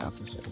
episode.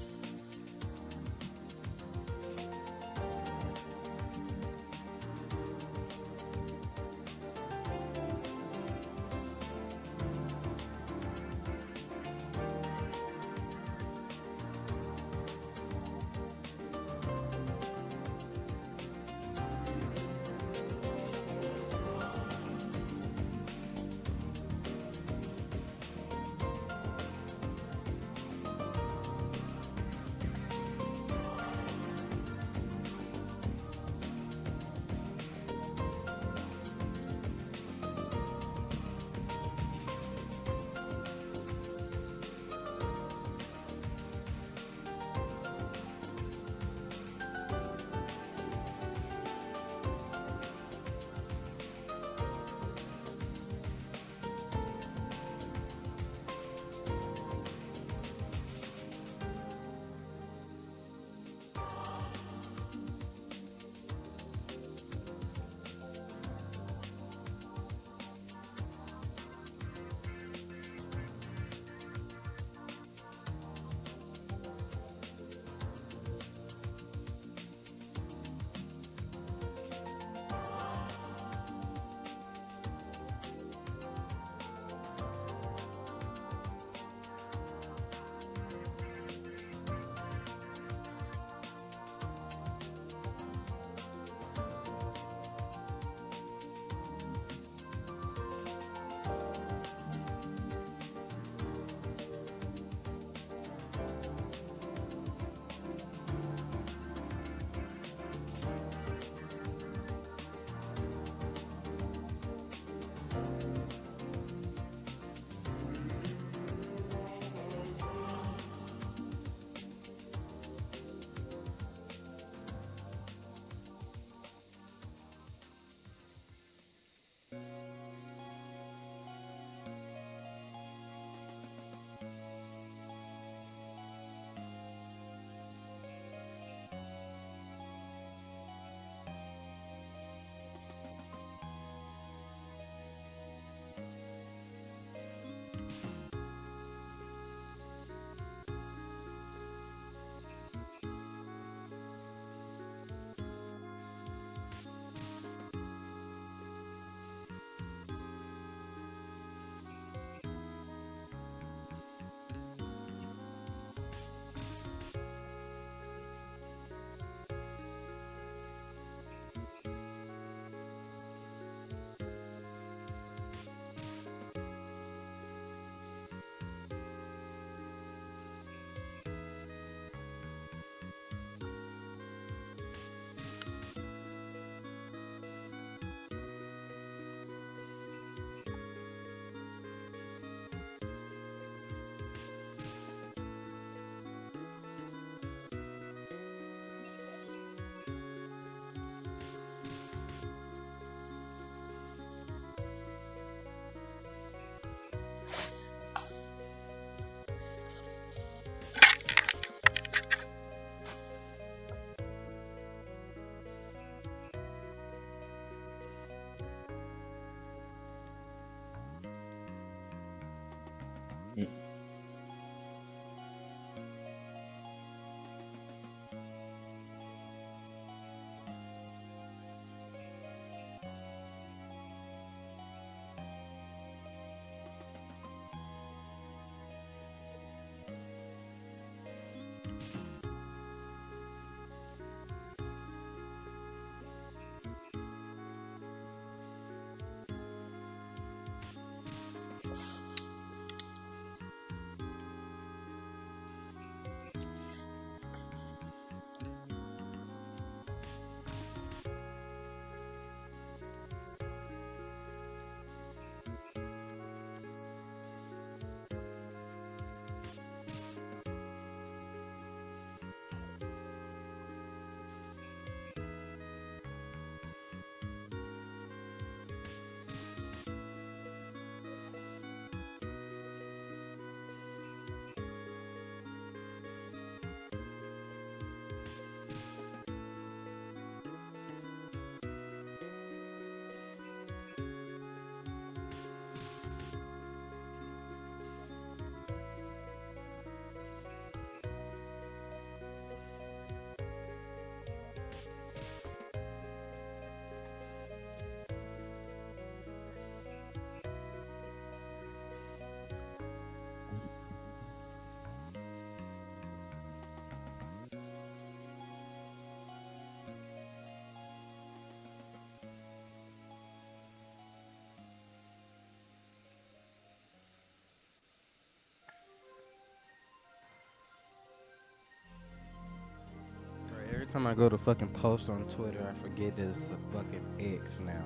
Every time I go to fucking post on Twitter, I forget that it's a fucking X now.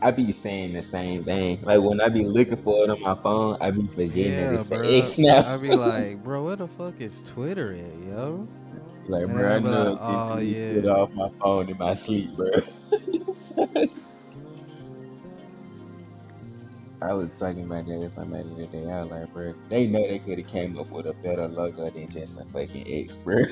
I be saying the same thing. Like when I be looking for it on my phone, I be forgetting that Yeah, it's the bro. X now. I be like, bro, where the fuck is Twitter at, yo? Like, And then bro, I I be know like, it didn't oh delete it yeah. off my phone in my sleep, bro. I was talking about that with somebody today. I was like, bro, they know they could have came up with a better logo than just a fucking X, bro.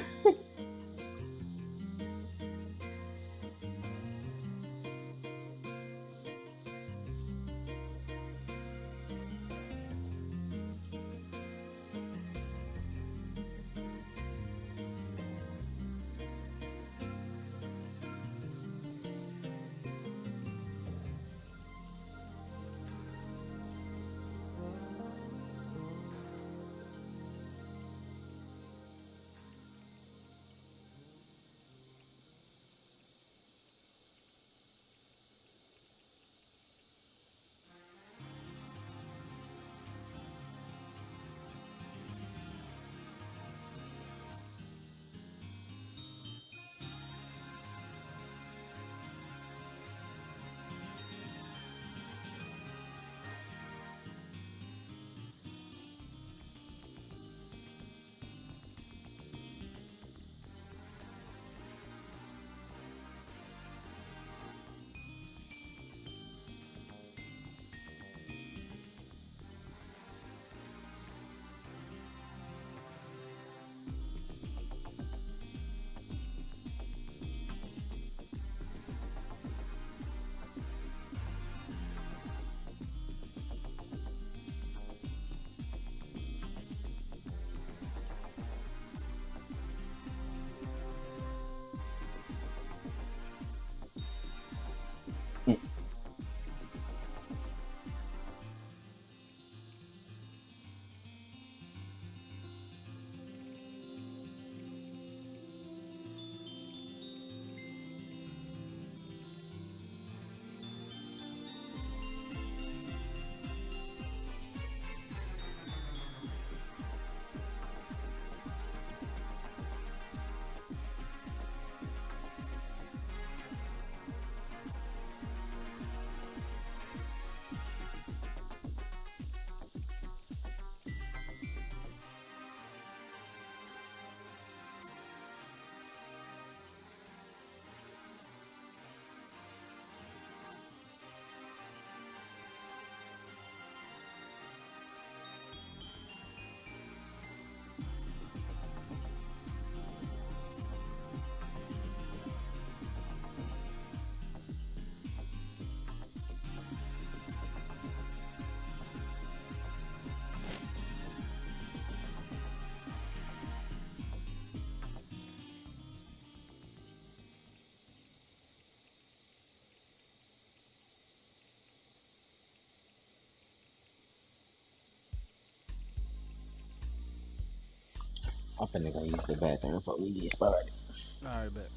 I'm finna go use the bathroom before we get started. All right, bet.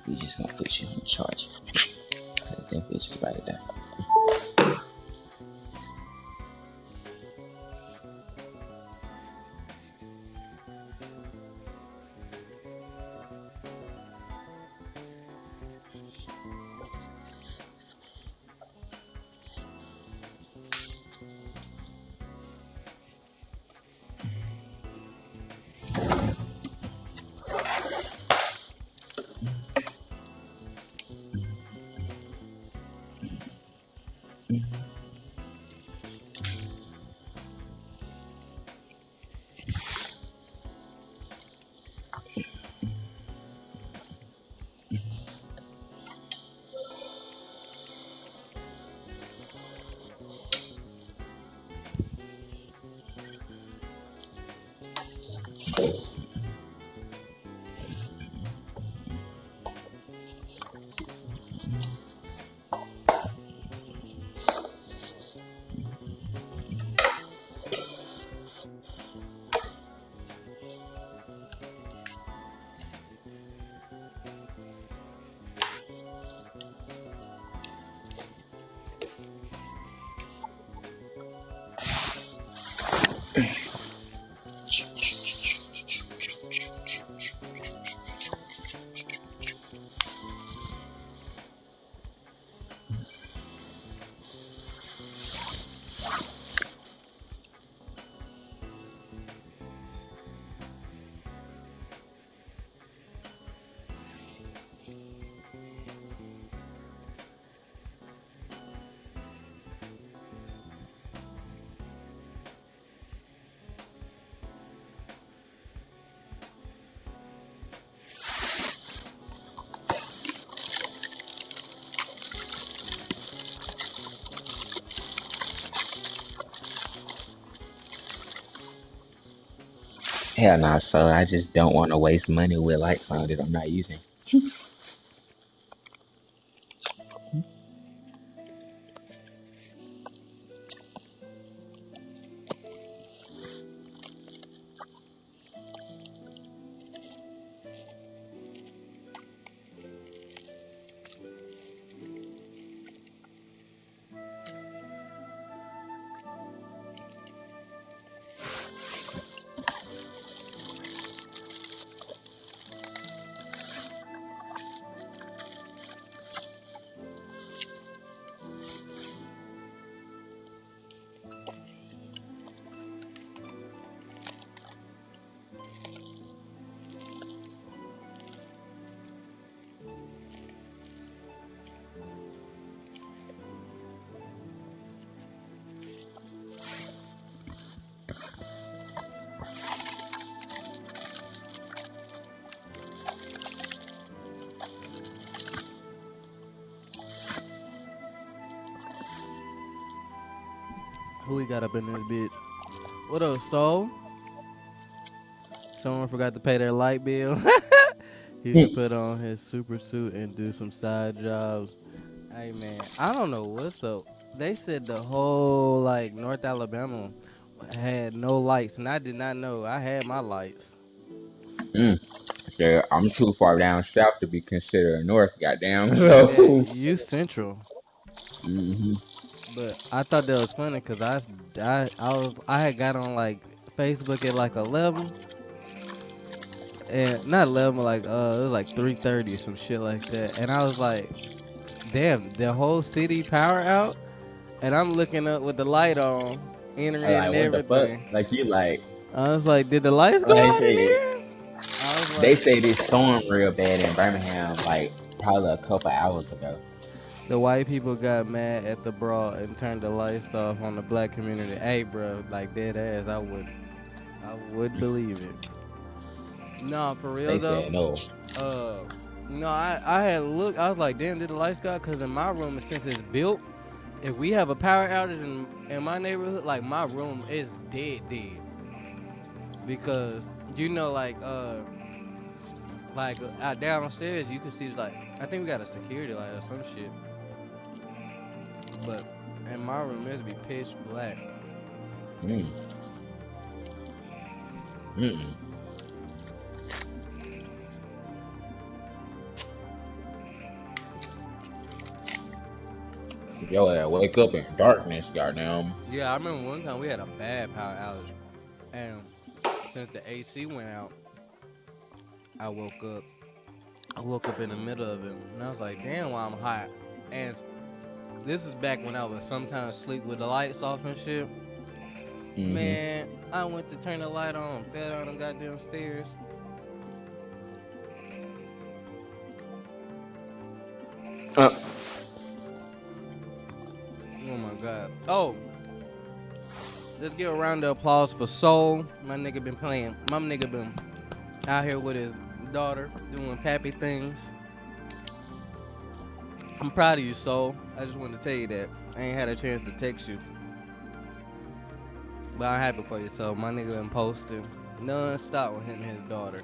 We just gonna put you on charge. Cause that bitch is about to die. Hell nah, so I just don't want to waste money with lights on that I'm not using. Who we got up in this bitch? What up, Soul? Someone forgot to pay their light bill. He should put on his super suit and do some side jobs. Hey man, I don't know what's up. They said the whole like North Alabama had no lights, and I did not know. I had my lights. Mm. Yeah, I'm too far down south to be considered north, goddamn. Yeah, So, you central. hmm But I thought that was funny because I had got on like Facebook at like 11, and not 11, like it was like 3:30 or some shit like that, and I was like, damn, the whole city power out, and I'm looking up with the light on, I internet like, and what the fuck? everything. Like, you like, I was like, did the lights go like out in shit. here? I was They like, say this storm real bad in Birmingham, like probably a couple hours ago. the white people got mad at the brawl and turned the lights off on the black community. Hey, bro, like dead ass, I would believe it. No, for real They though. said no. Uh, no, I had looked. I was like, damn, did the lights go out? Cause in my room, since it's built, if we have a power outage in my neighborhood, like my room is dead, because you know, like out downstairs, you can see like I think we got a security light or some shit, but in my room, it's be pitch black. Mm. Mm. Yo, wake up in darkness, goddamn. Yeah, I remember one time we had a bad power outage, and since the AC went out, I woke up. I woke up in the middle of it, and I was like, "Damn, why I'm hot." And this is back when I would sometimes sleep with the lights off and shit. Mm-hmm. Man, I went to turn the light on, fell down them goddamn stairs. Uh, Oh my god. Oh, let's give a round of applause for Soul. My nigga been playing. My nigga been out here with his daughter doing pappy things. I'm proud of you, Soul. I just wanted to tell you that. I ain't had a chance to text you, but I'm happy for you. So my nigga been posting non-stop with him and his daughter.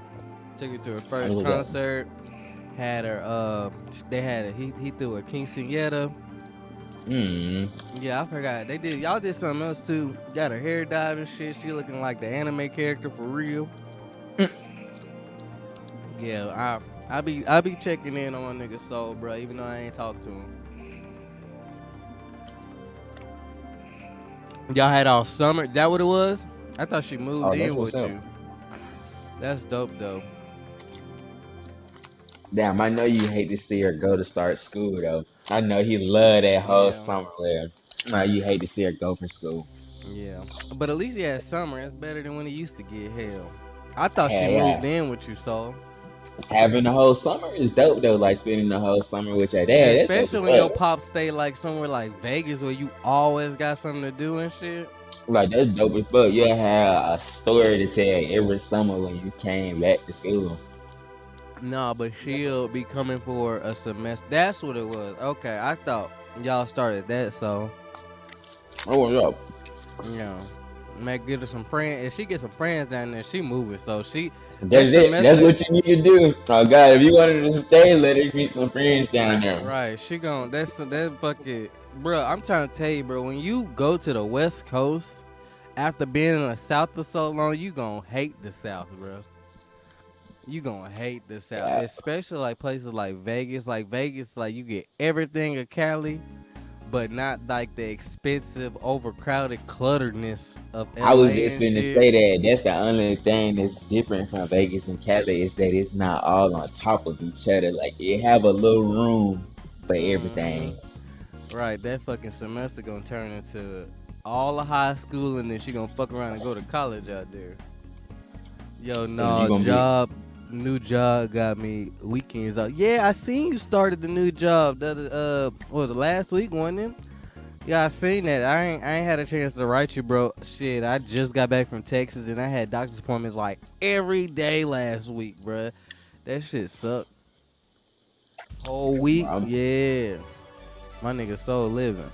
Took her to her I know first what's up. concert. Had her. They had. He threw a quinceañera. Mm. Yeah, I forgot. They did. Y'all did something else too. Got her hair dyed and shit. She looking like the anime character for real. Mm. Yeah, I be checking in on my nigga Soul, bro. Even though I ain't talked to him. Y'all had all summer. That what it was? I thought she moved Oh, that's in what's with up. you. That's dope though. Damn, I know you hate to see her go to start school though. I know he love that whole Yeah, summer with her. Now you hate to see her go for school. yeah. But at least he had summer. It's better than when he used to get hell. I thought she Hell moved yeah. in with you, Soul. Having the whole summer is dope though. Like spending the whole summer with your And dad, that's dope especially as when your fuck. pop stay like somewhere like Vegas where you always got something to do and shit. Like that's dope as fuck. You have a story to tell every summer when you came back to school. No, but she'll be coming for a semester. That's what it was. Okay, I thought y'all started that, so Oh, what's up? you know, make get her some friends. If she gets some friends down there, she moving. So that That's it. That's semester, what you need to do. Oh God, if you wanted to stay, let her meet some friends down there. right? She gon' that fucking bro. I'm trying to tell you, bro. When you go to the West Coast after being in the South for so long, you gonna hate the South, bro. You gonna hate the South, Yeah. especially like places like Vegas. Like Vegas, like you get everything of Cali, but not like the expensive, overcrowded clutteredness of I was LA just and finna shit. say that that's the only thing that's different from Vegas and Cali is that it's not all on top of each other. Like it have a little room for Hmm. everything. Right, that fucking semester gonna turn into all the high school, and then she gonna fuck around and go to college out there. Yo, And you no gonna be new job got me weekends out. Yeah, I seen you started the new job the what was it, last week, wasn't it? Yeah, I seen that. I ain't had a chance to write you, bro. Shit, I just got back from Texas and I had doctor's appointments like every day last week, bro. That shit sucked. Whole week, I'm yeah. My nigga so living.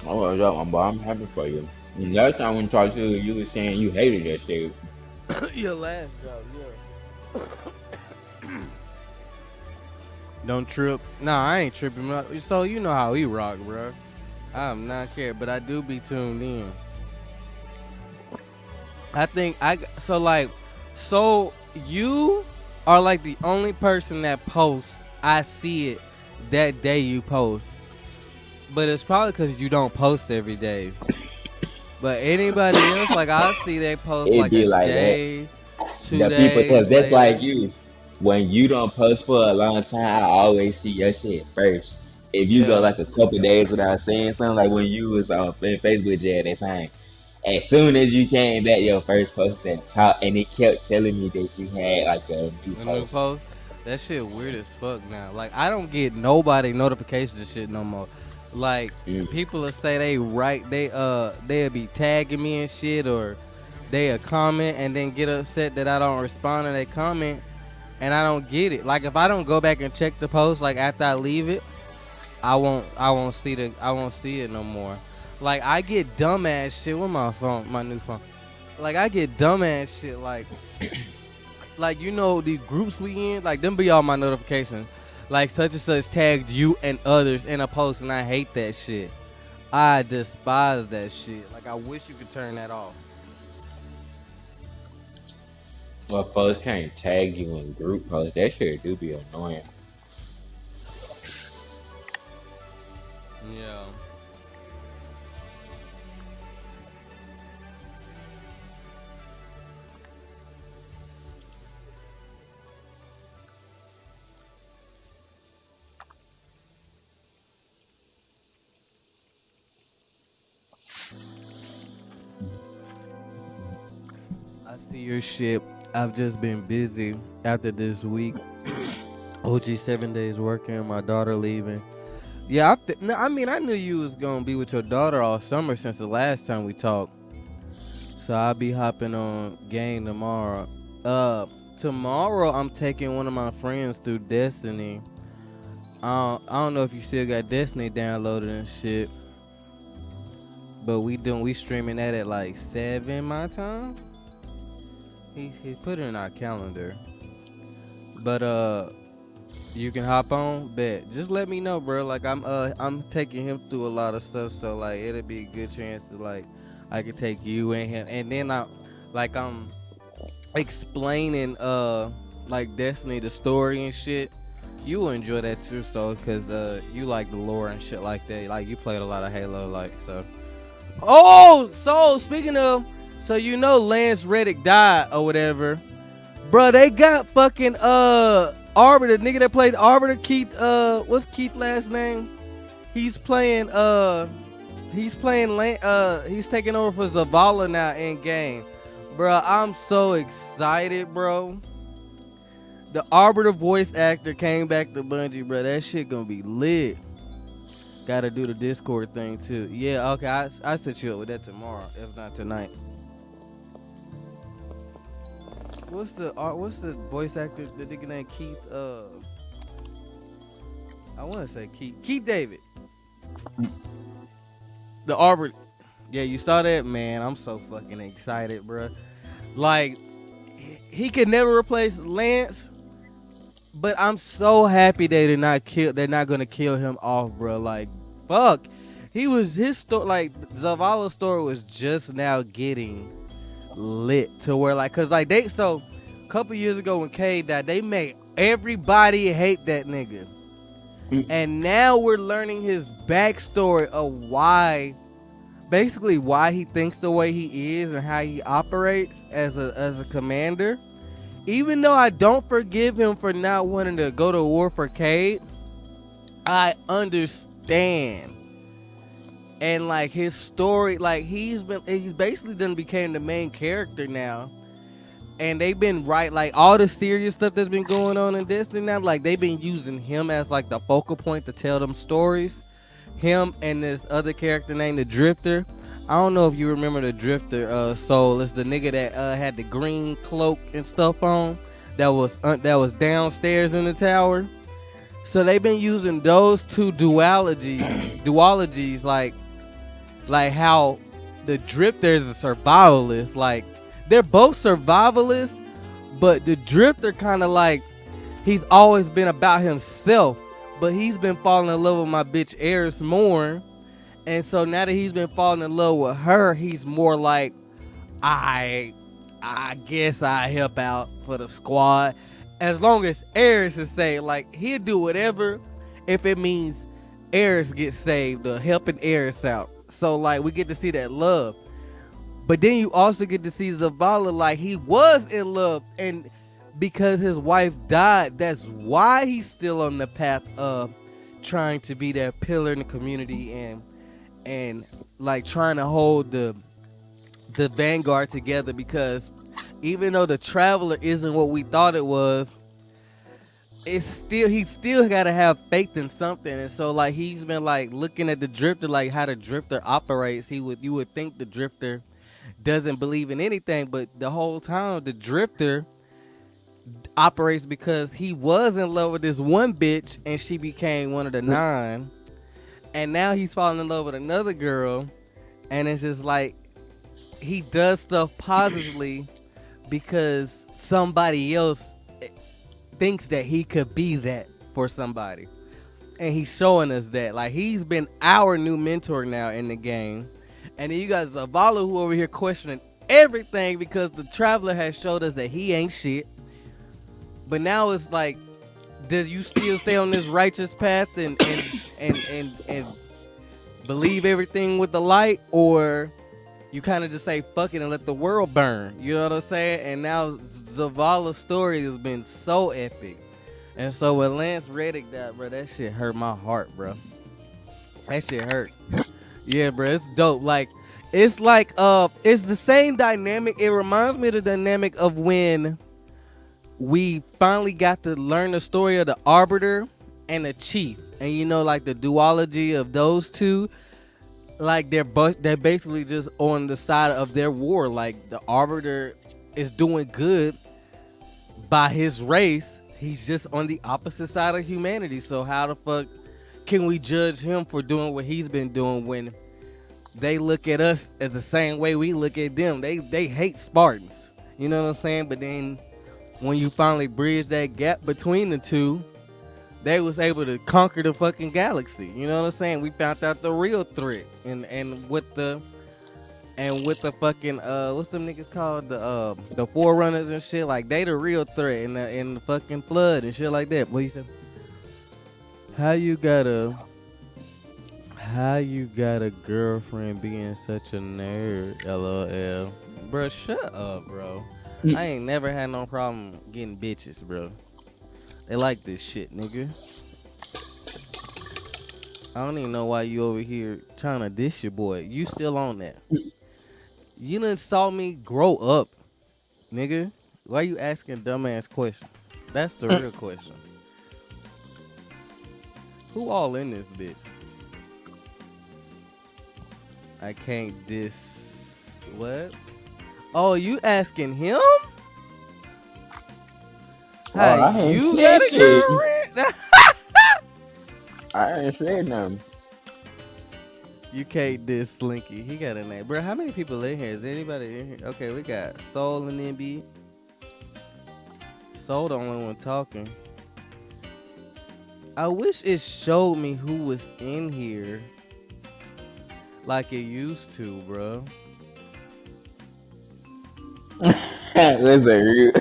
oh what's up, my boy. I'm happy for you. And last time when we talked to you, you was saying you hated that shit. Your last job, yeah. Don't trip. Nah, I ain't tripping. So you know how he rock, bro. I'm not care, but I do be tuned in. I think so like so you are like the only person that posts. I see it that day you post, but it's probably because you don't post every day. But anybody else, like I see they post It like a be like that. day, two The people, days cause that's later. like you. When you don't post for a long time, I always see your shit first. If you go Yeah, like a couple days without saying something, like when you was on Facebook Jet that time, as soon as you came back, your first post at the top, and it kept telling me that you had like a new a new post. post. That shit weird as fuck now. Like I don't get nobody notifications and shit no more. Like Mm. people will say they'll be tagging me and shit, or they'll comment and then get upset that I don't respond to their comment and I don't get it. Like if I don't go back and check the post like after I leave it, I won't see it no more. Like I get dumbass shit with my new phone. Like I get dumbass shit like you know these groups we in, like them be all my notifications. Like such and such tagged you and others in a post, and I hate that shit. I despise that shit. Like I wish you could turn that off. Well, folks can't tag you in group posts. That shit do be annoying. Yeah. I see your shit. I've just been busy after this week. OG 7 days working, my daughter leaving. Yeah, no, I mean, I knew you was gonna be with your daughter all summer since the last time we talked. So I'll be hopping on game tomorrow. Uh, Tomorrow I'm taking one of my friends through Destiny. I don't know if you still got Destiny downloaded and shit, but we streaming that at like 7 my time. He put it in our calendar, but you can hop on. Bet just let me know, bro. Like I'm taking him through a lot of stuff, so like it'll be a good chance to like I could take you and him, and then I'm explaining like Destiny the story and shit. You will enjoy that too, so because you like the lore and shit like that. Like you played a lot of Halo, like so. Oh, so speaking of, so you know Lance Reddick died or whatever, bro. They got fucking Arbiter, nigga that played Arbiter, Keith. What's Keith's last name? He's playing he's taking over for Zavala now in game, bro. I'm so excited, bro. The Arbiter voice actor came back to Bungie, bro. That shit gonna be lit. Gotta do the Discord thing too. Yeah, okay. I set you up with that tomorrow, if not tonight. What's the voice actor? The nigga named Keith. I want to say Keith David. The Arbiter. Yeah, you saw that, man. I'm so fucking excited, bro. Like he could never replace Lance, but I'm so happy they're not kill. They're not gonna kill him off, bro. Like, fuck. He was his story. Like Zavala's story was just now getting lit to where like, cause like a couple years ago when K died, they made everybody hate that nigga, and now we're learning his backstory of basically why he thinks the way he is and how he operates as a commander. Even though I don't forgive him for not wanting to go to war for Cade, I understand. And like his story, like he's basically done became the main character now. And they've been like all the serious stuff that's been going on in Destiny now, like they've been using him as like the focal point to tell them stories. Him and this other character named the Drifter. I don't know if you remember the Drifter. Soul. It's the nigga that had the green cloak and stuff on. That was downstairs in the tower. So they've been using those two duologies, like how the Drifter is a survivalist. Like they're both survivalists, but the Drifter kind of like he's always been about himself. But he's been falling in love with my bitch Eris more. And so now that he's been falling in love with her, he's more like, I guess I help out for the squad. As long as Eris is saved, like he'll do whatever if it means Eris gets saved or helping Eris out. So like we get to see that love. But then you also get to see Zavala like he was in love, and because his wife died, that's why he's still on the path of trying to be that pillar in the community and like trying to hold the vanguard together, because even though the Traveler isn't what we thought it was, he still got to have faith in something. And so like he's been like looking at the Drifter, like how the Drifter operates. You would think the Drifter doesn't believe in anything, but the whole time the Drifter operates because he was in love with this one bitch and she became one of the 9, and now he's falling in love with another girl, and it's just like he does stuff positively because somebody else thinks that he could be that for somebody, and he's showing us that like he's been our new mentor now in the game. And then you got Zavala, who over here questioning everything because the Traveler has showed us that he ain't shit. But now it's like, does you still stay on this righteous path and believe everything with the light, or you kind of just say fuck it and let the world burn. You know what I'm saying? And now Zavala's story has been so epic. And so when Lance Reddick died, bro, that shit hurt my heart, bro. That shit hurt. Yeah, bro, it's dope. It's the same dynamic. It reminds me of the dynamic of when we finally got to learn the story of the Arbiter and the Chief. And you know, like the duology of those two, like they're basically just on the side of their war. Like the Arbiter is doing good by his race. He's just on the opposite side of humanity. So how the fuck can we judge him for doing what he's been doing when they look at us as the same way we look at them? They hate Spartans. You know what I'm saying? But then when you finally bridge that gap between the two, they was able to conquer the fucking galaxy. You know what I'm saying? We found out the real threat, and with the fucking what's them niggas called, the forerunners and shit, like they the real threat in the fucking flood and shit like that. What you said? How you got a how you got a girlfriend being such a nerd? LOL. Bro, shut up, bro. I ain't never had no problem getting bitches, bro. They like this shit, nigga. I don't even know why you over here trying to diss your boy. You still on that? You done saw me grow up, nigga. Why you asking dumbass questions? That's the real question. Who all in this bitch? I can't diss. What? Oh, you asking him? Oh, Hey, I ain't you got said a shit. girlfriend? I ain't said nothing. You can't diss Slinky. He got a name. Bro, how many people in here? Is anybody in here? Okay, we got Soul and NB. Soul the only one talking. I wish it showed me who was in here like it used to, bro. That's a real.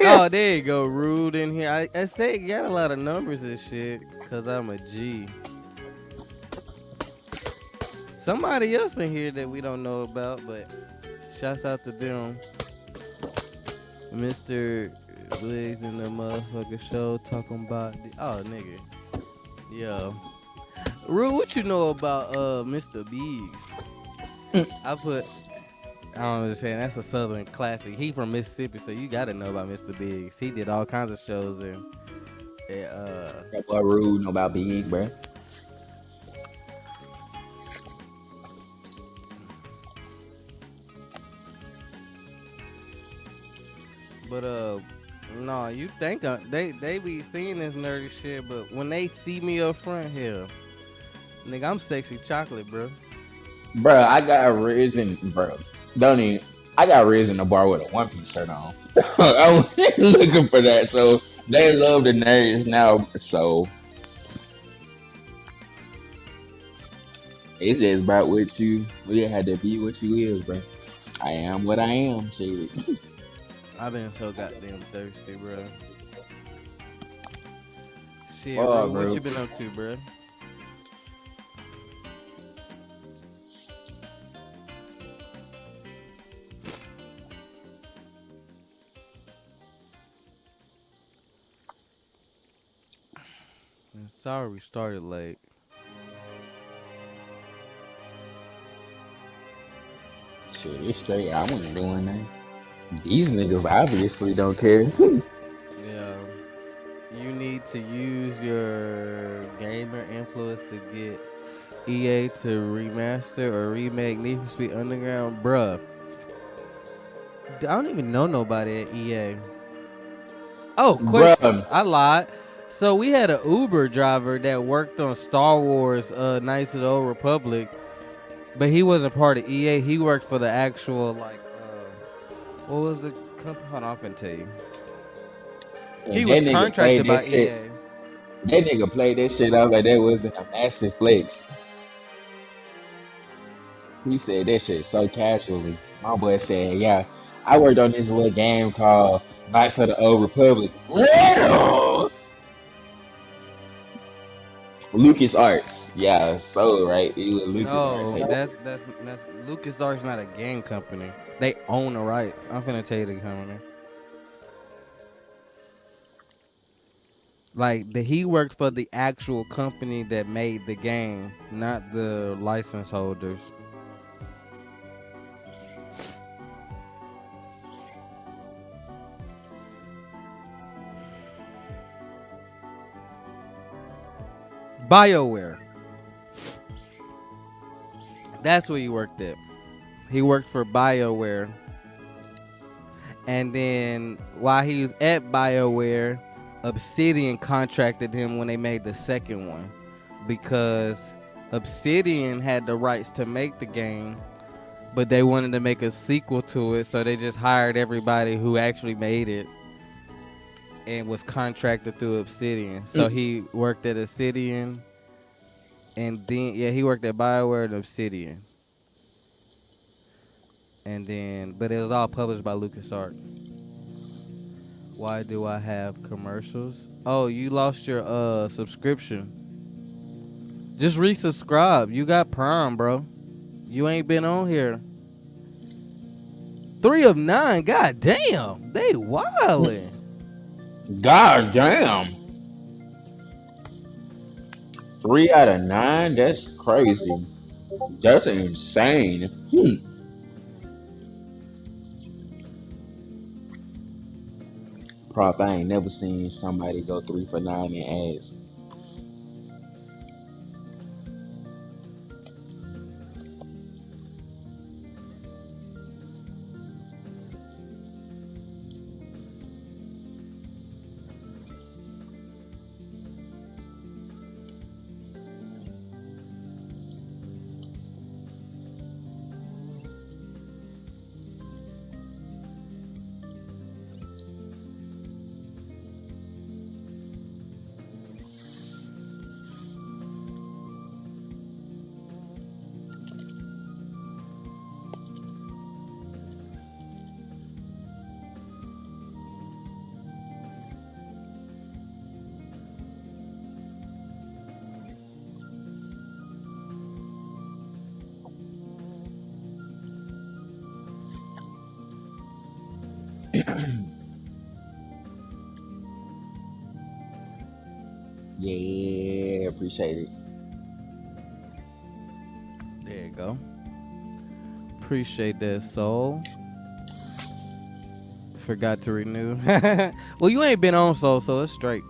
Oh, there you go. Rude in here. I say you got a lot of numbers and shit because I'm a G. Somebody else in here that we don't know about, but shouts out to them. Mr. Bliggs in the motherfucking show talking about oh nigga. Yo. Rude, what you know about Mr. Biggs? I put I don't understand. That's a Southern classic. He from Mississippi, so you gotta know about Mr. Biggs. He did all kinds of shows and That boy rude know about big, bro. but no, you think they be seeing this nerdy shit, but when they see me up front here, nigga, I'm sexy chocolate, bro. Bro, I got a reason, bro. Don't even. I got Riz in the bar with a One Piece shirt on. I was looking for that, so they love the nerds now. So it's just about what you. We had to be what you is, bro. I am what I am. Shit. I've been so goddamn thirsty, bro. Shit, Oh, Rue, what bro. you been up to, bro? I'm sorry we started late. Shit, it's straight. I wasn't doing that. These niggas obviously don't care. Yeah. You need to use your gamer influence to get EA to remaster or remake Need for Speed Underground, bruh. I don't even know nobody at EA. Oh, question. Bruh, I lied. So we had an Uber driver that worked on Star Wars Knights of the Old Republic, but he wasn't part of EA. He worked for the actual what was the company? Hold on, I'm finna tell you. He and was that nigga played contracted that by shit. EA. That nigga played that shit out like that wasn't a massive flex. He said that shit so casually. My boy said, yeah, I worked on this little game called Knights of the Old Republic. Little! Lucas Arts. Yeah, so right. It was Lucas Arts. No, that's LucasArts not a game company. They own the rights. I'm finna tell you the company. Like he worked for the actual company that made the game, not the license holders. BioWare. That's where he worked at. He worked for BioWare. And then while he was at BioWare, Obsidian contracted him when they made the second one because Obsidian had the rights to make the game, but they wanted to make a sequel to it, so they just hired everybody who actually made it and was contracted through Obsidian. So Mm. he worked at Obsidian, and then he worked at BioWare and Obsidian, and then but it was all published by LucasArts. Why do I have commercials? Oh, you lost your subscription. Just resubscribe. You got Prime, bro. You ain't been on here. 3 of 9. God damn. They wildin'. God damn. 3 out of 9. That's crazy. That's insane. Prof, I ain't never seen somebody go 3 for 9 in ads. Yeah, appreciate it. There you go. Appreciate that, soul. Forgot to renew. Well, you ain't been on soul, so it's straight.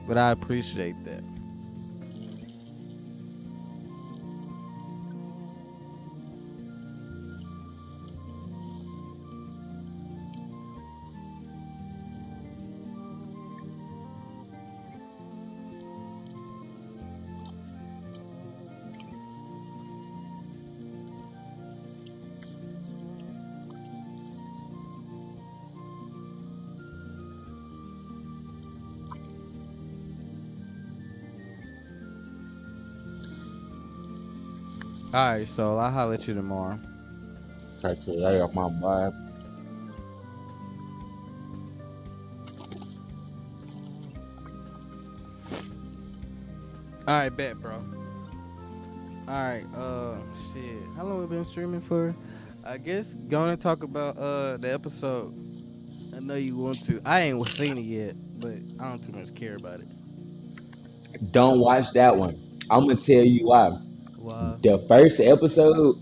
But I appreciate that. All right, so I'll holler at you tomorrow. Take today off my butt. All right, bet, bro. All right, shit. How long we been streaming for? I guess gonna talk about the episode. I know you want to. I ain't seen it yet, but I don't too much care about it. Don't watch that one. I'm gonna tell you why. Why? The first episode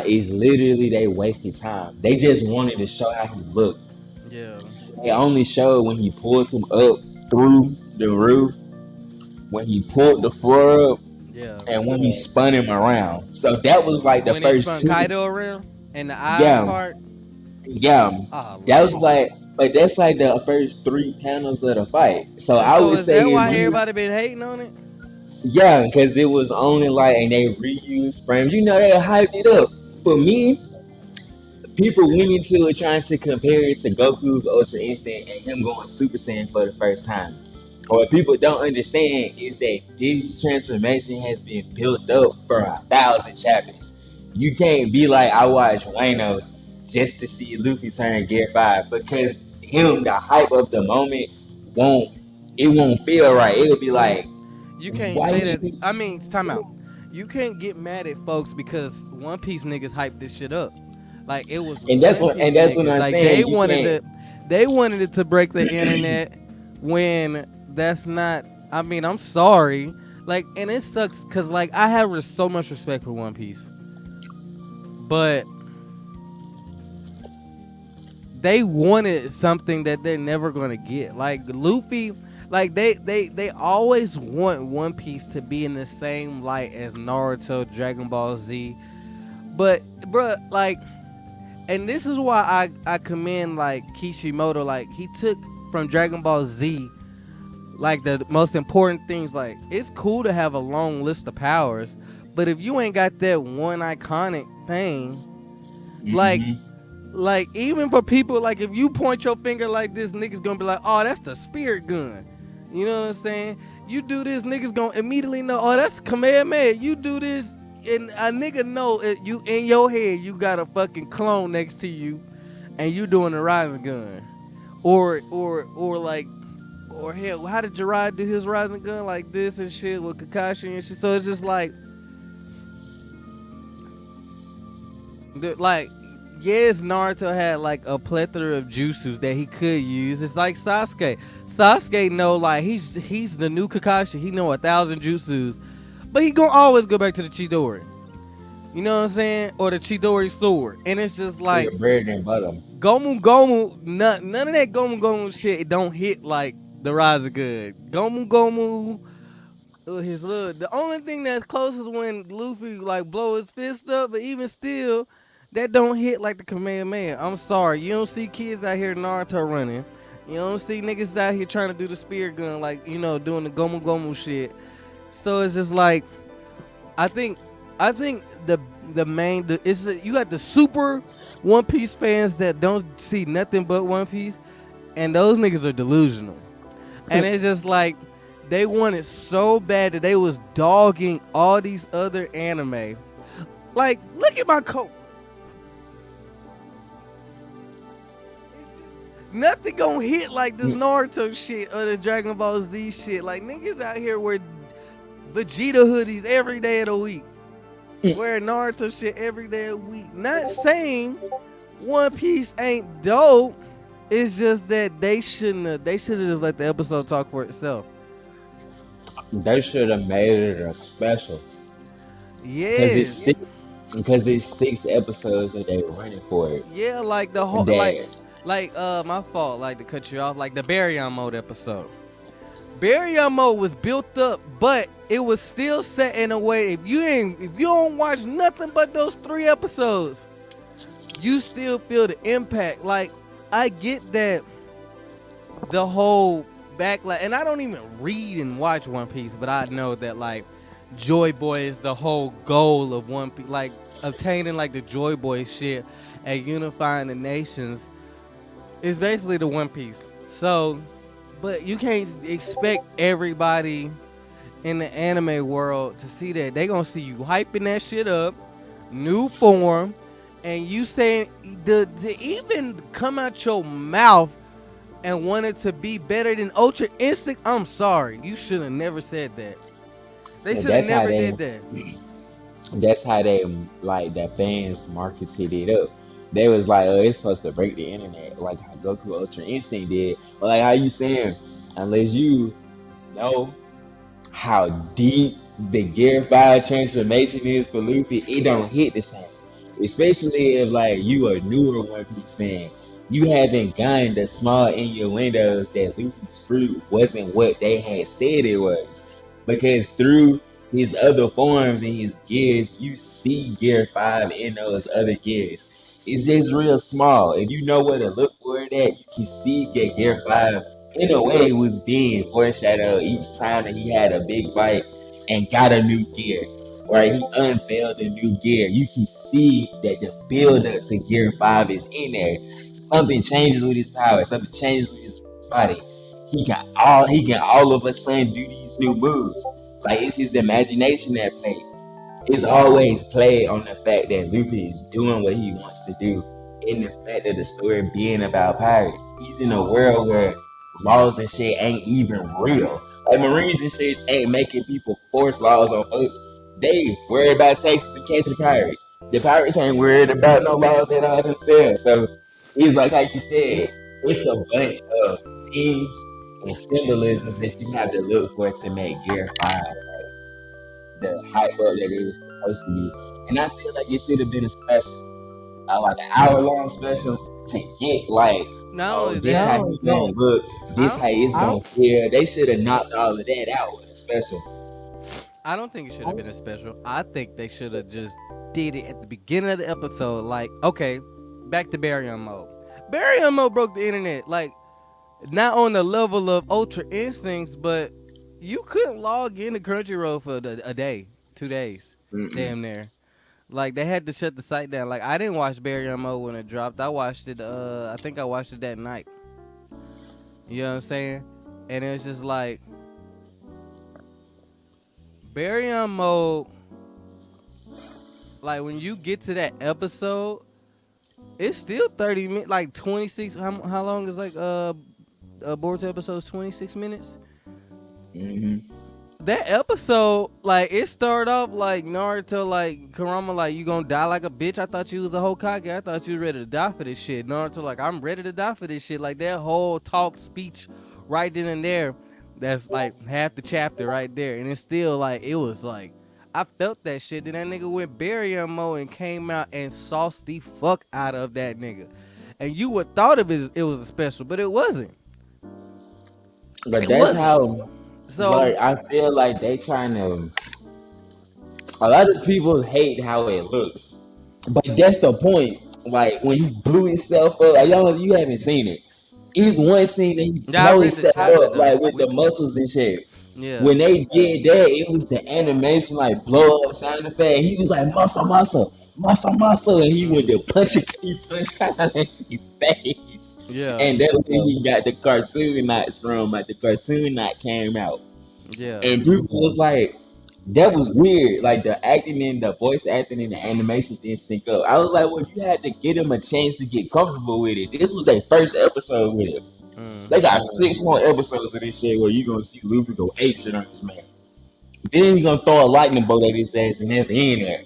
is literally they wasted time. They just wanted to show how he looked. Yeah, They only showed when he pulled him up through the roof, when he pulled the floor up, yeah. and when he spun him around. So that was like the When he first spun two. Kaido around and the eye Yeah, part. yeah. Oh, That was lame. like, but that's like the first 3 panels of the fight. So I So would is say that if why you, everybody been hating on it? yeah, because it was only like, and they reused frames. You know, they hyped it up. For Yeah. me, people went into it trying to compare it to Goku's Ultra Instinct and him going Super Saiyan for the first time. What people don't understand is that this transformation has been built up for 1,000 chapters. You can't be like, I watched Wano just to see Luffy turn Gear 5 because him, the hype of the moment, won't it won't feel right. It'll be like, You can't why say that. he I mean, time out. You can't get mad at folks because One Piece niggas hyped this shit up. Like it was One and Piece that's what niggas. I'm Like they saying. You wanted can't. it. They wanted it to break the internet when that's not. I mean, I'm sorry. Like, and it sucks because like I have so much respect for One Piece, but they wanted something that they're never gonna get. Like Luffy, like they always want One Piece to be in the same light as Naruto, Dragon Ball Z. But bruh, like, and this is why I commend like Kishimoto. Like he took from Dragon Ball Z like the most important things. Like it's cool to have a long list of powers, but if you ain't got that one iconic thing, like Hmm. even for people, like if you point your finger like this, niggas gonna be like, oh, that's the spirit gun. You know what I'm saying? You do this, niggas gonna immediately know, oh, that's Kamehameha. You do this, and a nigga know it, you in your head, you got a fucking clone next to you, and you doing the rising gun, or like, or hell, how did Jiraiya do his rising gun like this and shit with Kakashi and shit? So it's just like like yes, Naruto had like a plethora of jutsus that he could use. It's like Sasuke. Sasuke know like he's the new Kakashi. He know 1,000 jutsus, but he gonna always go back to the Chidori. You know what I'm saying? Or the Chidori sword. And it's just like Nigga bread and butter. Gomu Gomu. None of that Gomu Gomu shit. It don't hit like the Rasengan. Gomu Gomu. His look. The only thing that's close is when Luffy like blow his fist up, but even still, that don't hit like the Kamehameha. I'm sorry, you don't see kids out here Naruto running. You don't see niggas out here trying to do the spear gun like doing the Gomu Gomu shit. So it's just like I think the main it's you got the super One Piece fans that don't see nothing but One Piece, and those niggas are delusional. And it's just like they wanted so bad that they was dogging all these other anime. Like, look at my coat. Nothing gonna hit like this Naruto shit or the Dragon Ball Z shit. Like niggas out here wear Vegeta hoodies every day of the week. Wear Naruto shit every day of the week. Not saying One Piece ain't dope. It's just that they shouldn't have just let the episode talk for itself. They should have made it a special because Yes. it's 6 episodes that they running for it. Yeah, like the whole That my fault, like to cut you off, like the Baryon mode episode. Baryon mode was built up, but it was still set in a way if you don't watch nothing but those 3 episodes, you still feel the impact. Like I get that the whole backlash, and I don't even read and watch One Piece, but I know that like Joy Boy is the whole goal of One Piece, like obtaining like the Joy Boy shit and unifying the nations is basically the One Piece. So, but you can't expect everybody in the anime world to see that. They gonna see you hyping that shit up, new form, and you saying to even come out your mouth and want it to be better than Ultra Instinct. I'm sorry, you should have never said that. They should have that's how never they did that. that's how they like the fans marketed it up. They was like, oh, it's supposed to break the internet, like how Goku Ultra Instinct did. But like how you saying, unless you know how deep the Gear 5 transformation is for Luffy, it don't hit the same. Especially if like you a newer One Piece fan. You haven't gotten the small innuendos that Luffy's fruit wasn't what they had said it was. Because through his other forms and his gears, you see Gear 5 in those other gears. It's just real small. If you know where to look for it at, you can see that Gear 5 in a way was being foreshadowed each time that he had a big fight and got a new gear. Or he unveiled a new gear. You can see that the build up to Gear 5 is in there. Something changes with his power, something changes with his body. He can all of a sudden do these new moves. Like it's his imagination that plays. It's always played on the fact that Luffy is doing what he wants to do, in the fact that the story being about pirates. He's in a world where laws and shit ain't even real. Like Marines and shit ain't making people force laws on folks. They worry about taxes and catching pirates. The pirates ain't worried about no laws at all themselves. So it's like you said, it's a bunch of things and symbolisms that you have to look for to make Gear 5 the hype up that it was supposed to be. And I feel like it should have been a special, like an hour-long special to get like, Not oh, only this how that, he gonna look, I this don't how it's gonna feel. They should have knocked all of that out with a special. I don't think it should have been a special. I think they should have just did it at the beginning of the episode. Like, okay, back to Baryon mode. Baryon mode broke the internet. Like, not on the level of Ultra Instincts, but you couldn't log into Crunchyroll for a day, 2 days, Mm-mm. damn near. Like they had to shut the site down. Like I didn't watch Baryon mode when it dropped. I watched it. I think I watched it that night. You know what I'm saying? And it's just like Baryon mode. Like when you get to that episode, it's still 30 minutes, like 26. How long is like Boruto episodes? 26 minutes. Mm-hmm. That episode, like it started off like Naruto, like Kurama, like you gonna die like a bitch. I thought you was a Hokage. I thought you was ready to die for this shit. Naruto, like I'm ready to die for this shit. Like that whole talk speech right then and there. That's like half the chapter right there, and it's still like it was like I felt that shit. Then that nigga went Baryon mode and came out and sauced the fuck out of that nigga. And you would thought of it was a special, but it wasn't. But It that's wasn't. how, So like, I feel like they trying to. A lot of people hate how it looks, but that's the point. Like when he blew himself up, like, y'all, you haven't seen it. It's one scene that he yeah, I blow read the himself chapter up though. like with the muscles and shit. Yeah. When they did that, it was the animation like blow up sound effect. He was like muscle, muscle, muscle, muscle, and he went to Mm. punch it. He punched his face, Yeah. and that's when he got the cartoon knots from. Like the cartoon knot came out, Yeah. and people was like, that was weird. Like the acting and the voice acting and the animation didn't sync up. I was like, well, you had to give him a chance to get comfortable with it. This was their first episode with it. They Mm-hmm. got 6 more episodes of this shit where you gonna see Luffy go ape shit on this man. Then you gonna throw a lightning bolt at his ass and that's the end there.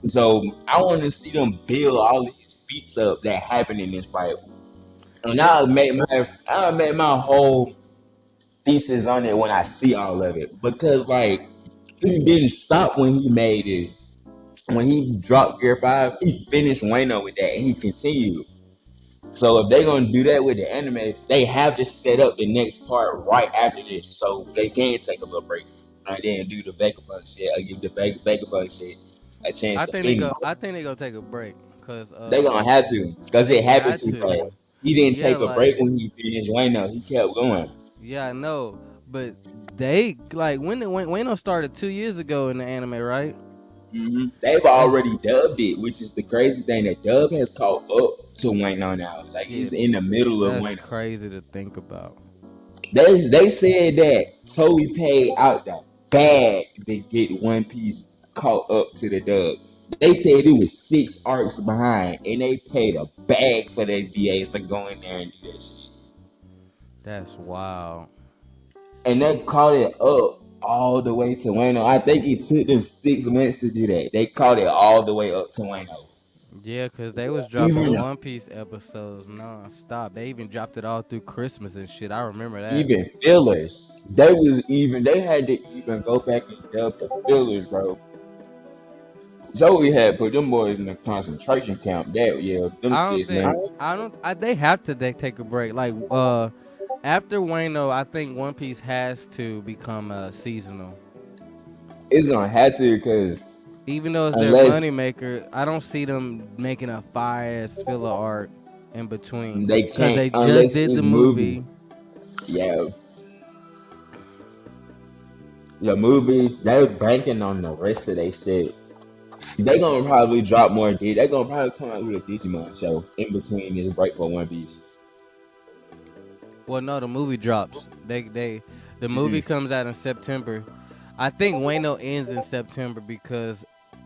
So I want to see them build all these beats up that happen in this fight. And Yeah. I'll make my whole thesis on it when I see all of it. Because like he didn't stop when he made this. When he dropped Gear 5, he finished Wano with that and he continued. So if they're gonna do that with the anime, they have to set up the next part right after this, so they can take a little break and then do the Vegapunk shit. I give the Vegapunk shit a chance I to think they finish. go. I think they gonna take a break because They gonna have to, cause they it happened got too to. fast. He didn't Yeah, take a break like when he finished Wano. He kept going. yeah, I know, but they like when Wano started 2 years ago in the anime, right? They've That's already dubbed it, which is the crazy thing. That dub has caught up to Wano now. Like yeah, it's in the middle of that's Wano. crazy to think about. They said that Toei paid out the bag to get One Piece caught up to the dub. They said it was 6 arcs behind, and they paid a bag for their DAs to go in there and do that shit. That's wild. And they caught it up all the way to Wano. I think it took them 6 months to do that. They caught it all the way up to Wano. Yeah, cause they was dropping Even One Piece episodes non-stop. They even dropped it all through Christmas and shit. I remember that. even fillers. They had to even go back and dub the fillers, bro. Joey had put them boys in a concentration camp that year. Them I don't six think months. I don't. They have to take a break. Like after Wano, I think One Piece has to become seasonal. It's gonna have to because Even though it's their unless money maker, I don't see them making a fire ass filler arc in between. they Cause can't, they just unless did the it's movie. movies. Yeah, the movies they're banking on the rest of their shit. They gonna probably drop more. They gonna probably come out with a Digimon show in between this break for One Piece. Well, no, the movie drops. The movie Mm-mm. comes out in September. I think Wano ends in September because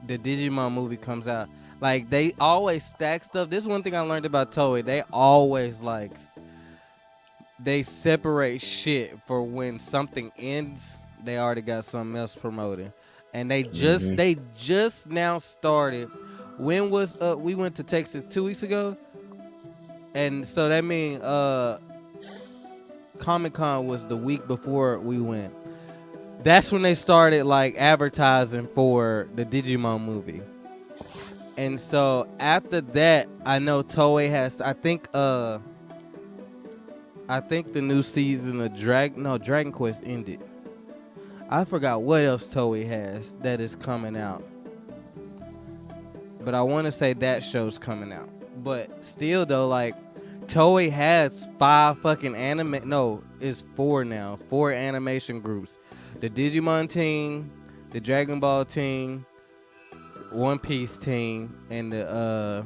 the Digimon movie comes out. Like they always stack stuff. This is one thing I learned about Toei. They always like they separate shit for when something ends. They already got something else promoted, and Hmm. they just now started. When was we went to Texas 2 weeks ago, and so that means Comic Con was the week before we went. That's when they started like advertising for the Digimon movie. And so after that, I know Toei has. I think the new season of Dragon Quest ended. I forgot what else Toei has that is coming out, but I want to say that show's coming out. But still though, like Toei has five fucking anime. No, it's four now. Four animation groups: the Digimon team, the Dragon Ball team, One Piece team, and the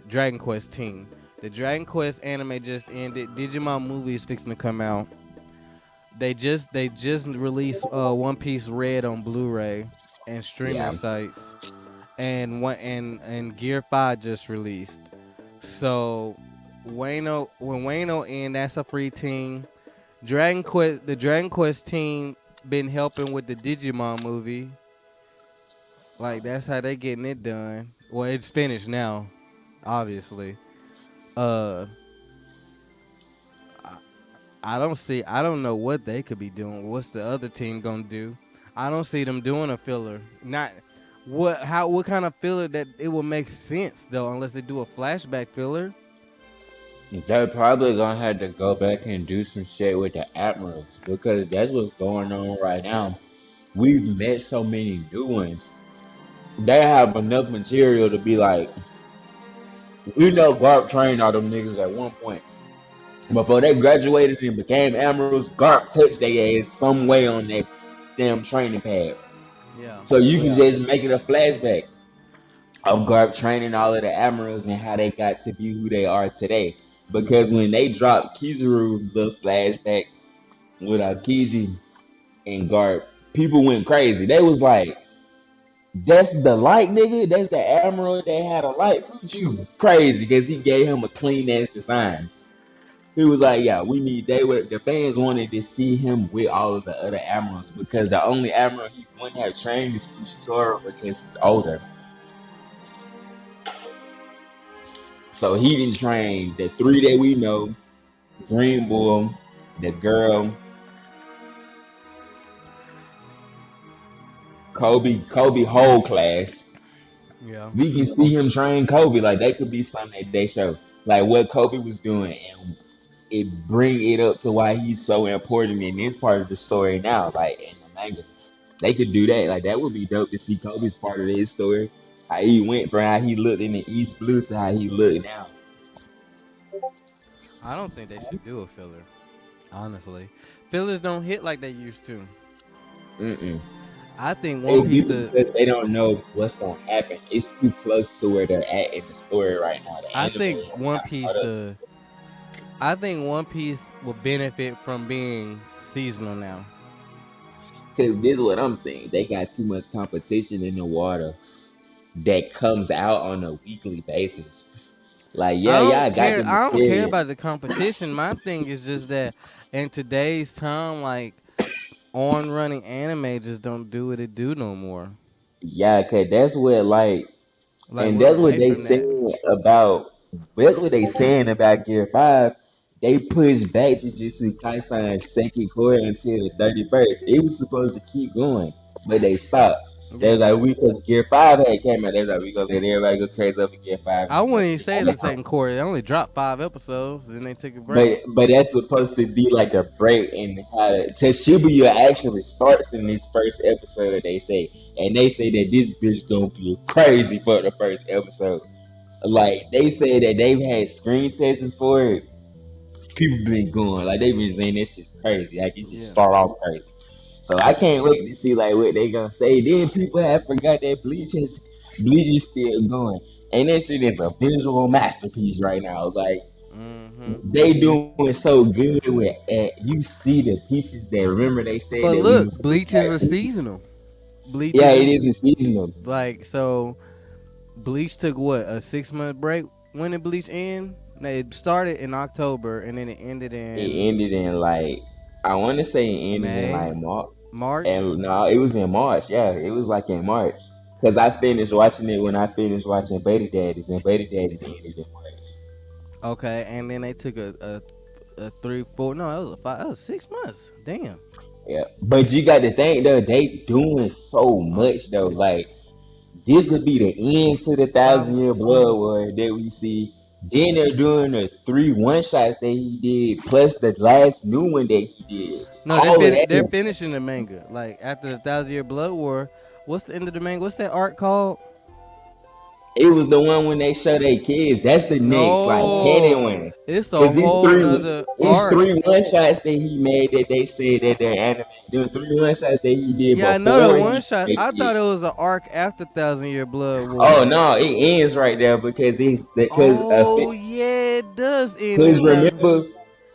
Dragon Quest team. The Dragon Quest anime just ended. Digimon movie is fixing to come out. They just released One Piece Red on Blu-ray and streaming Yeah, sites, and and Gear 5 just released. So when Wano end, that's a free team. The Dragon Quest team been helping with the Digimon movie. Like that's how they getting it done. Well, it's finished now, obviously. Uh, I, I don't know what they could be doing. What's the other team gonna do? I don't see them doing a filler. Not what kind of filler that it will make sense though, unless they do a flashback filler. they're probably gonna have to go back and do some shit with the admirals because that's what's going on right now. We've met so many new ones. They have enough material to be like, we know Garp trained all them niggas at one point. Before they graduated and became admirals, Garp touched their ass some way on that damn training pad. Yeah. So you can just make it a flashback of Garp training all of the admirals and how they got to be who they are today. Because when they dropped Kizaru's little flashback with Akiji and Garp, people went crazy. They was like, that's the light nigga? That's the admiral that had a light fruit? You crazy because he gave him a clean ass design. He was like, yeah, we need the fans wanted to see him with all of the other admirals because the only admiral he wouldn't have trained is Fujitora because he's older. So he didn't train the three that we know, Green Bull, the girl, Kobe whole class. Yeah. We can see him train Kobe. Like that could be something that they show. Like what Kobe was doing and it bring it up to why he's so important in this part of the story now, like in the manga. They could do that. Like that would be dope to see Kobe's part of his story. How he went from how he looked in the East Blue to how he look now. I don't think they should do a filler. Honestly, fillers don't hit like they used to. Mm-mm. I think It One would be Piece of because they don't know what's gonna happen. It's too close to where they're at in the story right now. The I anime think has One not caught Piece up. uh I think One Piece will benefit from being seasonal now. Because this is what I'm saying. They got too much competition in the water that comes out on a weekly basis. Like, yeah, y'all got the I don't care material. about the competition. My thing is just that in today's time, like on running anime just don't do what it do no more. Yeah, cause that's what like, Like and we're that's what away they from that. saying about. That's what they saying about Gear 5. They pushed back Jujutsu Kaisen's second quarter until the 31st. It was supposed to keep going, but they stopped. They was Yeah. like, we because Gear 5 had came out. They was like, we gonna let everybody go crazy over Gear 5 and I we gonna wouldn't even see say how it's they the go. second quarter. They only dropped 5 episodes, then they took a break. But that's supposed to be like a break and how to Shibuya actually starts in this first episode. They say, and they say that this bitch gonna be crazy for the first episode. Like they say that they've had screen tests for it. People been going like they've been saying this shit's crazy. Like it just Yeah. start off crazy. So I can't wait to see like what they gonna say. Then people have forgot that Bleach is still going, and that shit is a visual masterpiece right now. Like Hmm. they doing so good with you see the pieces that remember they said But that we look, was supposed Bleach to is have a pieces. seasonal. Bleach Yeah, is it in is a seasonal. like so. Bleach took what, a 6 month break. When did Bleach end? It started in October and then it ended It in ended in like I want to say it ended in May, like March. March. And no, it was in March. Yeah, it was like in March. Cause I finished watching it when I finished watching Beta Daddies, and Beta Daddies ended in March. Okay, and then they took a 3, 4. No, that was a 5. That was 6 months. Damn. Yeah, but you got to think though, they doing so Oh, much though. Like this would be the end to the five Thousand Year months. Blood War that we see. Then they're doing the three one shots that he did, plus the last new one that he did. No, All of that they're is finishing the manga. Like after the 1,000 Year Blood War, what's the end of the manga? What's that arc called? it was the one when they show their kids. That's the next like canon No, one. it's a Cause whole nother it's arc. three one shots that he made that they said that they're animated. Them three one shots that he did Yeah, I know the before he one shot. made I it. thought it was an arc after 1,000 Year Blood Oh War. no, it ends right there because it's because Oh yeah, it does end in because 1,000. remember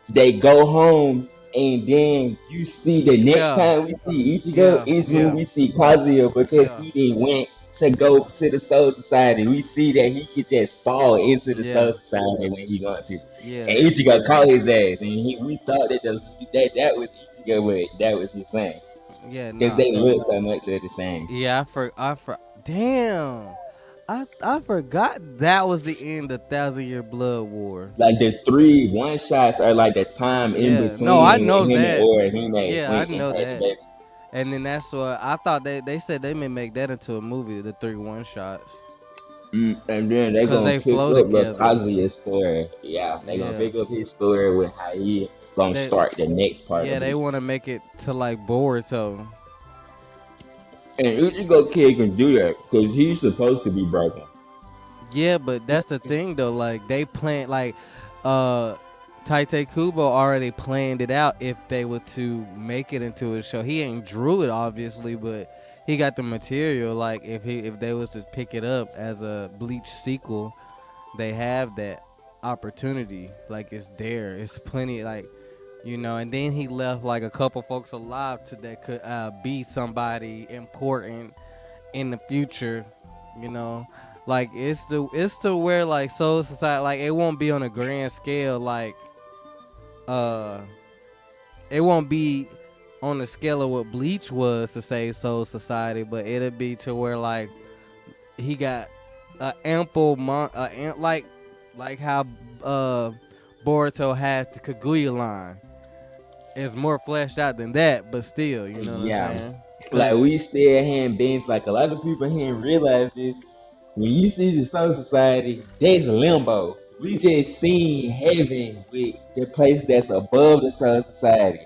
they go home and then you see the next Yeah, time we see Ichigo yeah, is when yeah, we see Kazuya because yeah, he didn't went to go to the Soul Society. We see that he could just fall into the yeah, Soul Society when he wants to. yeah, And Ichigo caught his ass and we thought that that was Ichigo, but that was his son. yeah. Because Nah. they look so much of the same. Yeah, Damn, I forgot that was the end of 1,000 Year Blood War. Like the three one shots are like the time in Yeah, no, I between know when him and that. Orihime Yeah, I went and know had the that. baby. And then that's what I thought they said they may make that into a movie, the 3 1 shots, And then they cause gonna they pick flow up together. Kazuya's story. Yeah, they gonna Yeah, pick up his story with how he gonna they start the next part yeah of they Bleach. want to make it to like Boruto. And Ichigo Kid can do that because he's supposed to be broken. Yeah, but that's the thing though. Like they plan like uh Taite Kubo already planned it out if they were to make it into a show. He ain't drew it obviously, but he got the material. Like if they was to pick it up as a Bleach sequel, they have that opportunity. Like it's there. It's plenty like and then he left like a couple folks alive to that could be somebody important in the future, you know. Like it's to where like Soul Society like it won't be on a grand scale like uh it won't be on the scale of what Bleach was to save Soul Society, but it'll be to where like he got a ample like how uh Boruto has the Kaguya line. It's more fleshed out than that, but still, you know what I'm Yeah, saying? like Cause we still hand bins. Like a lot of people hadn't realized this. When you see the Soul Society, there's limbo. We just seen heaven with the place that's above the Soul Society.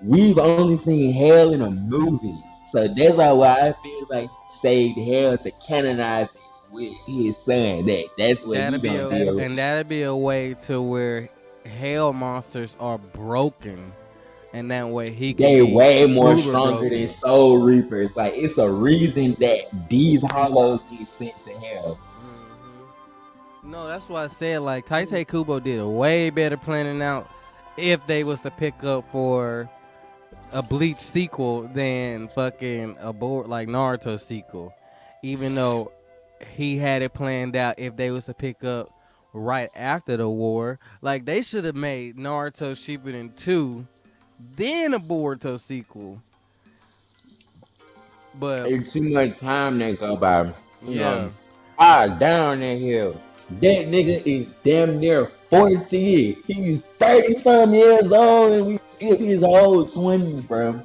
We've only seen hell in a movie. So that's why I feel like he saved hell to canonize it with his son. That's what he gonna do. that'll be a way to where hell monsters are broken, and that way he could They be way more uber stronger than broken. Soul Reapers. Like it's a reason that these hollows get sent to hell. No, that's why I said like Taite Kubo did a way better planning out if they was to pick up for a Bleach sequel than fucking a board like Naruto sequel. Even though he had it planned out if they was to pick up right after the war. Like they should have made Naruto Shippuden 2 then a Boruto sequel. But It's too much time that go by. You yeah, know, down that hill. That nigga is damn near 40. He's 30 some years old and we skip his whole 20s, bro.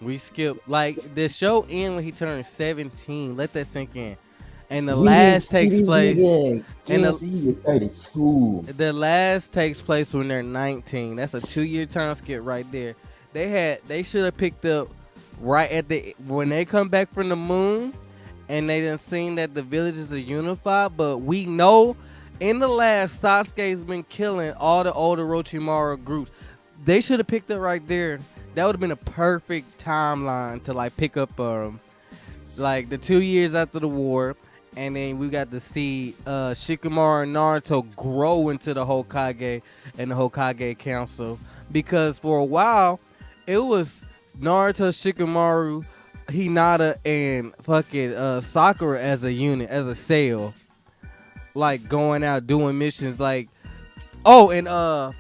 we skipped like the show end when he turned 17. Let that sink in. And the We didn't last see takes this place nigga and again till he was 32. the last takes place when they're 19. That's a 2 year time skip right there. They should have picked up right at the when they come back from the moon and they done seen that the villages are unified, but we know in the last Sasuke's been killing all the older Orochimaru groups. They should have picked up right there. That would have been a perfect timeline to like pick up like the 2 years after the war, and then we got to see Shikamaru and Naruto grow into the Hokage and the Hokage Council. Because for a while, it was Naruto, Shikamaru, Hinata, and fucking Sakura as a unit, as a cell, like going out doing missions. Like Oh, and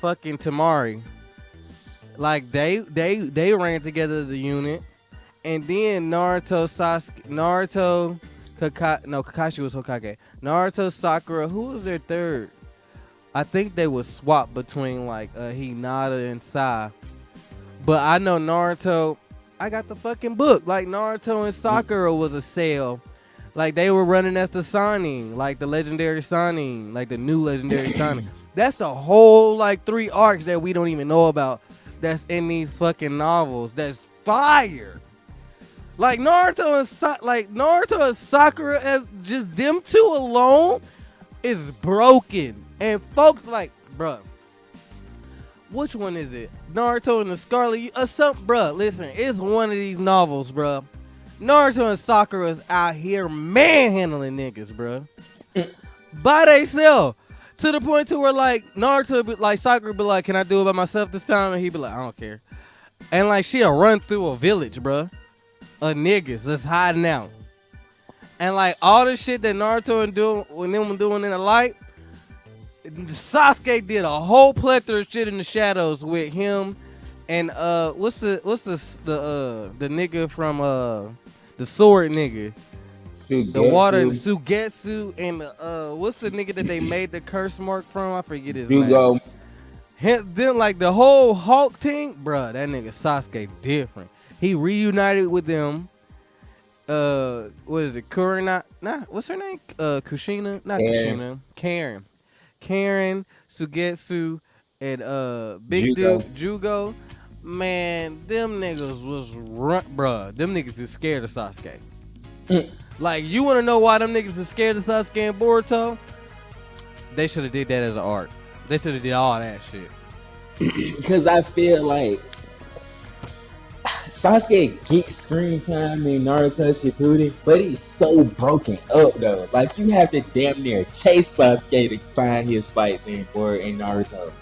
fucking Tamari. Like they ran together as a unit, and then Naruto, Sasuke, Naruto, Kakashi was Hokage. Naruto, Sakura, who was their third? I think they would swap between like Hinata and Sai. But I know Naruto. I got the fucking book. Like Naruto and Sakura was a cell. Like they were running as the Sannin, like the legendary Sannin, like the new legendary Sannin. That's a whole like 3 arcs that we don't even know about. That's in these fucking novels. That's fire. Like Naruto and Sakura as just them two alone is broken. And folks like, bruh, which one is it? Naruto and the Scarlet bruh, listen, it's one of these novels, bruh. Naruto and Sakura's out here manhandling niggas, bruh. By theyself. To the point to where like Naruto be, like Sakura be like, can I do it by myself this time? And he be like, I don't care. And like she'll run through a village, bruh, of niggas that's hiding out. And like all the shit that Naruto and them doing in the light, Sasuke did a whole plethora of shit in the shadows with him and what's the nigga from the sword nigga, the water Sugetsu, and what's the nigga that they made the curse mark from? I forget his name. Then like the whole Hulk team, bruh, that nigga Sasuke different. He reunited with them. What is it? Kurina? Nah, what's her name? Kushina? Not Kushina. Karen, Sugetsu, and Big Dude Jugo. Man, them niggas was bruh. Them niggas is scared of Sasuke. Like, you want to know why them niggas is scared of Sasuke and Boruto? They should have did that as an art. They should have did all that shit. Because I feel like Sasuke gets screen time in Naruto Shippuden, but he's so broken up though. Like you have to damn near chase Sasuke to find his fights in Naruto.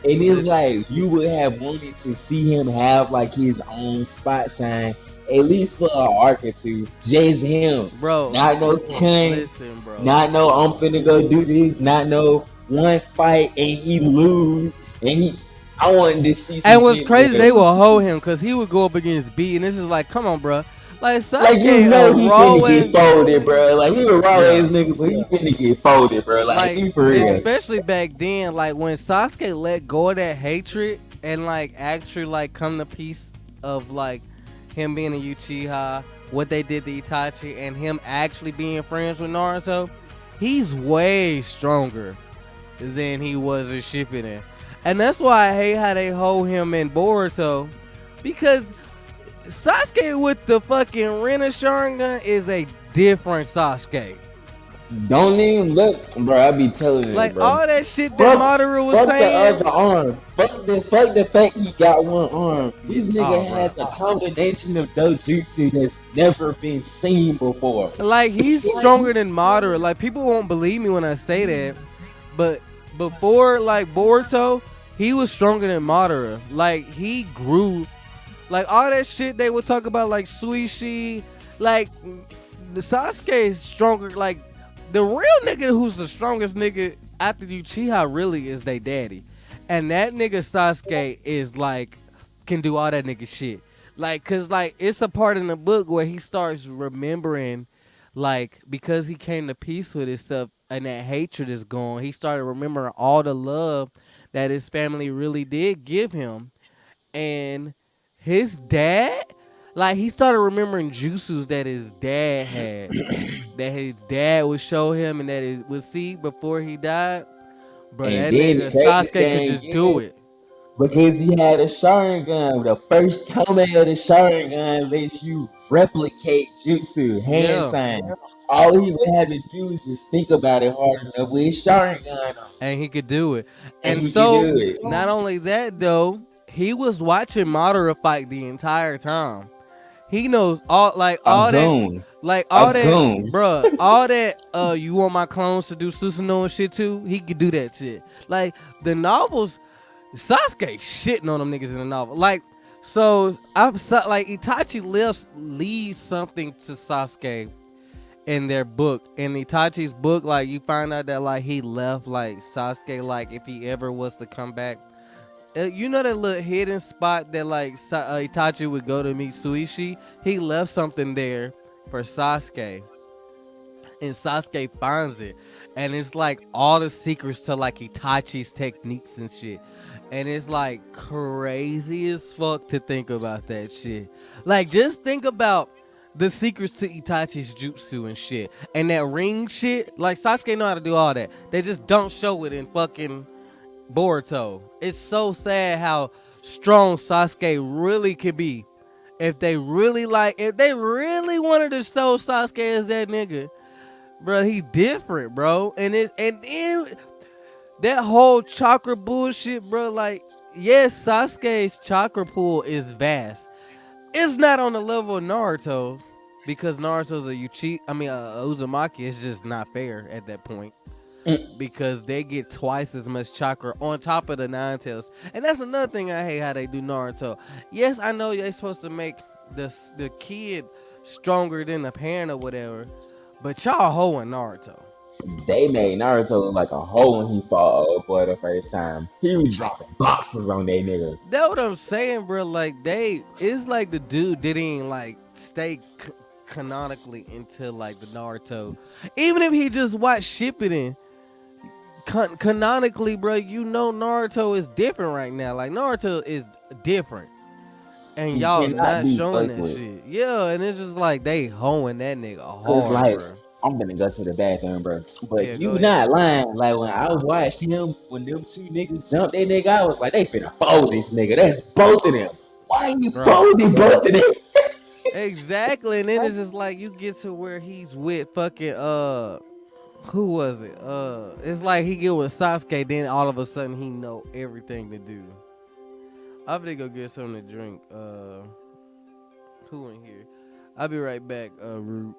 And it's like you would have wanted to see him have like his own spot shine, at least for an arc or two. Just him, bro. Not no cunt. Listen, bro. Not no I'm finna go do this. Not no one fight and he lose and he. I wanted to see. And what's crazy, they will hold him because he would go up against B, and this is like, come on, bro. Like Sasuke, like you know he finna get folded, bro. Like he a raw ass nigga, but he finna get folded, bro. Like he for real. Especially back then, like when Sasuke let go of that hatred and like actually like come to peace of like him being a Uchiha, what they did to Itachi, and him actually being friends with Naruto, he's way stronger than he was in Shippuden. And that's why I hate how they hold him in Boruto, because Sasuke with the fucking Rinna Sharingan is a different Sasuke. Don't even look, bro. I be telling you, like bro. All that shit that Madara was saying. Fuck the other arm. Fuck the fact he got one arm. This nigga has a combination of dojutsu that's never been seen before. Like he's stronger than Madara. Like people won't believe me when I say that, but before like Boruto, he was stronger than Madara. Like he grew. Like all that shit they would talk about, like Suishi, like the Sasuke is stronger. Like the real nigga who's the strongest nigga after Uchiha really is they daddy, and that nigga Sasuke is like can do all that nigga shit. Like cause like it's a part in the book where he starts remembering, like because he came to peace with his stuff and that hatred is gone. He started remembering all the love that his family really did give him, and his dad, like he started remembering jutsus that his dad had, that his dad would show him and that he would see before he died. But that nigga Sasuke could just do it. Because he had a Sharingan. The first tome of the Sharingan lets you replicate jutsu, hand signs. All he would have to do is just think about it hard enough with his Sharingan on. And he could do it. And so, not only that though, he was watching Madara fight the entire time. He knows all that, bruh, all that. You want my clones to do Susanoo and shit too? He could do that shit. Like the novels, Sasuke shitting on them niggas in the novel. Like so, like Itachi leaves something to Sasuke, in their book. In Itachi's book, like you find out that like he left like Sasuke, like if he ever was to come back. You know that little hidden spot that like Itachi would go to meet Suishi? He left something there for Sasuke, and Sasuke finds it, and it's like all the secrets to like Itachi's techniques and shit, and it's like crazy as fuck to think about that shit. Like just think about the secrets to Itachi's jutsu and shit, and that ring shit. Like Sasuke know how to do all that. They just don't show it in fucking Boruto. It's so sad how strong Sasuke really could be. If they really wanted to show Sasuke as that nigga, bro, he different, bro. And then that whole chakra bullshit, bro. Like, yes, Sasuke's chakra pool is vast. It's not on the level of Naruto's because Naruto's a Uzumaki is just not fair at that point Mm. because they get twice as much chakra on top of the nine tails. And that's another thing I hate how they do Naruto. Yes, I know they're supposed to make the kid stronger than the parent or whatever, but y'all hoeing Naruto. They made Naruto look like a hoe when he fought old boy the first time. He was dropping boxes on that nigga. That's what I'm saying, bro. Like it's like the dude didn't like stay canonically into like the Naruto. Even if he just watched Shippuden, canonically, bro, you know Naruto is different right now. Like Naruto is different, and He y'all cannot not be showing fucked that with. shit. Yeah, and it's just like they hoeing that nigga Cause hard, like bro. I'm gonna go to the bathroom, bro. But Yeah, you go ahead. not lying. Like when I was watching him, when them two niggas jumped that nigga, I was like, they finna fold this nigga. That's both of them. Why you Right. folding both of them? Exactly, and then it's just like you get to where he's with fucking who was it? It's like he get with Sasuke, then all of a sudden he know everything to do. I'm gonna go get something to drink. Who in here? I'll be right back. Root.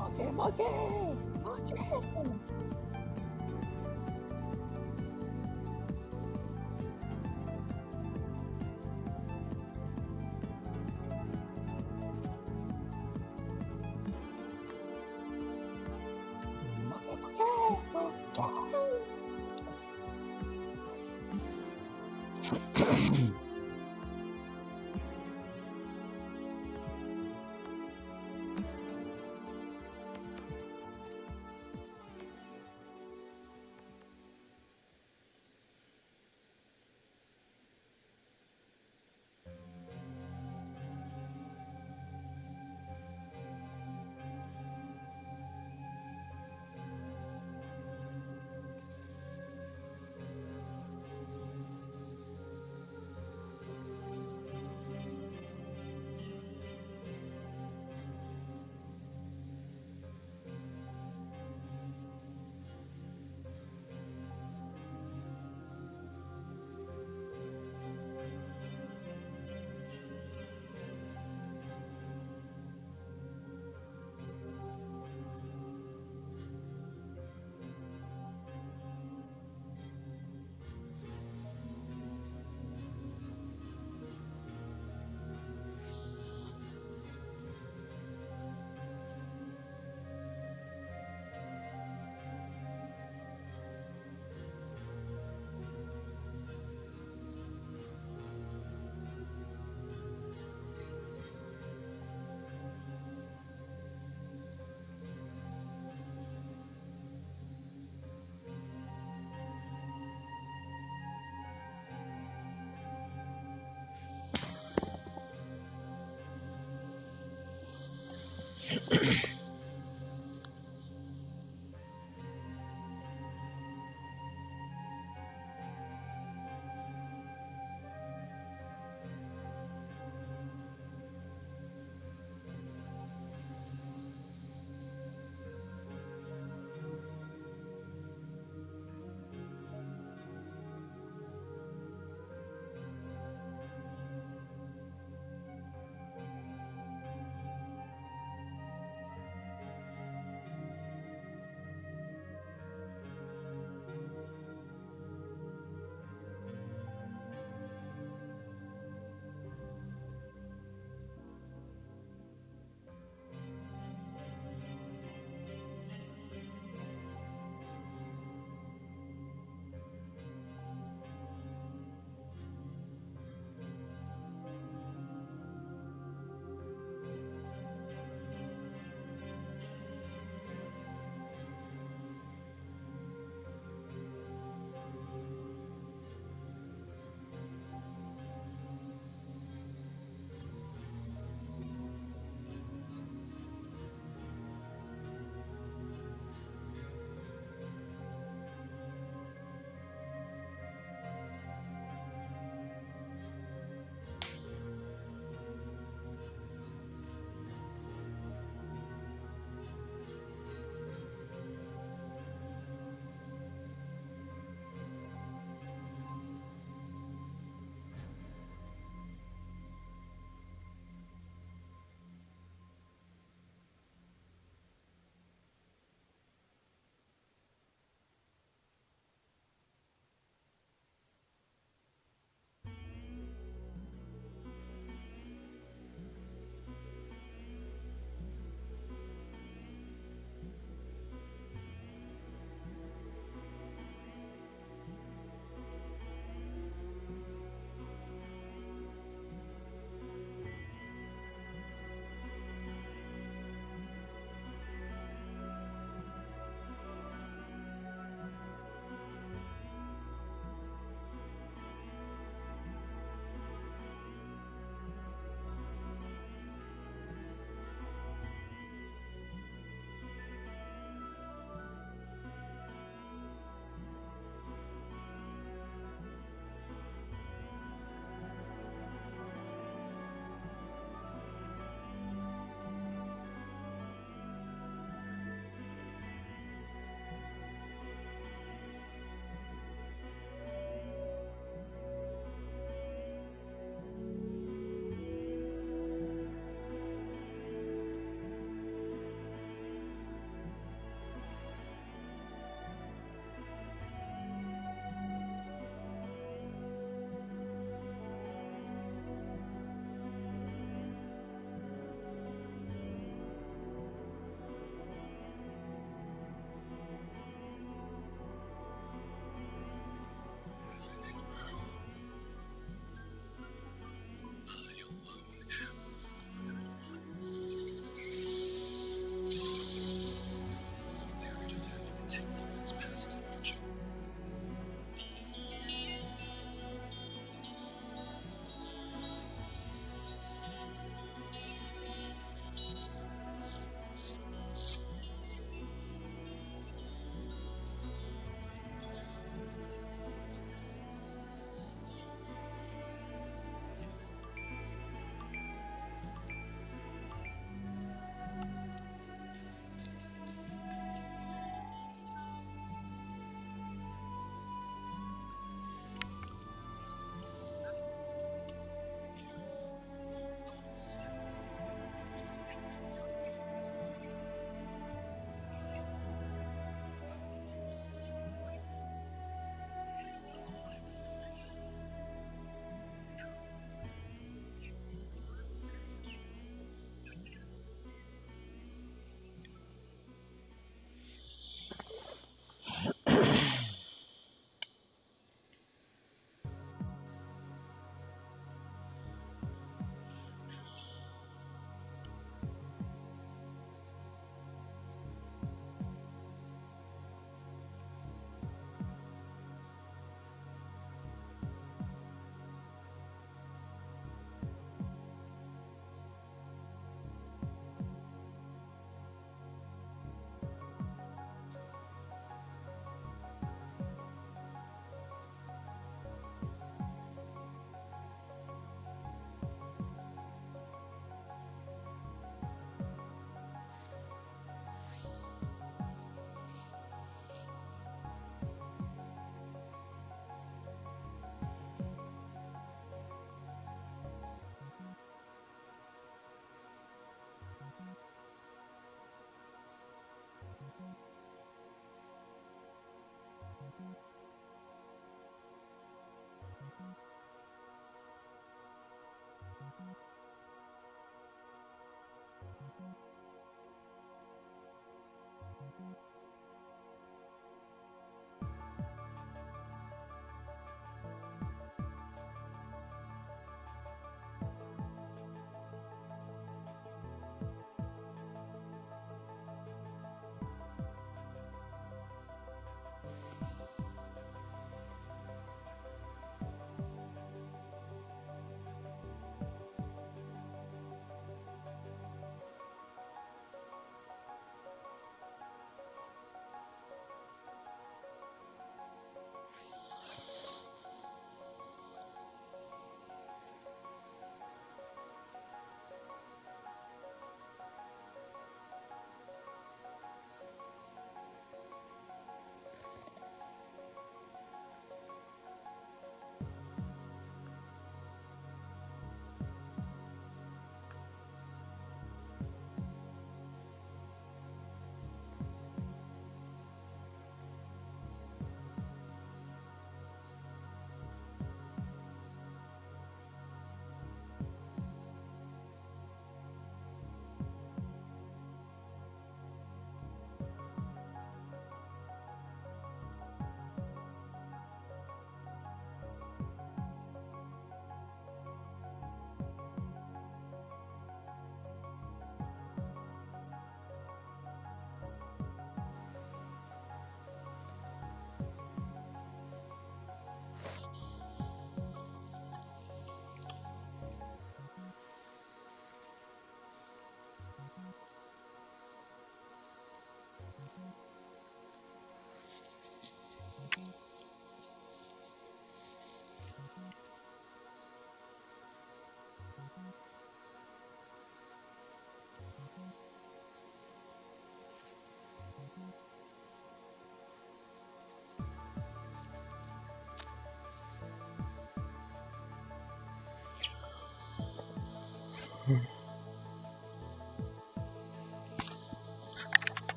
Okay, okay, okay.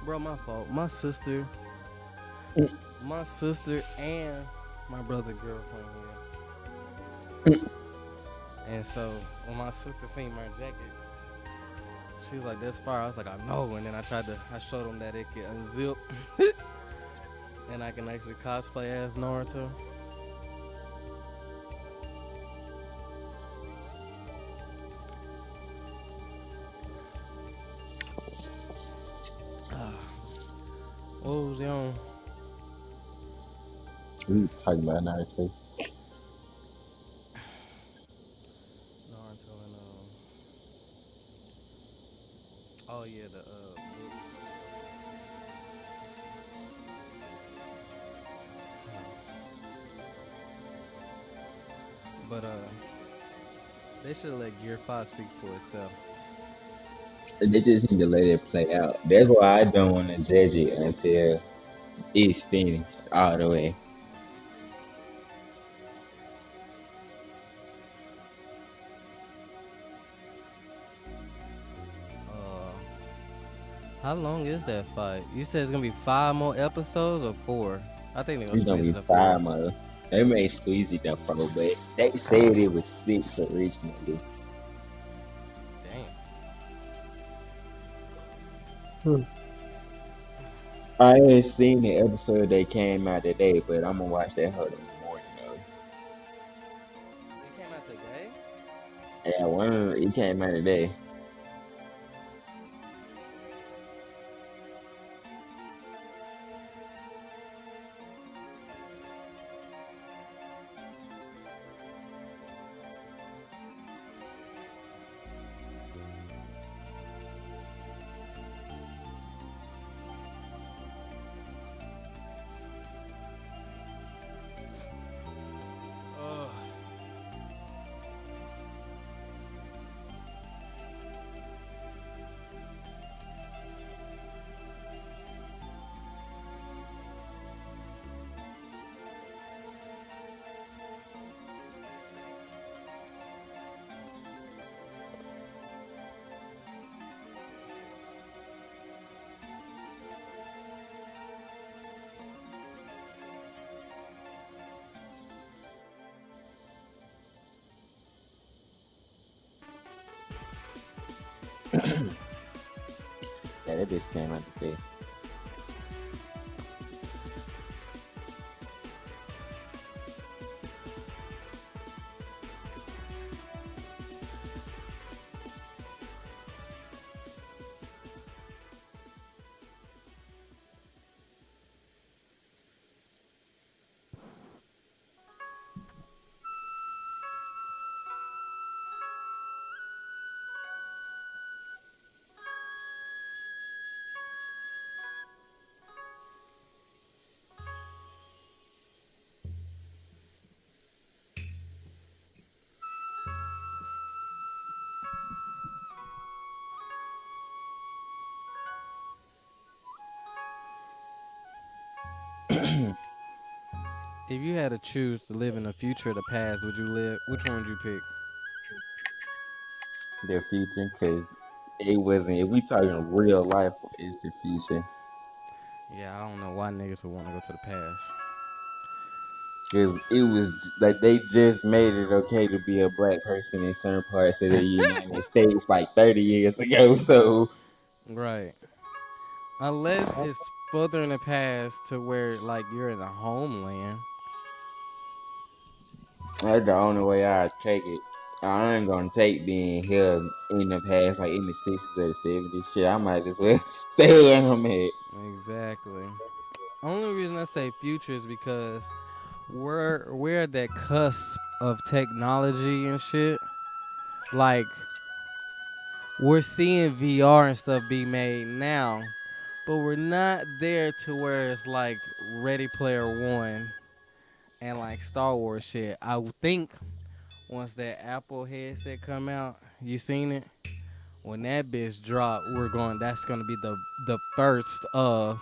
Bro, my fault. My sister, and my brother girlfriend here. And so when my sister seen my jacket, she was like, "That's fire." I was like, "I know." And then I showed them that it can unzip, and I can actually cosplay as Naruto. What was on We were talking about Naruto. Naruto and oh yeah, the books. But they should let Gear 5 speak for itself. They just need to let it play out. That's why I don't want to judge it until it's finished all the way. Uh, how long is that fight? You said it's gonna be 5 more episodes or 4? I think they're gonna It's gonna squeeze it be to 4. 5 more. They may squeeze it down 4, but they said it was 6 originally. Damn. I ain't seen the episode that came out today, but I'm gonna watch that whole in the morning though. It came out today. Yeah, one it came out today. Ugh. Yeah, that bitch came out today. If you had to choose to live in the future or the past, would you live? Which one would you pick? The future, cause it wasn't. If we talking real life, it's the future. Yeah, I don't know why niggas would want to go to the past. Cause it was like they just made it okay to be a black person in certain parts of the United States like 30 years ago. So Right. Unless it's further in the past to where like you're in the homeland. that's the only way I take it. I ain't gonna take being here in the past, like in the 60s or the 70s. Shit, I might as well stay where I'm at. Exactly. Only reason I say future is because we're at that cusp of technology and shit. Like we're seeing VR and stuff be made now, but we're not there to where it's like Ready Player One and like Star Wars shit. I would think once that Apple headset come out, you seen it? When that bitch drop, we're going. That's gonna be the first of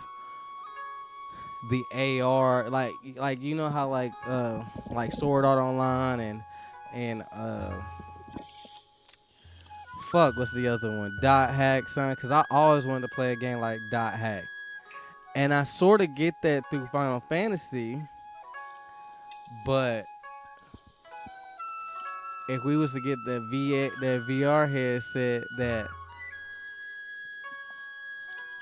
the AR. Like you know how like Sword Art Online and fuck, what's the other one? Dot Hack, son. Cause I always wanted to play a game like Dot Hack. And I sort of get that through Final Fantasy, but if we was to get that VR headset that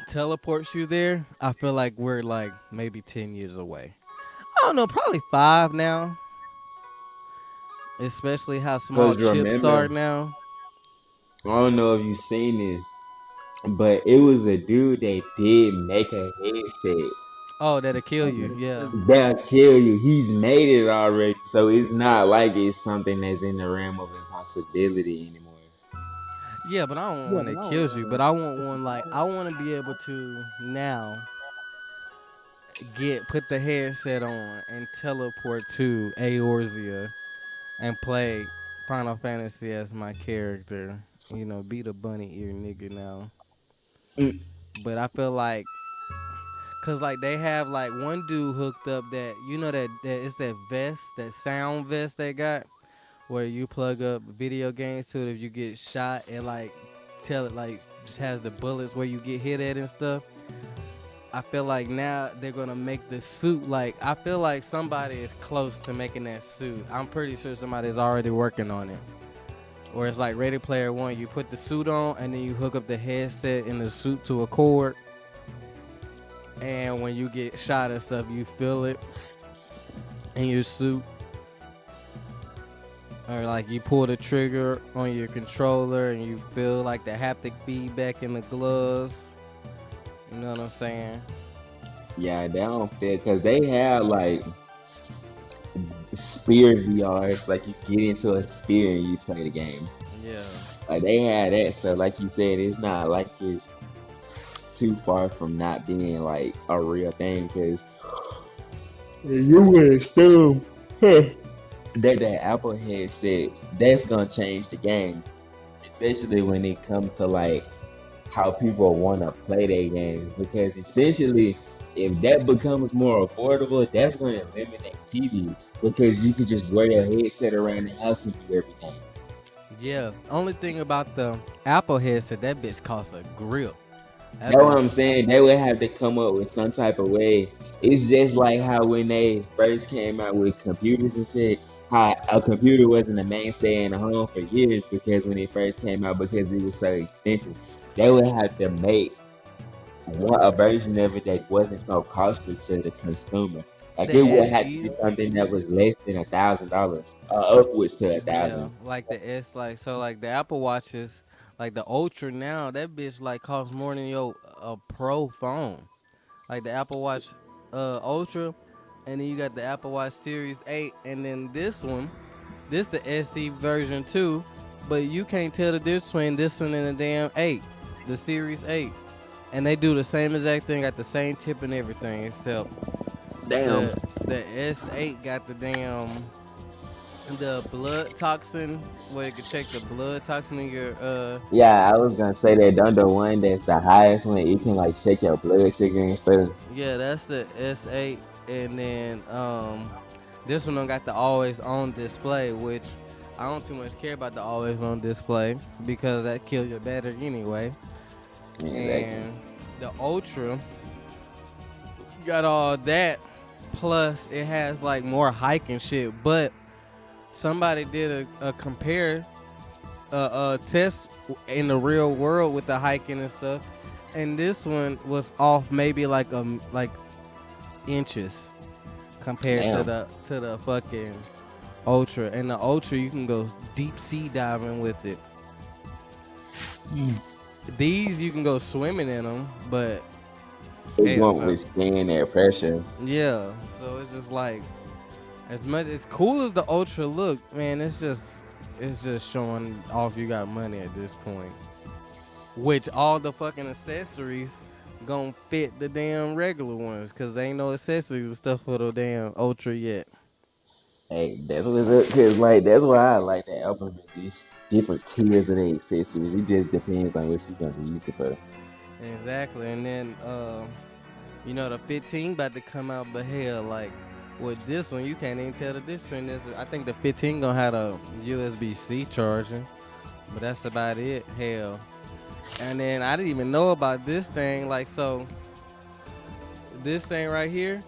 teleports you there, I feel like we're like maybe 10 years away. I don't know, probably 5 now. Especially how small Cause chips are remember, now. I don't know if you seen this, but it was a dude that did make a headset Oh, that'll kill you. Yeah. that'll kill you. He's made it already, so it's not like it's something that's in the realm of impossibility anymore. Yeah, but I don't want one that kills you. But I want one like I want to be able to now put the headset on and teleport to Eorzea and play Final Fantasy as my character. You know, be the bunny ear nigga now. Mm. But I feel like, cause like they have like one dude hooked up that you know that it's that vest, that sound vest they got, where you plug up video games to it. If you get shot, it like tell it like just has the bullets where you get hit at and stuff. I feel like now they're gonna make the suit like I feel like somebody is close to making that suit. I'm pretty sure somebody's already working on it. Or it's like Ready Player One. You put the suit on and then you hook up the headset and the suit to a cord. And when you get shot and stuff, you feel it in your suit. Or like you pull the trigger on your controller and you feel like the haptic feedback in the gloves. You know what I'm saying? Yeah, they don't fit because they have like spear VRs, like you get into a spear and you play the game. Yeah. Like they had that, so like you said, it's not like it's too far from not being like a real thing. Because you would assume that that Apple headset that's gonna change the game, especially when it comes to like how people want to play their games. Because essentially, if that becomes more affordable, that's going to eliminate TVs because you can just wear your headset around the house and do everything. Yeah. Only thing about the Apple headset, that bitch costs a grip. That That's what bitch. I'm saying. They would have to come up with some type of way. It's just like how when they first came out with computers and shit, how a computer wasn't a mainstay in the home for years because when it first came out, because it was so expensive, they would have to make want a version of it that wasn't so costly to the consumer. Like The it would have to SE. be something that was less than $1,000, upwards to a Yeah, thousand. like the S, like so, like the Apple Watches, like the Ultra now, that bitch like costs more than your a Pro phone. Like the Apple Watch, Ultra, and then you got the Apple Watch Series 8, and then this one, this the SE version too, but you can't tell the difference between this one and the damn 8, the Series 8, and they do the same exact thing, got the same chip and everything, except Damn. the S8 got the blood toxin where you can check the blood toxin in your Yeah, I was gonna say that under one that's the highest one. It can like check your blood sugar and stuff. yeah, that's the S8, and then this one don't got the always on display, which I don't too much care about the always on display because that kills your battery anyway. Exactly. And the Ultra got all that, plus it has like more hike and shit. But somebody did a compare test in the real world with the hiking and stuff, and this one was off maybe like inches compared Damn. to the fucking Ultra. And the Ultra, you can go deep sea diving with it. These you can go swimming in them, but It hell, won't so withstand that pressure. yeah. So it's just like as cool as the Ultra look, man. It's just showing off you got money at this point. Which all the fucking accessories gonna fit the damn regular ones, cause there ain't no accessories and stuff for the damn Ultra yet. Hey, that's what's up. Cause like that's why I like that album. These different tiers of the accessories. It just depends on what you're gonna use it for. Exactly, and then you know the 15 about to come out, but hell, like with this one, you can't even tell the difference between this. I think the 15 gonna have a USB-C charging, but that's about it. Hell, and then I didn't even know about this thing. Like so, this thing right here,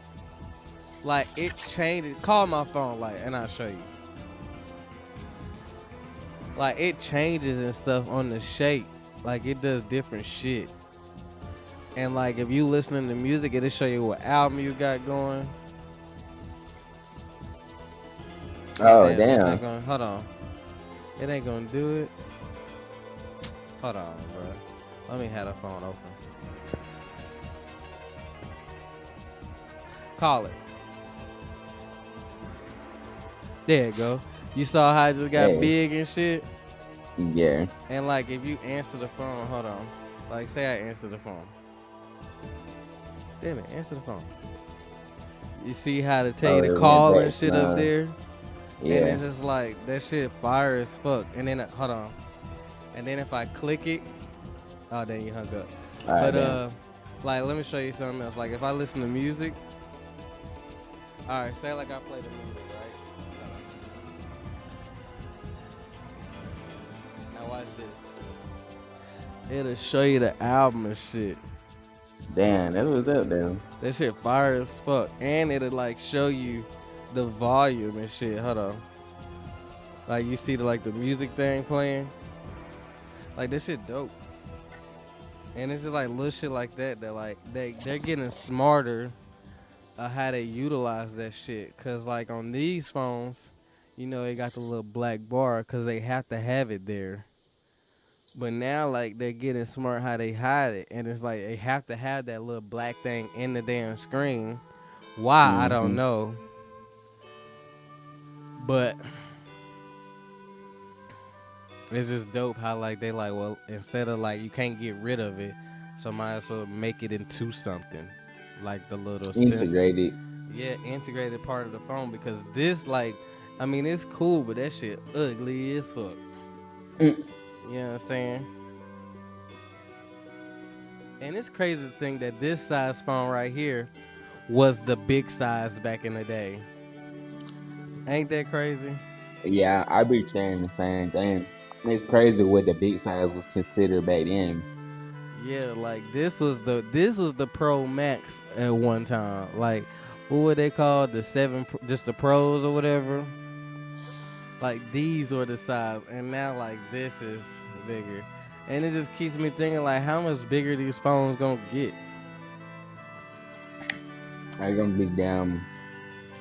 like it changes. Call my phone, like, and I'll show you. Like it changes and stuff on the shape. Like it does different shit. And like if you listening to music, it'll show you what album you got going. Oh Damn, it's not damn. gonna. Hold on. It ain't gonna do it. Hold on, bro. Let me have the phone open. Call it. There you go. You saw how it just got Hey. big and shit? Yeah. And like if you answer the phone, hold on. Like say I answer the phone. Damn it, answer the phone. You see how to tell you Oh, to it went call and back shit up slow. there? And Yeah. it's just like that shit fire as fuck. And then hold on. And then if I click it, oh then you hung up. All right, But damn. like let me show you something else. Like if I listen to music, alright, say like I play the music, right? Now watch this. It'll show you the album and shit. Damn, that was up there. That shit fire as fuck. And it'll like show you the volume and shit. Hold on. Like you see the like the music thing playing. Like this shit dope. And it's just like little shit like that that like they're getting smarter of how they utilize that shit. Cause like on these phones, you know, they got the little black bar because they have to have it there. But now like they're getting smart how they hide it. And it's like they have to have that little black thing in the damn screen. Why? I don't Mm-hmm. know. But it's just dope how like they like, well, instead of like you can't get rid of it, so might as well make it into something. Like the little sense, Integrated. yeah, integrated part of the phone because this like I mean it's cool, but that shit ugly as fuck. Mm. You know what I'm saying? And it's crazy to think that this size phone right here was the big size back in the day. Ain't that crazy? Yeah, I be saying the same thing. It's crazy what the big size was considered back then. Yeah, like this was the Pro Max at one time. Like what were they called? The just the pros or whatever. Like these were the size, and now like this is bigger, and it just keeps me thinking like how much bigger these phones gonna get. I gonna be damn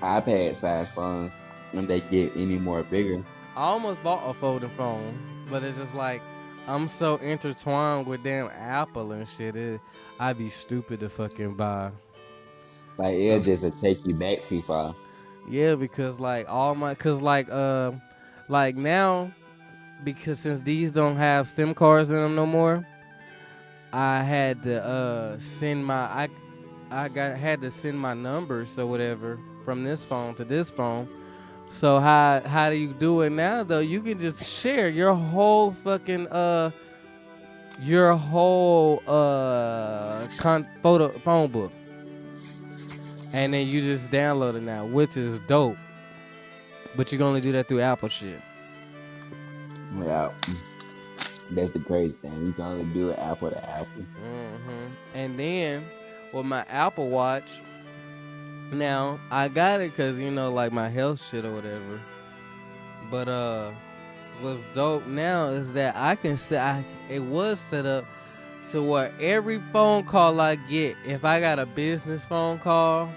iPad size phones when they get any more bigger. I almost bought a folding phone, but it's just like I'm so intertwined with damn Apple and shit. I'd be stupid to fucking buy. Like it'll Uh, just take you back too far. yeah, because like cause like now because since these don't have SIM cards in them no more, I had to send my I got had to send my numbers or whatever from this phone to this phone. So how do you do it now though? You can just share your whole photo phone book, and then you just download it now, which is dope. But you can only do that through Apple shit. Yeah, that's the crazy thing. You can only do it apple to apple. And then with my Apple Watch, now I got it because you know like my health shit or whatever. But what's dope now is that I can set. It was set up to where every phone call I get, if I got a business phone call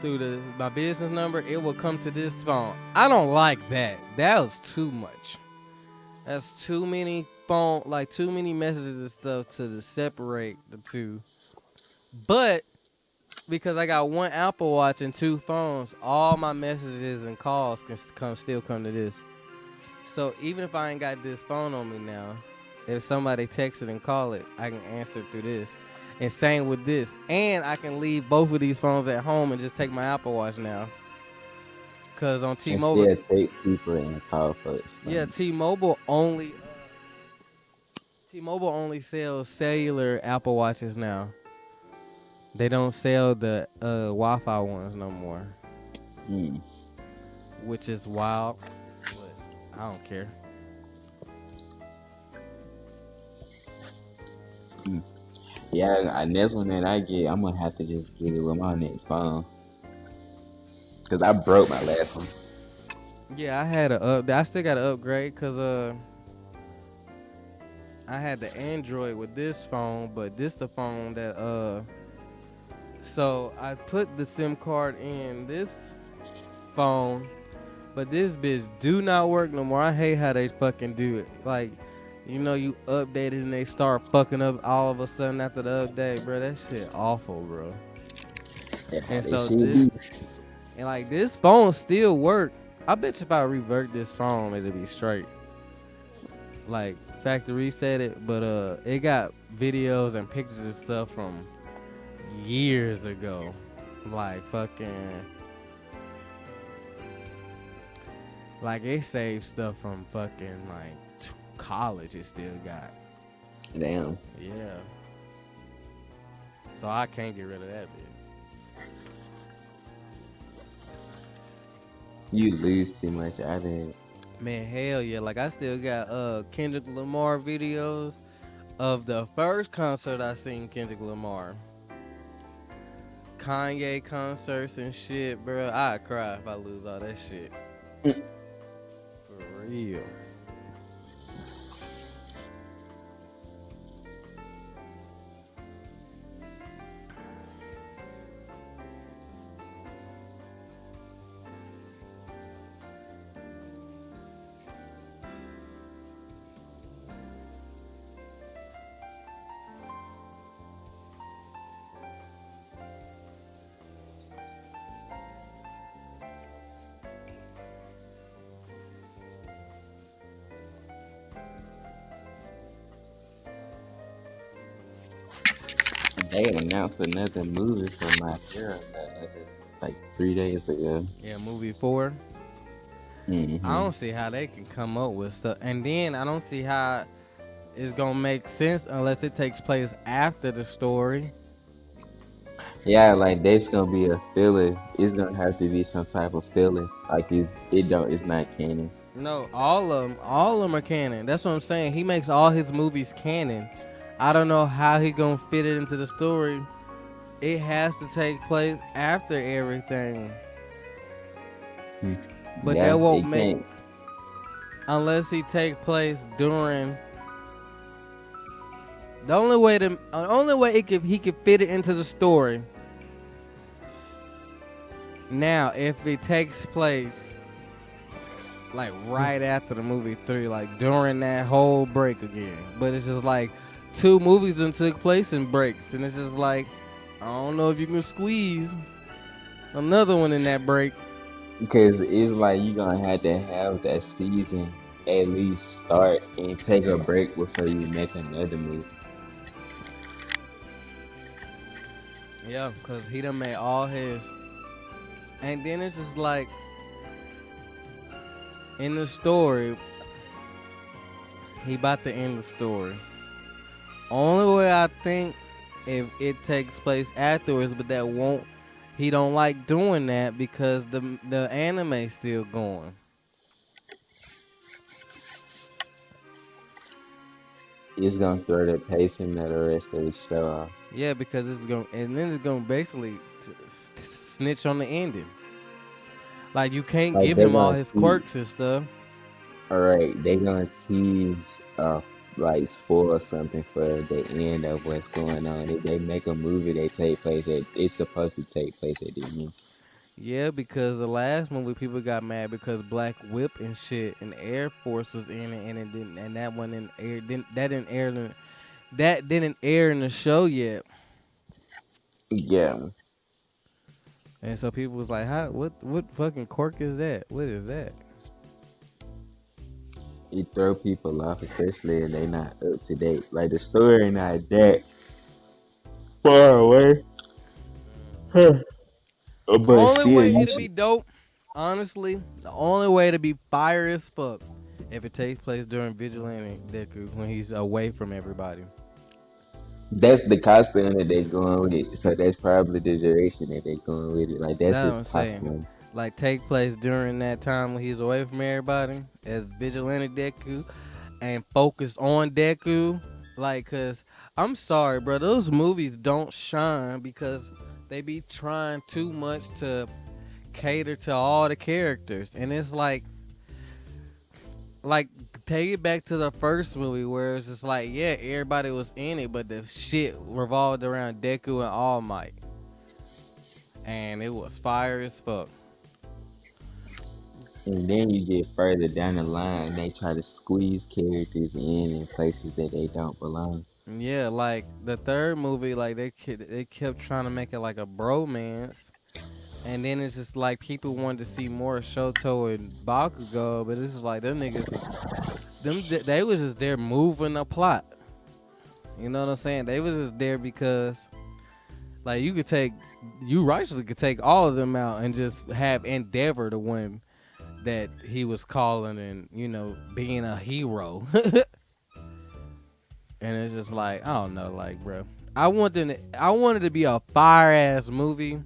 through my business number, it will come to this phone. I don't like that. That was too much. That's too many too many messages and stuff to separate the two. But because I got one Apple Watch and two phones, all my messages and calls can still come to this. So even if I ain't got this phone on me now, if somebody texted and call it, I can answer through this. And same with this. And I can leave both of these phones at home and just take my Apple Watch now. Cause on And T-Mobile, still text people and call folks. yeah, T-Mobile only sells cellular Apple Watches now. They don't sell the Wi-Fi ones no more, Mm. which is wild. But I don't care. Mm. Yeah, next one that I get, I'm gonna have to just get it with my next phone. Cause I broke my last one. Yeah, I had a up. I still got to upgrade because I had the Android with this phone, but this the phone that So I put the SIM card in this phone, but this bitch do not work no more. I hate how they fucking do it. Like, you update it and they start fucking up all of a sudden after the update, bro. That shit awful, bro. That's how And they so should be. this phone still work. I bet you if I revert this phone, it'll be straight. Like factory reset it, but it got videos and pictures and stuff from years ago. Like fucking like it saved stuff from fucking like college it still got. Damn, Yeah. So I can't get rid of that bitch. you lose too much out of it. Man, hell yeah. Like I still got Kendrick Lamar videos of the first concert I seen Kendrick Lamar. Kanye concerts and shit, bro. I'd cry if I lose all that shit. For real. They announced another movie for my hero the other, like 3 days ago. Yeah, movie 4. I Hmm. don't see how they can come up with stuff. And then I don't see how it's gonna make sense unless it takes place after the story. Yeah, like there's gonna be a filler. It's gonna have to be some type of filler. Like it's not canon. No, all of them are canon. That's what I'm saying. He makes all his movies canon. I don't know how he gonna fit it into the story. It has to take place after everything, Hmm. but that Yeah, won't it make can't. unless he take place during. The only way he could fit it into the story. Now, if it takes place like right after the movie 3, like during that whole break again, but it's just like two movies that took place in breaks, and it's just like I don't know if you can squeeze another one in that break. Because it's like you're gonna have to have that season at least start and take a break before you make another movie. Yeah, cause he done made all his, and then it's just like in the story, he about to end the story. Only way I think if it takes place afterwards, but that won't. He don't like doing that because the anime's still going. It's gonna throw the pacing of the rest of the show off. Yeah, because it's gonna basically snitch on the ending. Like you can't Like give they're him all gonna his tease. quirks and stuff. All right, they're gonna tease, like spoil something for the end of what's going on. If they make a movie, they take place at. It's supposed to take place at the end. Yeah, because the last movie people got mad because Black Whip and shit and Air Force was in it and it didn't and that one didn't air that didn't air in the show yet. Yeah, And so people was like, "How? What fucking quirk is that? What is that?" it throw people off, especially if they not up to date. Like the story not that far away. But Only still, way you it'll should. be dope, honestly, the only way to be fire as fuck if it takes place during Vigilante Deku when he's away from everybody. That's the costume that they're going with. So that's probably the duration that they're going with it. Like that's That's what his I'm saying. costume. Like take place during that time when he's away from everybody as Vigilante Deku and focus on Deku. Like, cause I'm sorry, bro. Those movies don't shine because they be trying too much to cater to all the characters, and it's like take it back to the first movie where it's just like, yeah, everybody was in it, but the shit revolved around Deku and All Might, and it was fire as fuck. And then you get further down the line, they try to squeeze characters in places that they don't belong. Yeah, like the third movie, like they kept trying to make it like a bromance, and then it's just like people wanted to see more Shoto and Bakugo, but it's just like them niggas was they was just there moving the plot. You know what I'm saying? They was just there because like you rightfully could take all of them out and just have Endeavor to win that he was calling and being a hero. And it's just like I don't know, like bro, I wanted to be a fire ass movie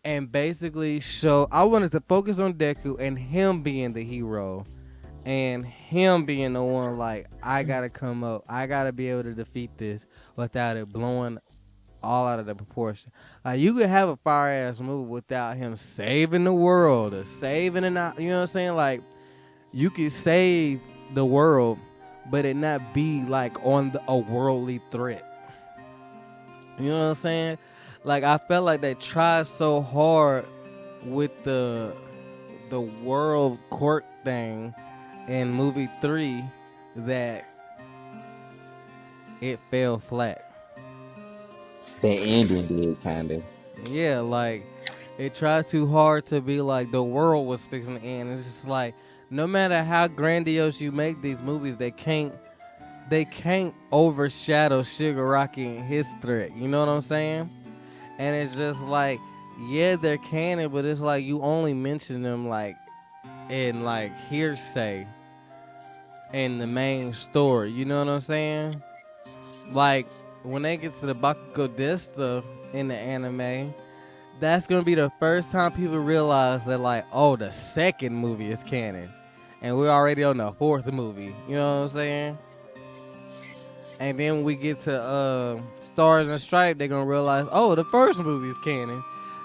and basically show I wanted to focus on Deku and him being the hero and him being the one like I gotta come up, I gotta be able to defeat this without it blowing all out of the proportion. Like you could have a fire ass movie without him saving the world or saving it out. You know what I'm saying? Like you could save the world, but it not be like on a worldly threat. You know what I'm saying? Like I felt like they tried so hard with the world court thing in movie 3 that it fell flat. The ending did kind of. Yeah, like it tried too hard to be like the world was fixing to end. It's just like no matter how grandiose you make these movies, they can't overshadow Shigaraki and his threat. You know what I'm saying? And it's just like, yeah, they're canon, but it's like you only mention them like in like hearsay in the main story. You know what I'm saying? Like when they get to the Bakugo Desta in the anime, that's gonna be the first time people realize that like, oh, the second movie is canon, and we're already on the fourth movie. You know what I'm saying? And then when we get to Stars and Stripes, they're gonna realize, oh, the first movie is canon.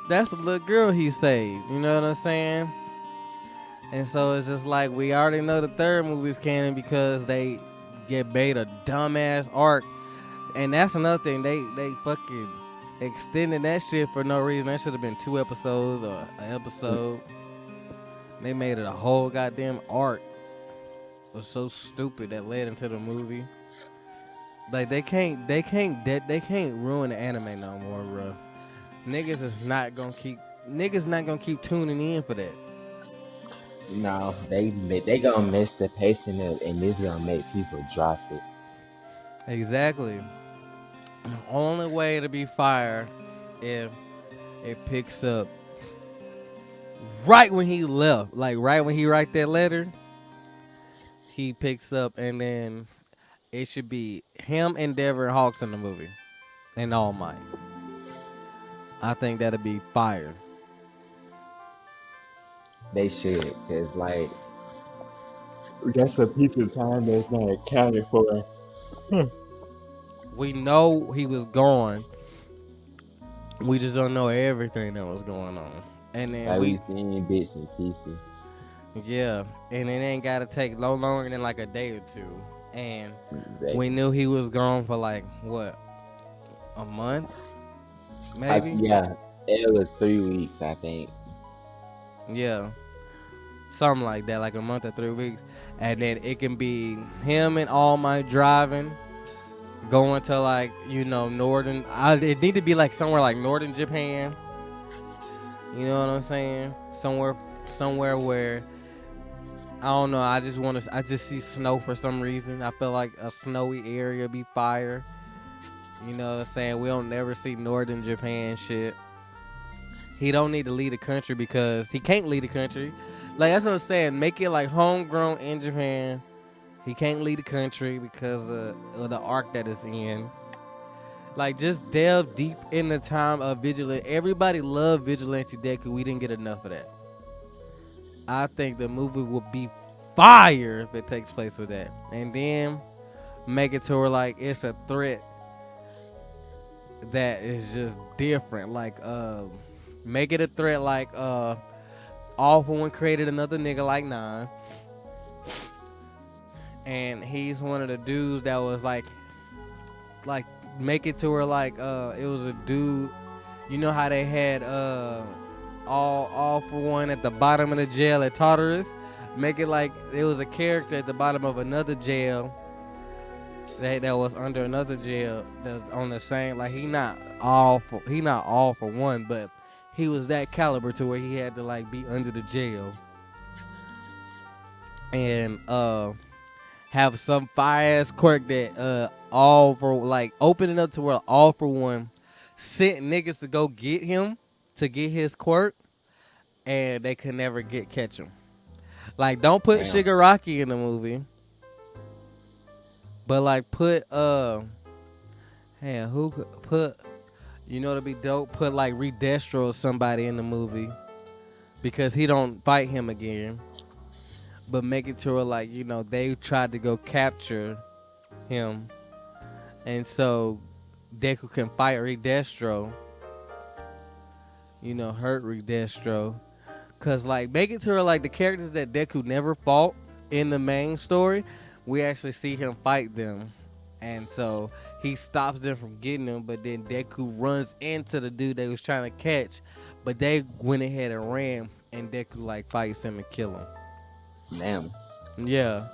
That's the little girl he saved. You know what I'm saying? And so it's just like we already know the third movie is canon because they get made a dumbass arc, and that's another thing. They fucking extended that shit for no reason. That should have been 2 episodes or an episode. They made it a whole goddamn arc. It was so stupid that led into the movie. Like they can't ruin the anime no more, bro. Niggas not gonna keep tuning in for that. No, they gonna mess the pacing up, and this gonna make people drop it. Exactly. Only way to be fired if it picks up right when he left, like right when he write that letter, he picks up, and then it should be him, Endeavor, and Hawks in the movie, and All Might. I think that'd be fire. They should, cause like that's a piece of time that's not accounted for. We know he was gone. We just don't know everything that was going on. And then Like we seen bits and pieces. yeah, and it ain't gotta take no longer than like a day or two. And we Exactly. knew he was gone for like what, a month, maybe. Yeah, it was 3 weeks, I think. Yeah, something like that, like a month or 3 weeks. And then it can be him and All Might driving, going to like northern. It need to be like somewhere like northern Japan. You know what I'm saying? Somewhere where I don't know. I just see snow for some reason. I feel like a snowy area be fire. You know what I'm saying? We don't never see northern Japan shit. He don't need to lead the country because he can't lead the country. Like that's what I'm saying. Make it like homegrown in Japan. He can't lead the country because of the arc that it's in. Like just delve deep in the time of Vigilante. Everybody loved Vigilante Deku. We didn't get enough of that. I think the movie would be fire if it takes place with that. And then make it to where like it's a threat that is just different. Like make it a threat like All For One created another nigga like Nine, and he's one of the dudes that was like make it to where like it was a dude. You know how they had all for one at the bottom of the jail at Tartarus? Make it like it was a character at the bottom of another jail that was under another jail that's on the same, like he not all for one, but he was that caliber to where he had to like be under the jail and have some fire ass quirk that all for like opening up to where All For One sent niggas to go get him to get his quirk, and they could never catch him. Like, don't put Damn. Shigaraki in the movie, but like put hey, who could put, you know, to be dope, put like Redestro or somebody in the movie because he don't fight him again, but make it to where like, you know, they tried to go capture him, and so Deku can fight Redestro, you know, hurt Redestro. Cause like make it to where like the characters that Deku never fought in the main story, we actually see him fight them. And so he stops them from getting them, but then Deku runs into the dude they was trying to catch, but they went ahead and ran, and Deku like fights him and kill him. Damn. Yeah.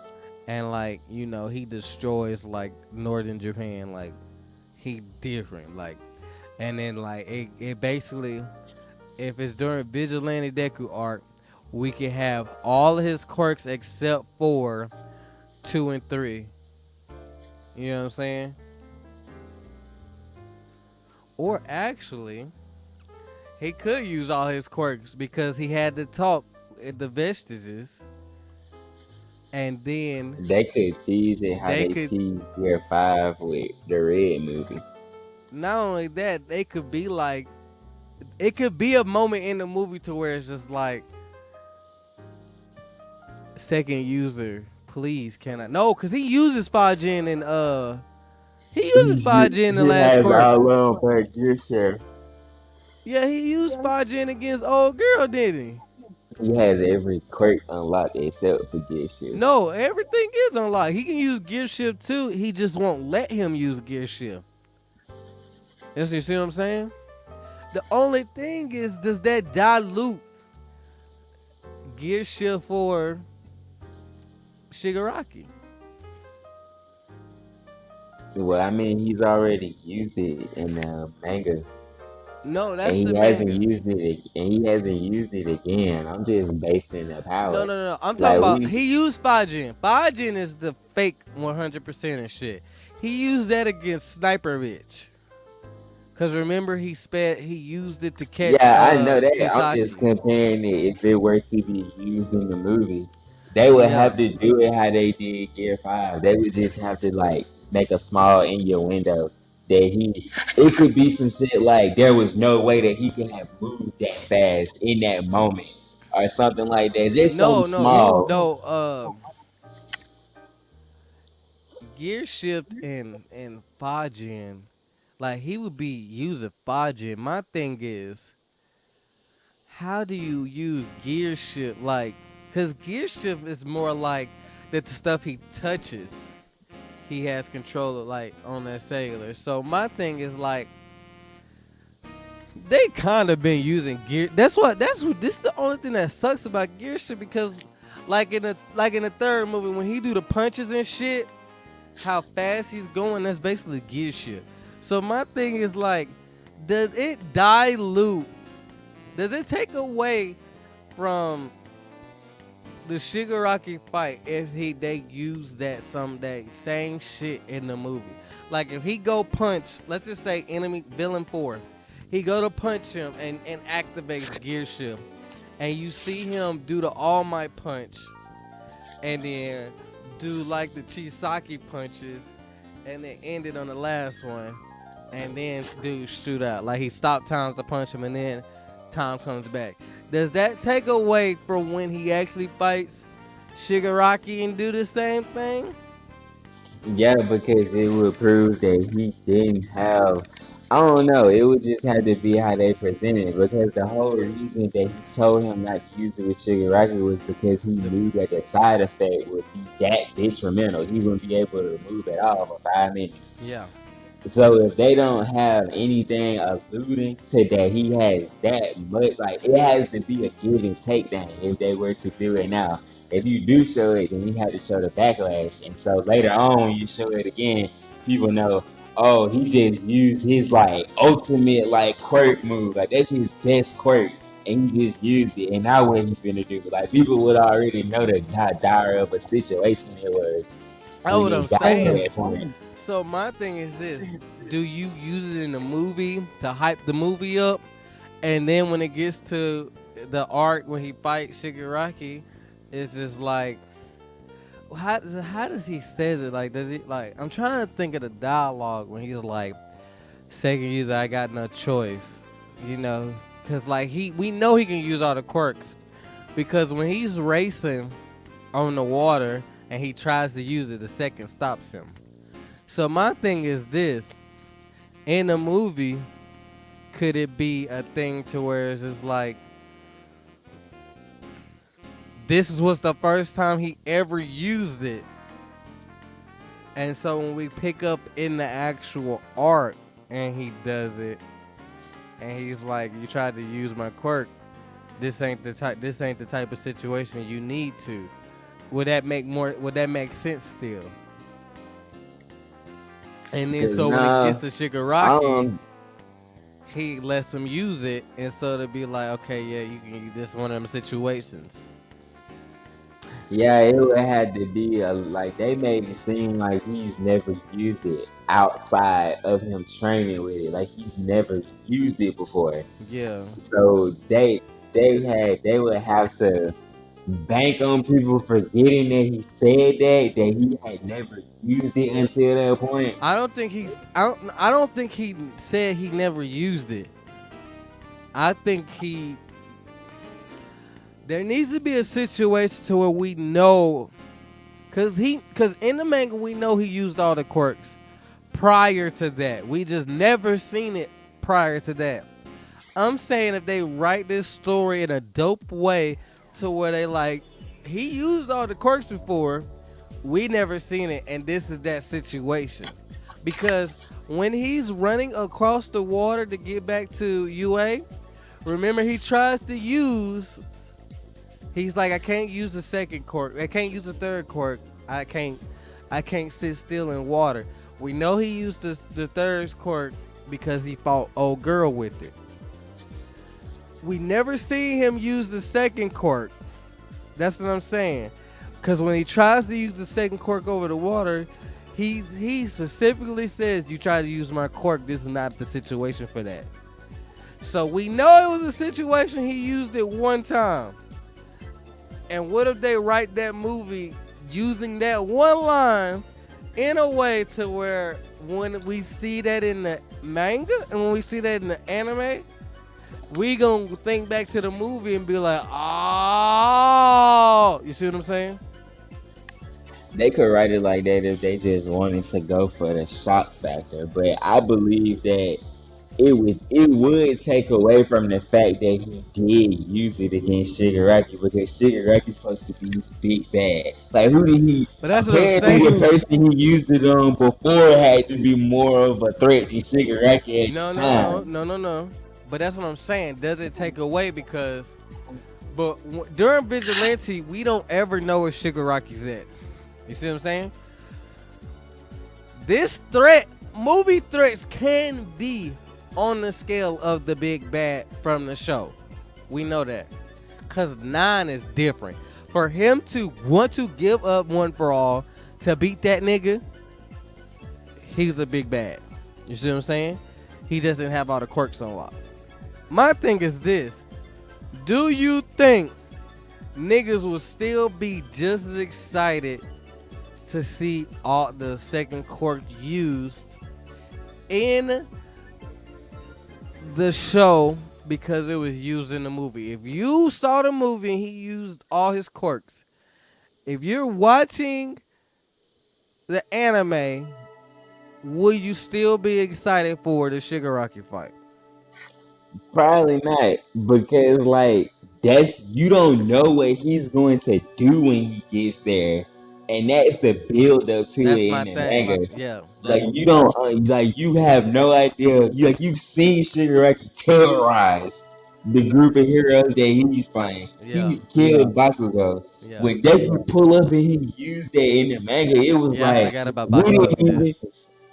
And like, you know, he destroys like northern Japan, like he different, like, and then like it basically, if it's during Vigilante Deku arc, we can have all of his quirks except for 2 and 3. You know what I'm saying? Or actually, he could use all his quirks because he had to talk at the vestiges, and then They could tease it how they they could, teased Year 5 with the Red movie. not only that, they could be like, it could be a moment in the movie to where it's just like, second user, please can I? No, because he uses Fajin and he uses Fajin in the He last has quirk. all on back gear share. Yeah, he used Fajin against old girl, didn't He has every quirk unlocked except for gear he? shift. No, everything is unlocked. He can use Gear Shift too. He just won't let him use Gear Shift. You see what I'm saying? The only thing is, does that dilute Gear Shift for Shigaraki? Well, I mean, he's already used it in the manga, No, and that's the manga. he hasn't used it again. I'm just basing the No, power. no, no. I'm talking Like about we, he used Fajin. Fajin is the fake 100% and shit. He used that against Sniper Bitch. Cause remember he used it to catch yeah, I know that. I'm just Chisaki. comparing it. If it were to be used in the movie, they would Yeah. have to do it how they did Gear 5. They would just have to like make a small innuendo that it could be some shit like there was no way that he could have moved that fast in that moment or something like that. Just something No, no, small. no. Gear Shift and Fajin, like he would be using Fajin. My thing is, how do you use Gear Shift? Like, cause Gear Shift is more like that the stuff he touches, he has control of, like on that cellular. So my thing is like, they kind of been using gear. This is the only thing that sucks about Gear Shift, because like in the third movie when he do the punches and shit, how fast he's going, that's basically Gear Shift. So my thing is like, does it dilute? Does it take away from the Shigaraki fight if they use that same shit in the movie? Like if he go punch, let's just say enemy villain 4, he go to punch him and activates Gear Shift, and you see him do the All Might punch, and then do like the Chisaki punches, and then end it on the last one, and then do shoot out. Like he stopped times to punch him, and then time comes back. Does that take away from when he actually fights Shigaraki and do the same thing? Yeah, because it would prove that he didn't have. I don't know. It would just have to be how they presented it. Because the whole reason that he told him not to use it with Shigaraki was because he The knew that the side effect would be that detrimental. He wouldn't be able to move at all for 5 minutes. yeah. So if they don't have anything alluding to that he has that much, like it has to be a give and take thing if they were to do it now. If you do show it, then you have to show the backlash. And so later on, when you show it again, people know, oh, he just used his like ultimate like quirk move. Like that's his best quirk. And he just used it. And now what he's gonna do? Like people would already know the how dire of a situation it was That's when what I'm it got to saying. that point. So my thing is this: do you use it in the movie to hype the movie up, and then when it gets to the arc when he fights Shigaraki, it's just like how does he says it? Like does he like? I'm trying to think of the dialogue when he's like, "Second user, I got no choice," you know, because like we know he can use all the quirks because when he's racing on the water and he tries to use it, the second stops him. So my thing is this: in a movie, could it be a thing to where it's just like this was the first time he ever used it, and so when we pick up in the actual art and he does it, and he's like, "You tried to use my quirk. This ain't the type. This ain't the type of situation you need to." Would that make more? Would that make sense still? And then Cause so when it gets now to I Shigaraki, don't. he lets him use it, and so to be like, okay, yeah, you can use this one of them situations. Yeah, it would have to be like they made it seem like he's never used it outside of him training with it. Like he's never used it before. Yeah, So they would have to bank on people forgetting that he said that he had never used it until that point. I don't think he said he never used it. I think he. There needs to be a situation to where we know, cause in the manga we know he used all the quirks prior to that. We just never seen it prior to that. I'm saying if they write this story in a dope way to where they like he used all the quirks before, we never seen it, and this is that situation. Because when he's running across the water to get back to UA, remember he tries to use he's like, I can't use the second quirk, I can't use the third quirk, I can't sit still in water. We know he used the third quirk because he fought old girl with it. We never see him use the second quirk. That's what I'm saying. Because when he tries to use the second quirk over the water, he specifically says, "You try to use my quirk. This is not the situation for that." So we know it was a situation he used it one time. And what if they write that movie using that one line in a way to where when we see that in the manga and when we see that in the anime, we gonna think back to the movie and be like, oh, you see what I'm saying? They could write it like that if they just wanted to go for the shock factor, but I believe that it would take away from the fact that he did use it against Shigaraki because Shigaraki's supposed to be his big bad. Like who did he But that's what I'm apparently the saying. person he used it on before had to be more of a threat than Shigaraki at No, the no, no, time. no, no, no. But that's what I'm saying. Does it take away because, but during Vigilante, we don't ever know where Shigaraki's at. You see what I'm saying? This threat, movie threats can be on the scale of the big bad from the show. We know that. Because 9 is different. For him to want to give up one for all to beat that nigga, he's a big bad. You see what I'm saying? He doesn't have all the quirks on lock. My thing is this. Do you think niggas will still be just as excited to see all the second quirk used in the show because it was used in the movie? If you saw the movie and he used all his quirks, if you're watching the anime, will you still be excited for the Shigaraki fight? Probably not, because like that's you don't know what he's going to do when he gets there, and that's the build up to That's it in my the thing. manga. Yeah, Like that's you don't like you have no idea. You've seen Shigaraki terrorize the group of heroes that he's fighting. yeah, He's killed Bakugo. yeah, When Deku pull up and he used that in the manga, it was yeah. I like forgot about we Bakugo's didn't death. even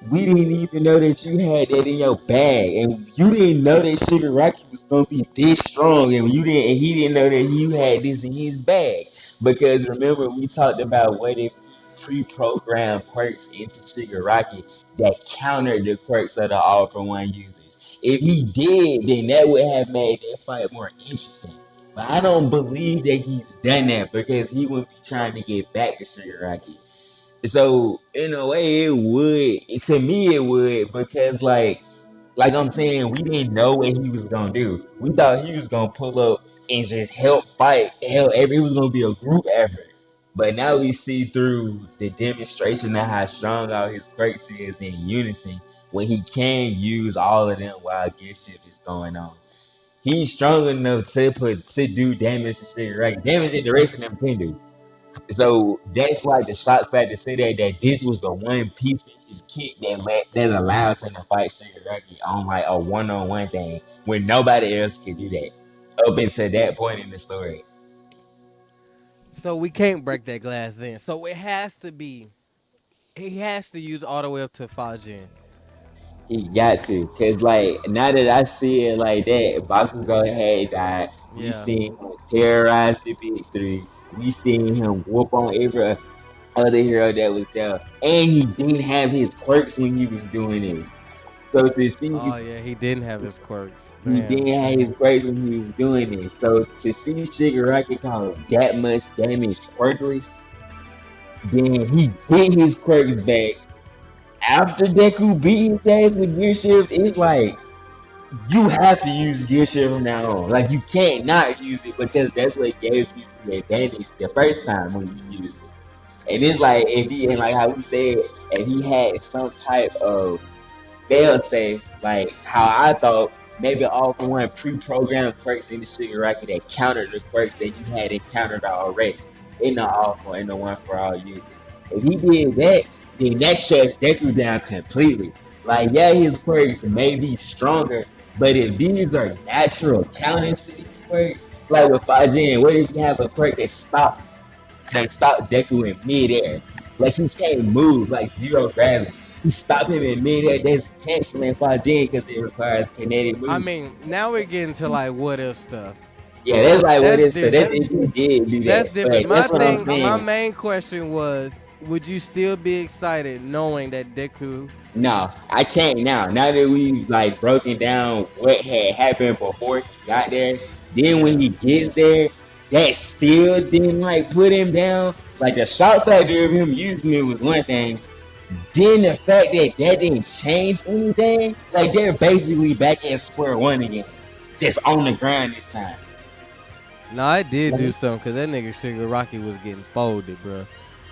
we didn't even know that you had that in your bag, and you didn't know that Shigaraki was gonna be this strong, and he didn't know that you had this in his bag. Because remember, we talked about what if he pre-programmed quirks into Shigaraki that countered the quirks of the All for One users. If he did, then that would have made that fight more interesting. But I don't believe that he's done that because he would be trying to get back to Shigaraki. So in a way, it would. To me, it would because like I'm saying, we didn't know what he was gonna do. We thought he was gonna pull up and just help fight. Hell, it was gonna be a group effort. But now we see through the demonstration of how strong all his quirks is in unison when he can use all of them while gear shift is going on. He's strong enough to do damage to shit, right? Damage in the rest of them can do. So that's like the shock factor to say that this was the one piece in his kit that allows him to fight Shigaraki on like a one-on-one thing when nobody else could do that up until that point in the story. So we can't break that glass in. So it has to be. He has to use all the way up to Fajin. He got to, cause like now that I see it like that, Bakugo had died. We Yeah. seen him terrorize the big three. We seen him whoop on every other hero that was there, and he didn't have his quirks when he was doing this. So to see Oh yeah, he didn't have his quirks. he Damn. didn't have his quirks when he was doing it. So to see Shigaraki cause that much damage quirkless, then he get his quirks back after Deku beat his ass with Gear Shift. It's like you have to use Gear Shift from now on. Like you can't not use it because that's what gave you the advantage the first time when you used it. And it's like if he and like how we said, if he had some type of they'll say like how I thought maybe all for one pre-programmed quirks in the Shigaraki that countered the quirks that you had encountered already in the all for in the one for all users. If he did that, then that shuts Deku down completely. Like yeah, his quirks may be stronger, but if these are natural counters to these quirks, like with Fajin, what if you have a quirk that stop Deku in midair? Like he can't move, like zero gravity. You stop him in midair, that's canceling 5G because it requires kinetic I movement. mean, now we're getting to like what if stuff. Yeah, that's like what That's if so that's different. if he did do That's that. different. But My that's what I'm thing, my saying. main question was, would you still be excited knowing that Deku? No, I can't now. Now that we've like broken down what had happened before he got there, then when Yeah. he gets there, that still didn't like put him down. Like the shock factor of him using it was one thing. Then the fact that that didn't change anything, like they're basically back at square one again, just on the ground this time. No, I did do something because that nigga Shigaraki was getting folded, bro.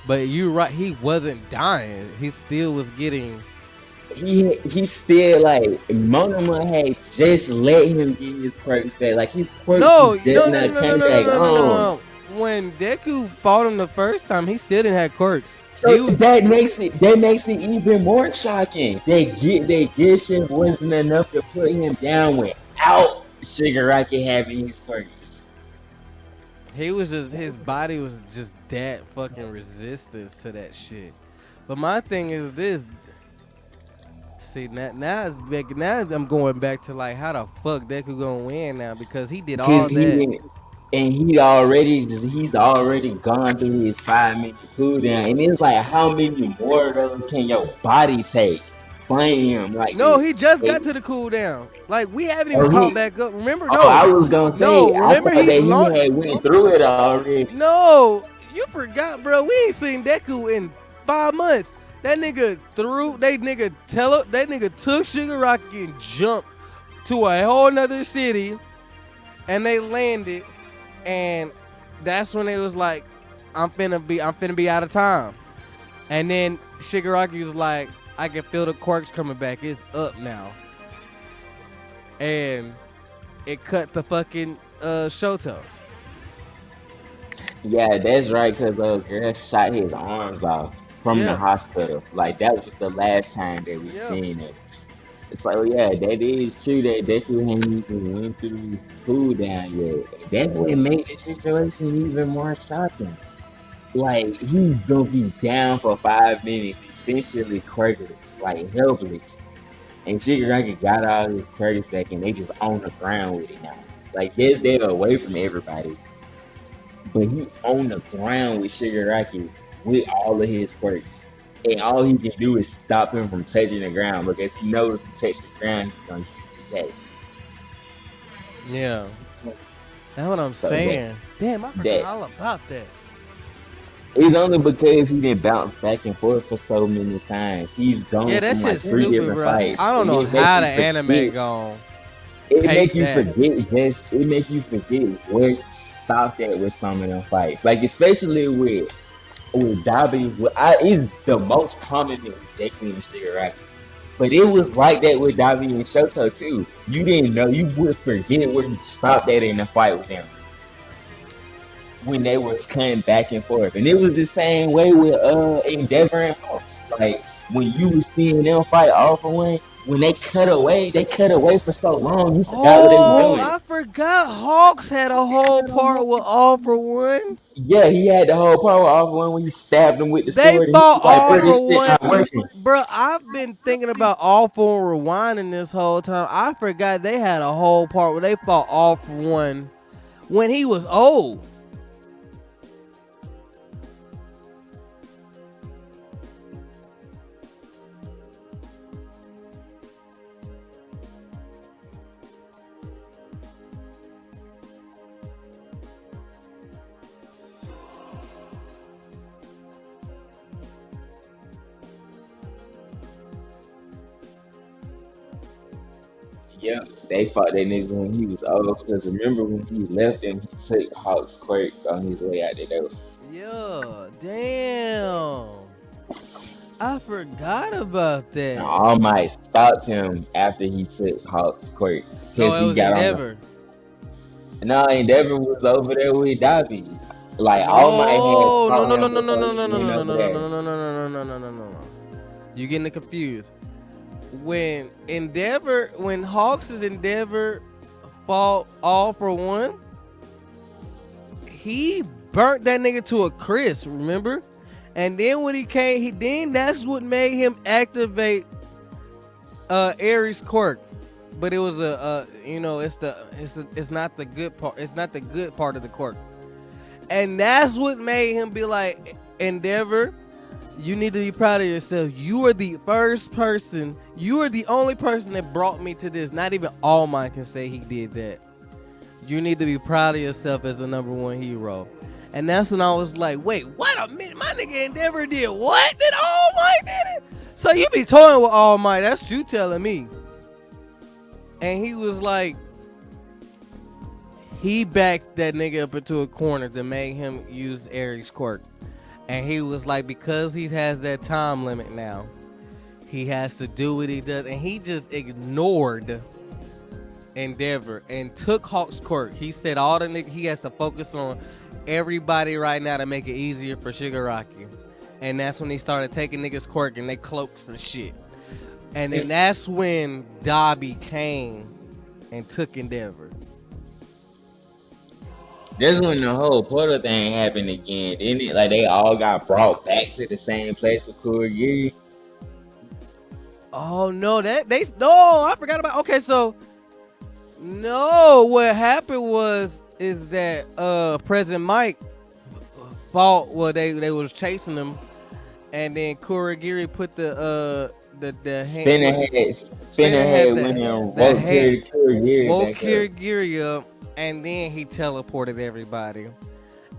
But you right, he wasn't dying. He still was getting. He still like Monoma had just let him get his quirks back. Like his quirks No, was just no, no, no, not no, no, coming no, back no, no, no, on. no. When Deku fought him the first time, he still didn't have quirks. So that makes it even more shocking. That shift wasn't enough to put him down without Shigaraki having his quirks. He was just his body was just that fucking resistance to that shit. But my thing is this. See now I'm going back to like how the fuck Deku gonna win now because he did Because all he that. didn't, and he's already gone through his 5 minute cooldown, and it's like how many more of those can your body take playing him like No, this? he just got It, to the cooldown. Like we haven't even oh, caught he, back up. Remember? oh, No, I was gonna say, no. I Remember thought he that he launched. had went through it already. No, you forgot, bro. We ain't seen Deku in 5 months. That nigga threw. That nigga took Shigaraki and jumped to a whole nother city, and they landed, and that's when they was like, I'm finna be out of time. And then Shigaraki was like, I can feel the quirks coming back. It's up now. And it cut the fucking Shoto. Yeah, that's right, because girl shot his arms off from the Yeah. hospital. Like, that was the last time that we Yeah. seen it. So, yeah, that is true. That Deku ain't even went through his cool down yet. That's what made the situation even more shocking. Like, he's gonna be down for 5 minutes, essentially quirkless, like helpless. And Shigaraki got all his quirks back, and they just on the ground with it now. Like, yes, they're away from everybody, but he on the ground with Shigaraki with all of his quirks. And all he can do is stop him from touching the ground because he knows if he touches the ground, he's gonna get attacked. Yeah. That's what I'm So saying. Damn, I forgot that all about that. it's only because he didn't bounce back and forth for so many times. He's Yeah, gone that from like shit's three stupid, different bro. fights. I don't And know it make how the you anime forget gon' it pace make you that. forget just it make you forget where he stopped at with some of them fights. Like especially with Dobby, is the most prominent with Deku and Shigaraki. But it was like that with Davi and Shoto too. You didn't know, you would forget where you stopped at in the fight with them when they was cutting back and forth. And it was the same way with Endeavor and Hawks. Like when you was seeing them fight all for one, when they cut away for so long, you forgot what they was Oh, doing. I forgot Hawks had a whole part with All for One. Yeah, he had the whole power off one when he stabbed him with the They sword and he fought was like, All bro, this for shit One. not working. Bro, I've been thinking about All for One rewinding this whole time. I forgot they had a whole part where they fought All for One when he was old. Yeah, they fought that nigga when he was old. Because remember when he left him, he took Hawk's quirk on his way out the door. Yeah, damn. I forgot about And that. All Might stopped him after he took Hawk's quirk. Oh, Because it he was got on Endeavor. the. No, Endeavor was over there with Dobby. Like, All Might had No, no, fought no, no, him no, no, before no, he no, no, went no, no, over no, no, there. no, no, no, no, no, no, no, no, no. You getting it confused. When Hawks' Endeavor fought All for One, he burnt that nigga to a crisp, remember? And then when he came, that's what made him activate Ares quirk. But it was it's not the good part. It's not the good part of the quirk. And that's what made him be like, Endeavor, you need to be proud of yourself. You are the first person, you are the only person that brought me to this. Not even All Might can say he did that. You need to be proud of yourself as the number one hero. And that's when I was like, wait, what a minute. My nigga Endeavor did what? Did All Might did it? So you be toying with All Might. That's you telling me. And he was like, he backed that nigga up into a corner to make him use Ares quirk. And he was like, because he has that time limit now, he has to do what he does. And he just ignored Endeavor and took Hawk's quirk. He said all the niggas, he has to focus on everybody right now to make it easier for Shigaraki. And that's when he started taking niggas' quirk and they cloaks and shit. And then that's when Dobby came and took Endeavor. That's when the whole portal thing happened again, didn't it? Like, they all got brought back to the same place with Kurogiri. Oh no, I forgot about. Okay, so no, what happened is that President Mike fought. Well, they was chasing him, and then Kurogiri put the hand. Spinner What head, Spinner Spinner had head went and the woke hand Kurogiri woke back up. Kurogiri up, and then he teleported everybody,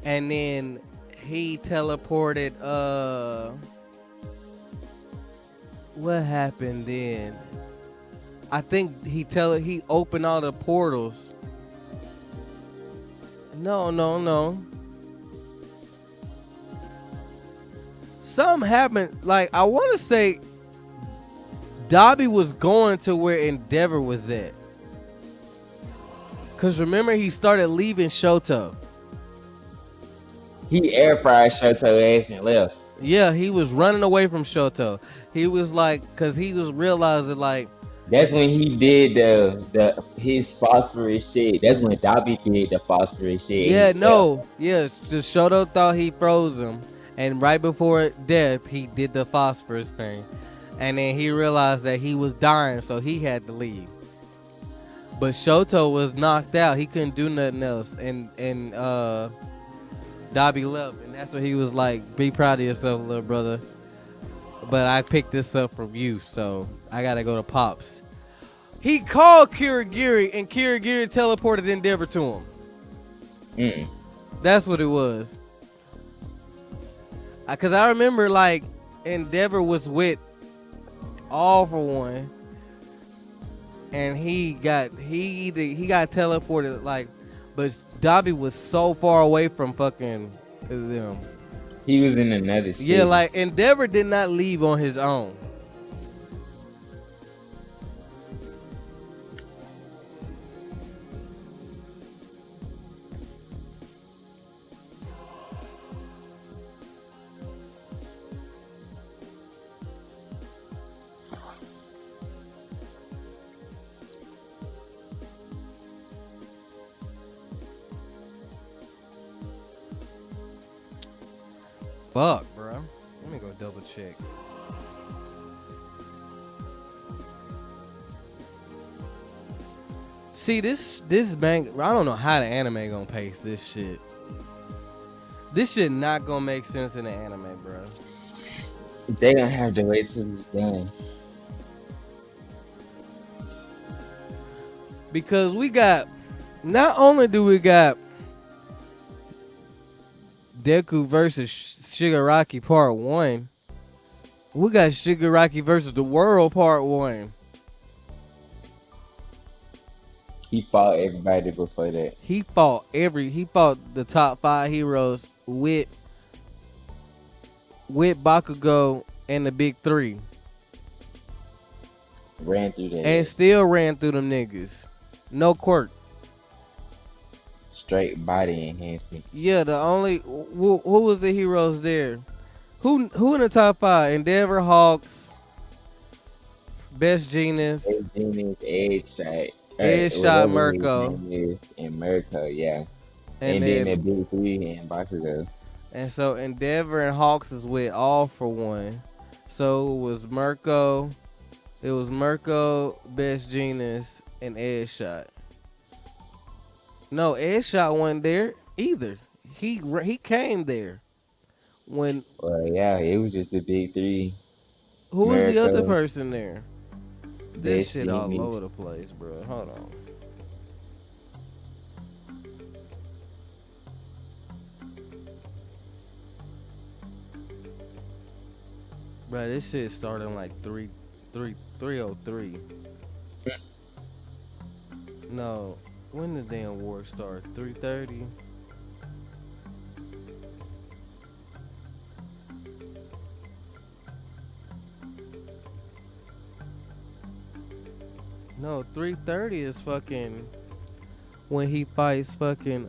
and then he teleported. What happened then? I think he opened all the portals. No. something happened. Like I want to say, Dobby was going to where Endeavor was at. Cause remember he started leaving Shoto. He air fried Shoto ass and left. Yeah, he was running away from Shoto. He was like, cause he was realizing like, That's when he did the his phosphorus shit. That's when Dobby did the phosphorus shit and yeah, he left. no, yes, just Shoto thought he froze him, and right before death, he did the phosphorus thing, and then he realized that he was dying, so he had to leave. But Shoto was knocked out; he couldn't do nothing else, and Dobby left, and that's when he was like, "Be proud of yourself, little brother." But I picked this up from you, so I gotta go to Pops. He called Kirigiri, and Kirigiri teleported Endeavor to him. Mm. That's what it was. Cause I remember like Endeavor was with All For One, and he got teleported like, but Dobby was so far away from fucking them. He was in another city. Yeah, like Endeavor did not leave on his own. Fuck, bro. Let me go double check. See this bank. I don't know how the anime gonna pace this shit. This shit not gonna make sense in the anime, bro. They gonna have to wait till it's done. Because we got, not only do we got Deku versus Shigaraki Part 1, we got Shigaraki versus the World Part 1. He fought everybody before that. He fought the top 5 heroes with Bakugo and the big 3. Ran through that. And still ran through them niggas. No quirk. Straight body enhancing. Yeah, the only who was the heroes there? Who in the top 5? Endeavor, Hawks, Best Genius, Edge Shot. Edge Shot, Mirko. And Mirko, yeah. And then the big 3 and Bakugo. And so Endeavor and Hawks is with All For One. So it was Mirko, Best Genius, and Edge Shot. No, Edge Shot wasn't there either. He came there when. Well, yeah, it was just the big 3. Who was the other Mirko, person there? This Best shit all Genius. over the place, bro. Hold on. Bro, this shit started like 303. No, when the damn war start? 3:30. No, 3:30 is fucking when he fights fucking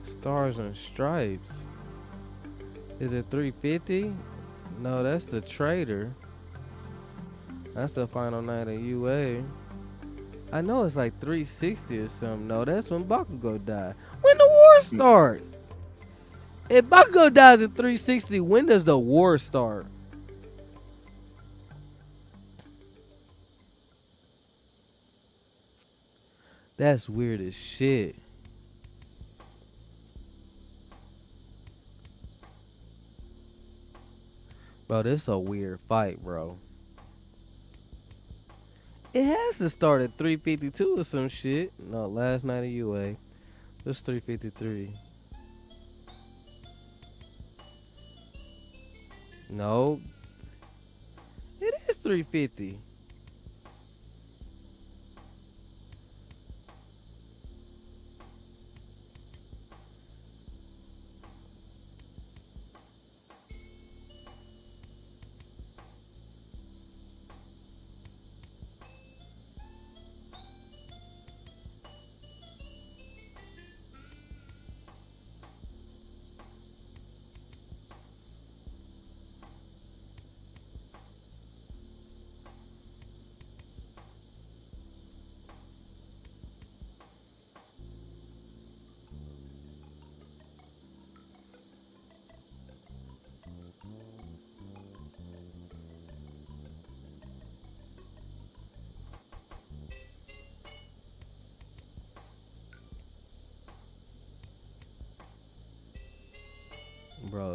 Stars and Stripes. Is it 3:50? No, that's the Traitor. That's the final night of UA. I know it's like 360 or something. No, that's when Bakugo died. When the war start? If Bakugo dies at 360, when does the war start? That's weird as shit. Bro, this is a weird fight, bro. It has to start at 3:52 or some shit. No, last night of UA. It's 3:53. No. It is 3:50.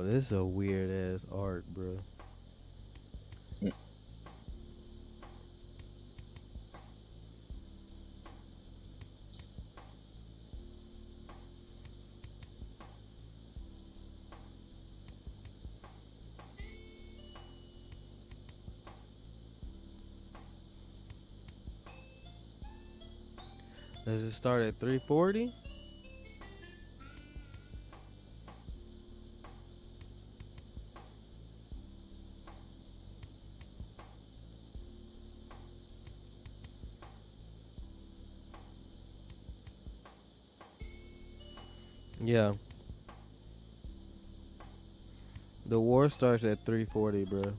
this is a weird ass arc, bro. Mm. Does it start at 340? Yeah. The war starts at 340, bro.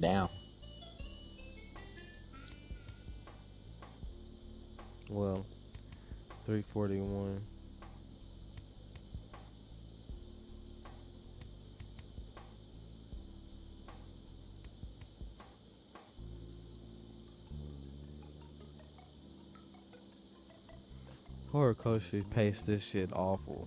Down. Well, 341. Horikoshi paced this shit awful.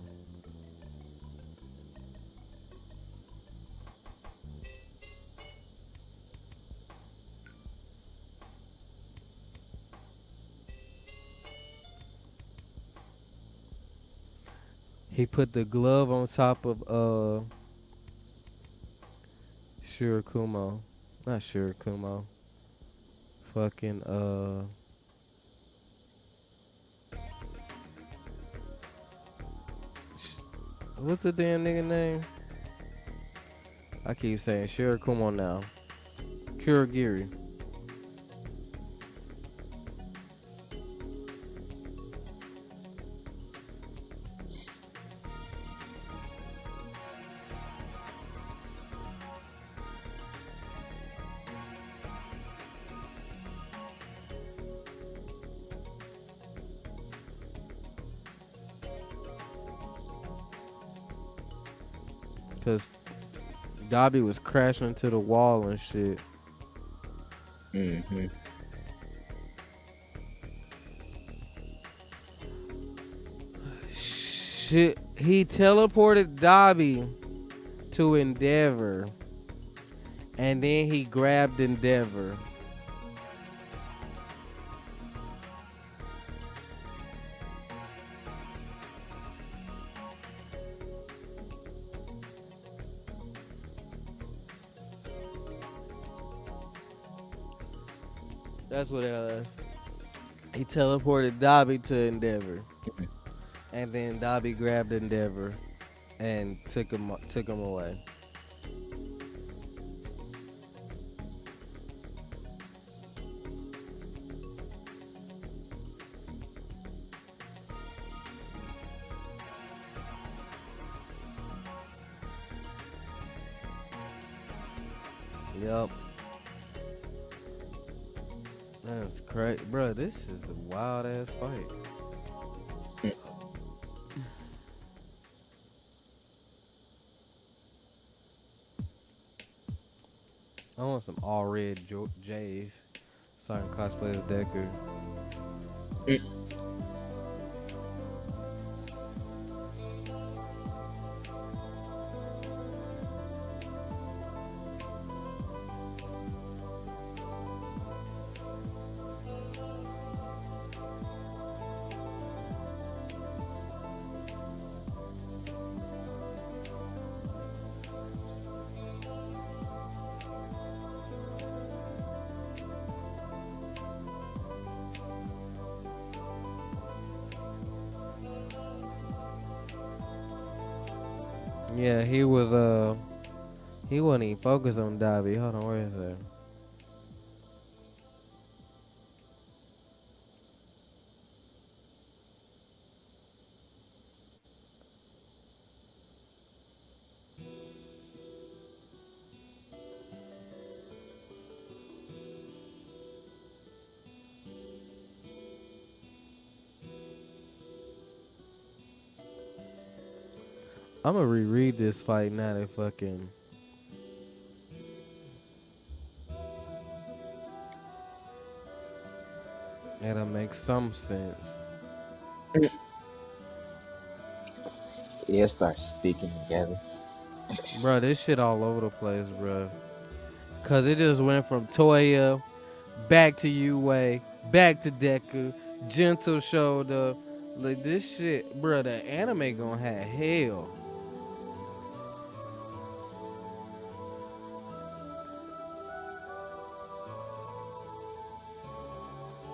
He put the glove on top of Shirakumo. Not Shirakumo. Fucking what's the damn nigga name? I keep saying Shirakumo now. Kurogiri. Cause Dobby was crashing into the wall and shit. Mm-hmm. Shit, he teleported Dobby to Endeavor, and then he grabbed Endeavor. That's what it was. He teleported Dobby to Endeavor, and then Dobby grabbed Endeavor and took him away. Yup. That's crazy, bro. This is the wild ass fight. I want some all red J's. So I can cosplay as Deku. Mm. Yeah, he wasn't even focused on Dobby. Hold on, where is that? I'm gonna reread this fight now that fucking. It'll make some sense. Yeah, start sticking together. Bro, this shit all over the place, bro. Cause it just went from Toya back to Yue, back to Deku, Gentle Shoulder. Like this shit, bro. The anime gonna have hell.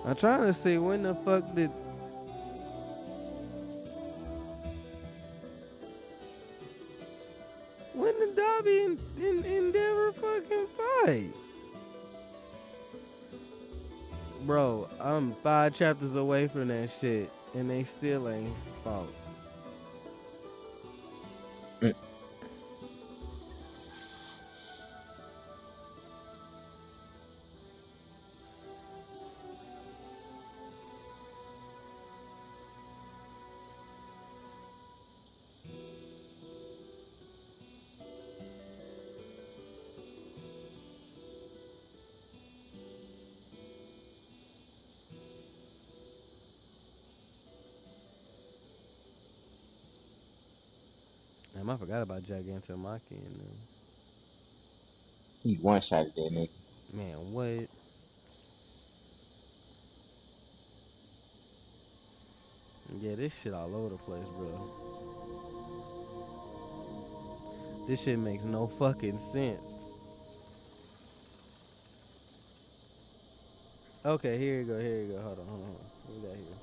I'm trying to see when the fuck did when did Dobby and Endeavor fucking fight, bro. I'm 5 chapters away from that shit, and they still ain't fought. Mm. Damn, I forgot about Gigantomachia and them. He one shot at that nigga. Man, what? Yeah, this shit all over the place, bro. This shit makes no fucking sense. Okay, here you go. Here you go. Hold on, hold on, hold on. What we got here?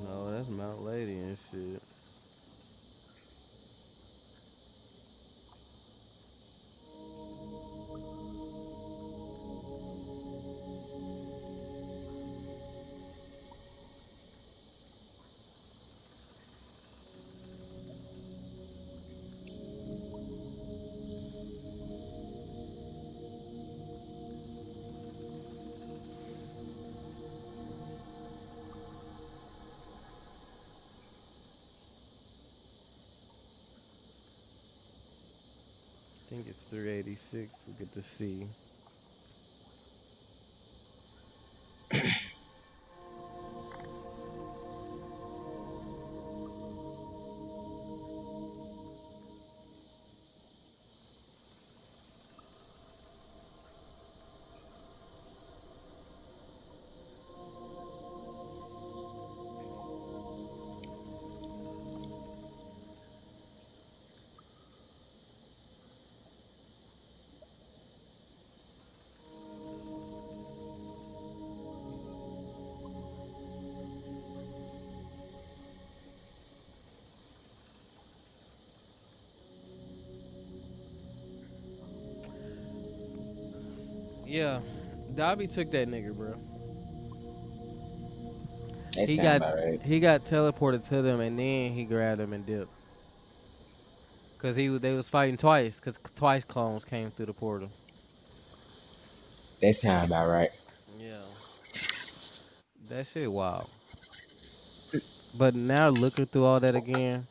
No, that's Mount Lady and shit. I think it's 386. We get to see. Yeah, Dobby took that nigga, bro. That He sound got about right. he got teleported to them, and then he grabbed him and dipped. Cause they was fighting twice. Cause twice clones came through the portal. That sound about right. Yeah, that shit wild. But now looking through all that again,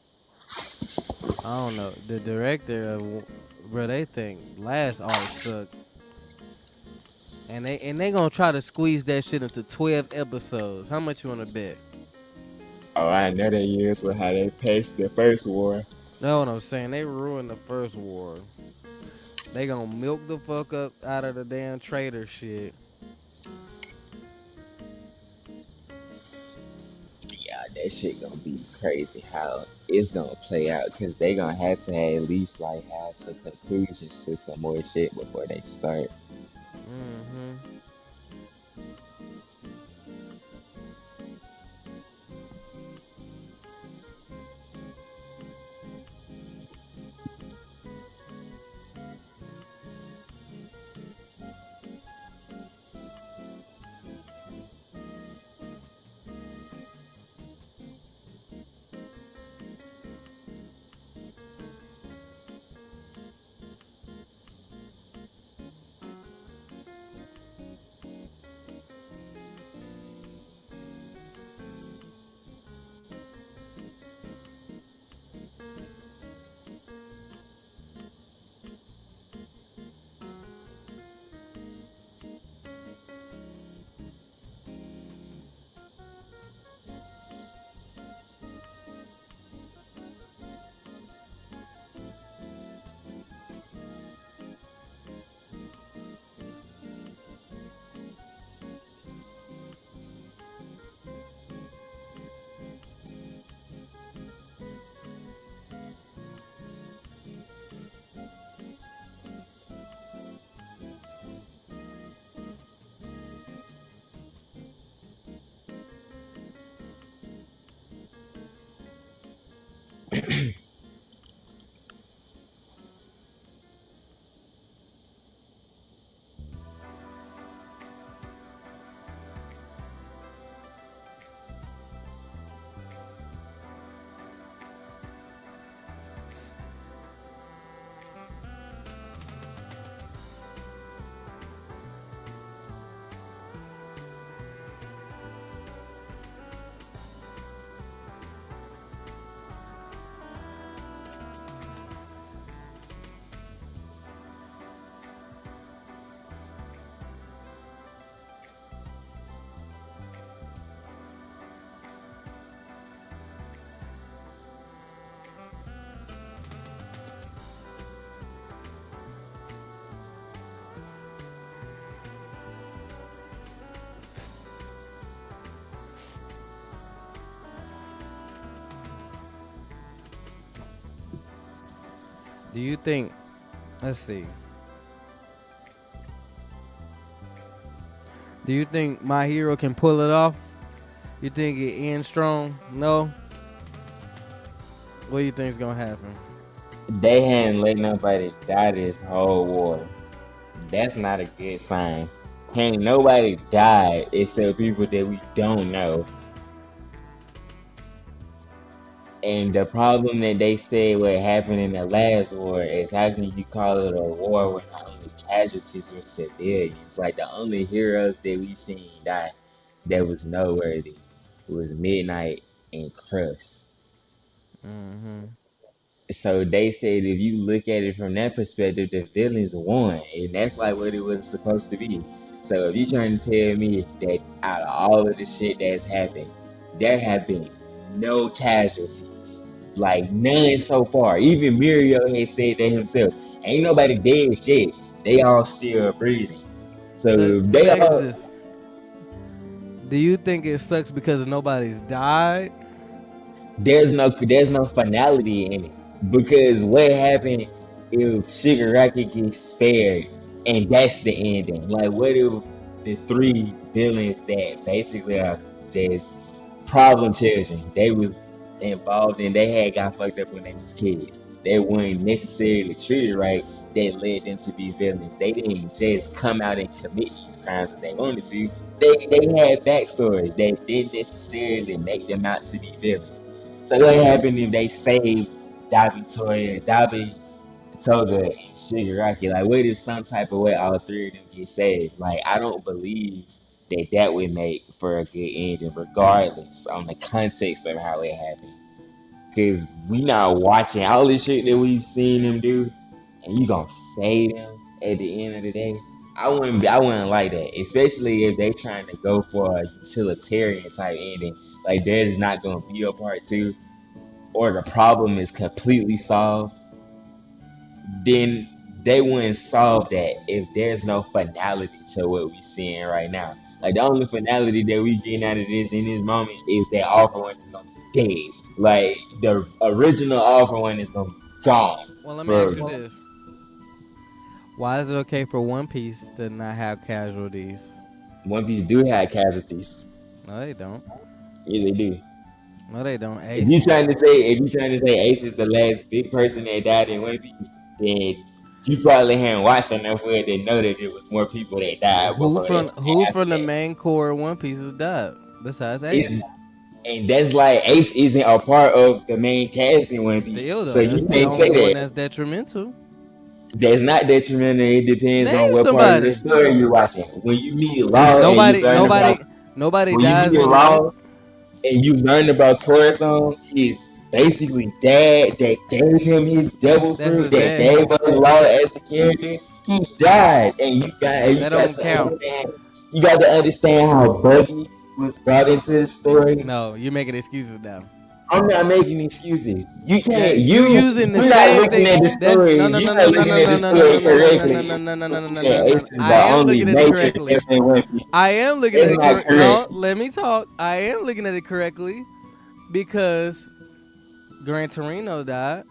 I don't know. The director of bro, they think last arc sucked, and they gonna try to squeeze that shit into 12 episodes. How much you wanna bet? Oh, I know that years with how they paced the first war. Know what I'm saying? They ruined the first war. They gonna milk the fuck up out of the damn traitor shit. Yeah, that shit gonna be crazy how it's gonna play out because they gonna have to at least like have some conclusions to some more shit before they start. Mm-hmm. Do you think? Let's see. Do you think my hero can pull it off? You think it ends strong? No. What do you think's gonna happen? They hadn't let nobody die this whole war. That's not a good sign. Ain't nobody died except people that we don't know. And the problem that they said what happened in the last war is how can you call it a war when the only casualties were civilians? Like the only heroes that we seen die that was noteworthy was Midnight and Crust. Mm-hmm. So they said if you look at it from that perspective, the villains won, and that's like what it was supposed to be. So if you're trying to tell me that out of all of the shit that's happened, there have been no casualties, like none so far. Even Mirio had said that himself. Ain't nobody dead shit. They all still breathing. So So let me they ask you all this: do you think it sucks because nobody's died? there's no finality in it because what happened if Shigaraki gets spared and that's the ending? Like, what if the three villains that basically are just problem children? They was involved and they had got fucked up when they was kids. They weren't necessarily treated right. That led them to be villains. They didn't just come out and commit these crimes if they wanted to. They had backstories that didn't necessarily make them out to be villains. So what happened if they saved Dabi Toga and Shigaraki? Like, what if some type of way all three of them get saved? Like, I don't believe that that would make for a good ending, regardless on the context of how it happened. Cause we not watching all this shit that we've seen them do, and you gonna save them at the end of the day. I wouldn't like that, especially if they trying to go for a utilitarian type ending. Like there's not gonna be a part two or the problem is completely solved, then they wouldn't solve that if there's no finality to what we seeing right now. Like the only finality that we getting out of this in this moment is that Alpha One is gonna be dead. Like the original Alpha One is gonna be gone. Well, let me ask For you this: why is it okay for One Piece to not have casualties? One Piece do have casualties. No, they don't. Yeah, they do. No, they don't. If you Ace. trying to say if you trying to say Ace is the last big person that died in One Piece, then you probably haven't watched enough of it to know that there was more people that died Who before that from and who after from the that. main core of One Piece is died besides Ace? It's and that's like Ace isn't a part of the main cast in One Piece, Still so though, you that's the can't only say one that. that's detrimental. That's not detrimental. It depends on Name what part of the somebody. story you're watching. When you meet Law and you Nobody, learn about nobody, nobody when you dies meet in One. Law and you learn about Corazon, his basically dad that gave him his devil That's fruit, his that dad. gave us Law as a character, he died, and you That got don't to count. understand. You got to understand how Buggy was brought into the story. No, you're making excuses now. I'm not making excuses. You That can't. you using the You're not same looking thing. at the That's story. no, no, You're no, not no, no, looking no, at no, the no, no, no, story no, no, no, correctly. no, no, no, no, Looking no, at no, Ace no. is I the am only looking at it major correctly. F in One Piece. I am looking at That's it not correct. correct. No, let me talk. I am looking at it correctly because Gran Torino died.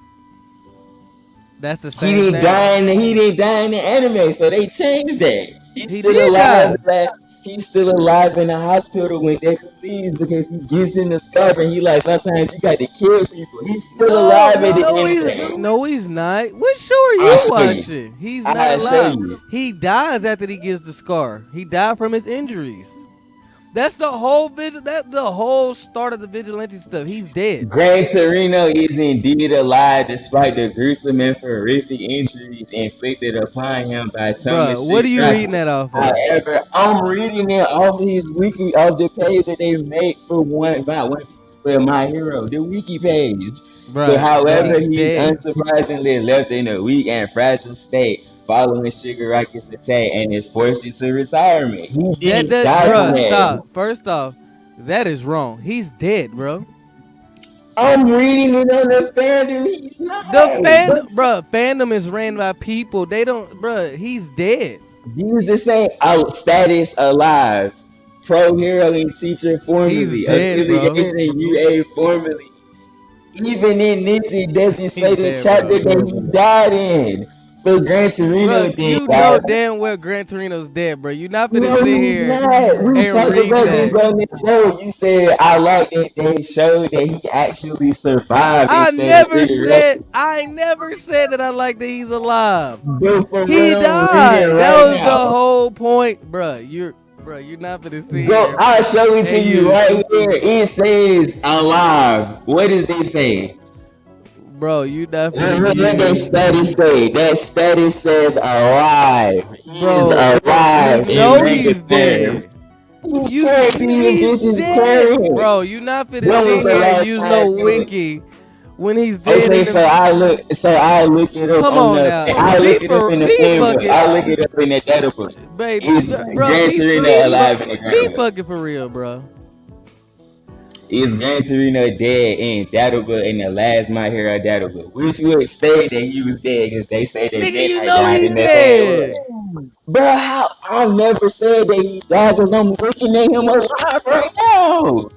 That's the same thing. He didn't die in the anime, so they changed that. He's He still did alive. die. He's still alive in the hospital when Deku leaves because he gives him the scarf and he like sometimes you got to kill people. He's still No, alive at the no, end of he's that. no, he's not. What show are I'll you show you. watching? He's not I'll show alive. you. He dies after he gets the scar. He died from his injuries. That's the whole That's the whole start of the vigilante stuff. He's dead, Gran Torino is indeed alive despite the gruesome and horrific injuries inflicted upon him by bruh. Thomas What are you Shigaraki. reading that off of, However, I'm reading it off his wiki of the page that they made for One Piece for My Hero, the wiki page. So, bruh? however, He's he's dead. unsurprisingly left in a weak and fragile state following Shigaraki's attack and is forced into retirement. He didn't die from Bruh. that. Stop. First off, that is wrong. He's dead, bro. I'm reading it on the FanDuel. He's not. Bruh, fandom is ran by people. They don't, bruh. He's dead. Use the same out status alive. Pro hero and teacher He's formerly. dead, bro. Affiliation UA formerly. Even in this, it doesn't say He's the dead, chapter bro. that he died in. So Gran Bro, Torino didn't you die. know damn well Gran Torino's dead, bro. You not finna No, sit he's here not. We and talked read about this that. on the show. You said I like that they showed that he actually survived instead of figuring. I never said that I like that he's alive. But from what He I'm reading died. That right was the now, whole point, bro. You're not gonna sit go. here I'll show it to and you use, right here. It says alive. What does it say? bro. You not gonna What that use, status say? That status says alive. He is bro. You alive in know manga he's terms. dead. He can't be if He's this is dead, current. bro. You not finna When was sit the here and last use time no you? wiki when he's dead in Okay, the. so I look it up Come on on the now, I look it up in the be fan book. fucking, I look it up in the data book. babe, Is bro, Gran Torino alive in the be ground book? fucking for real, bro. Is Gran Torino dead in data book in the last My Hero data book? Which would say that he was dead because they say that Nigga, you Midnight know died he in the fan book. dead. Bro, how I never said that he died because I'm looking at him alive right now.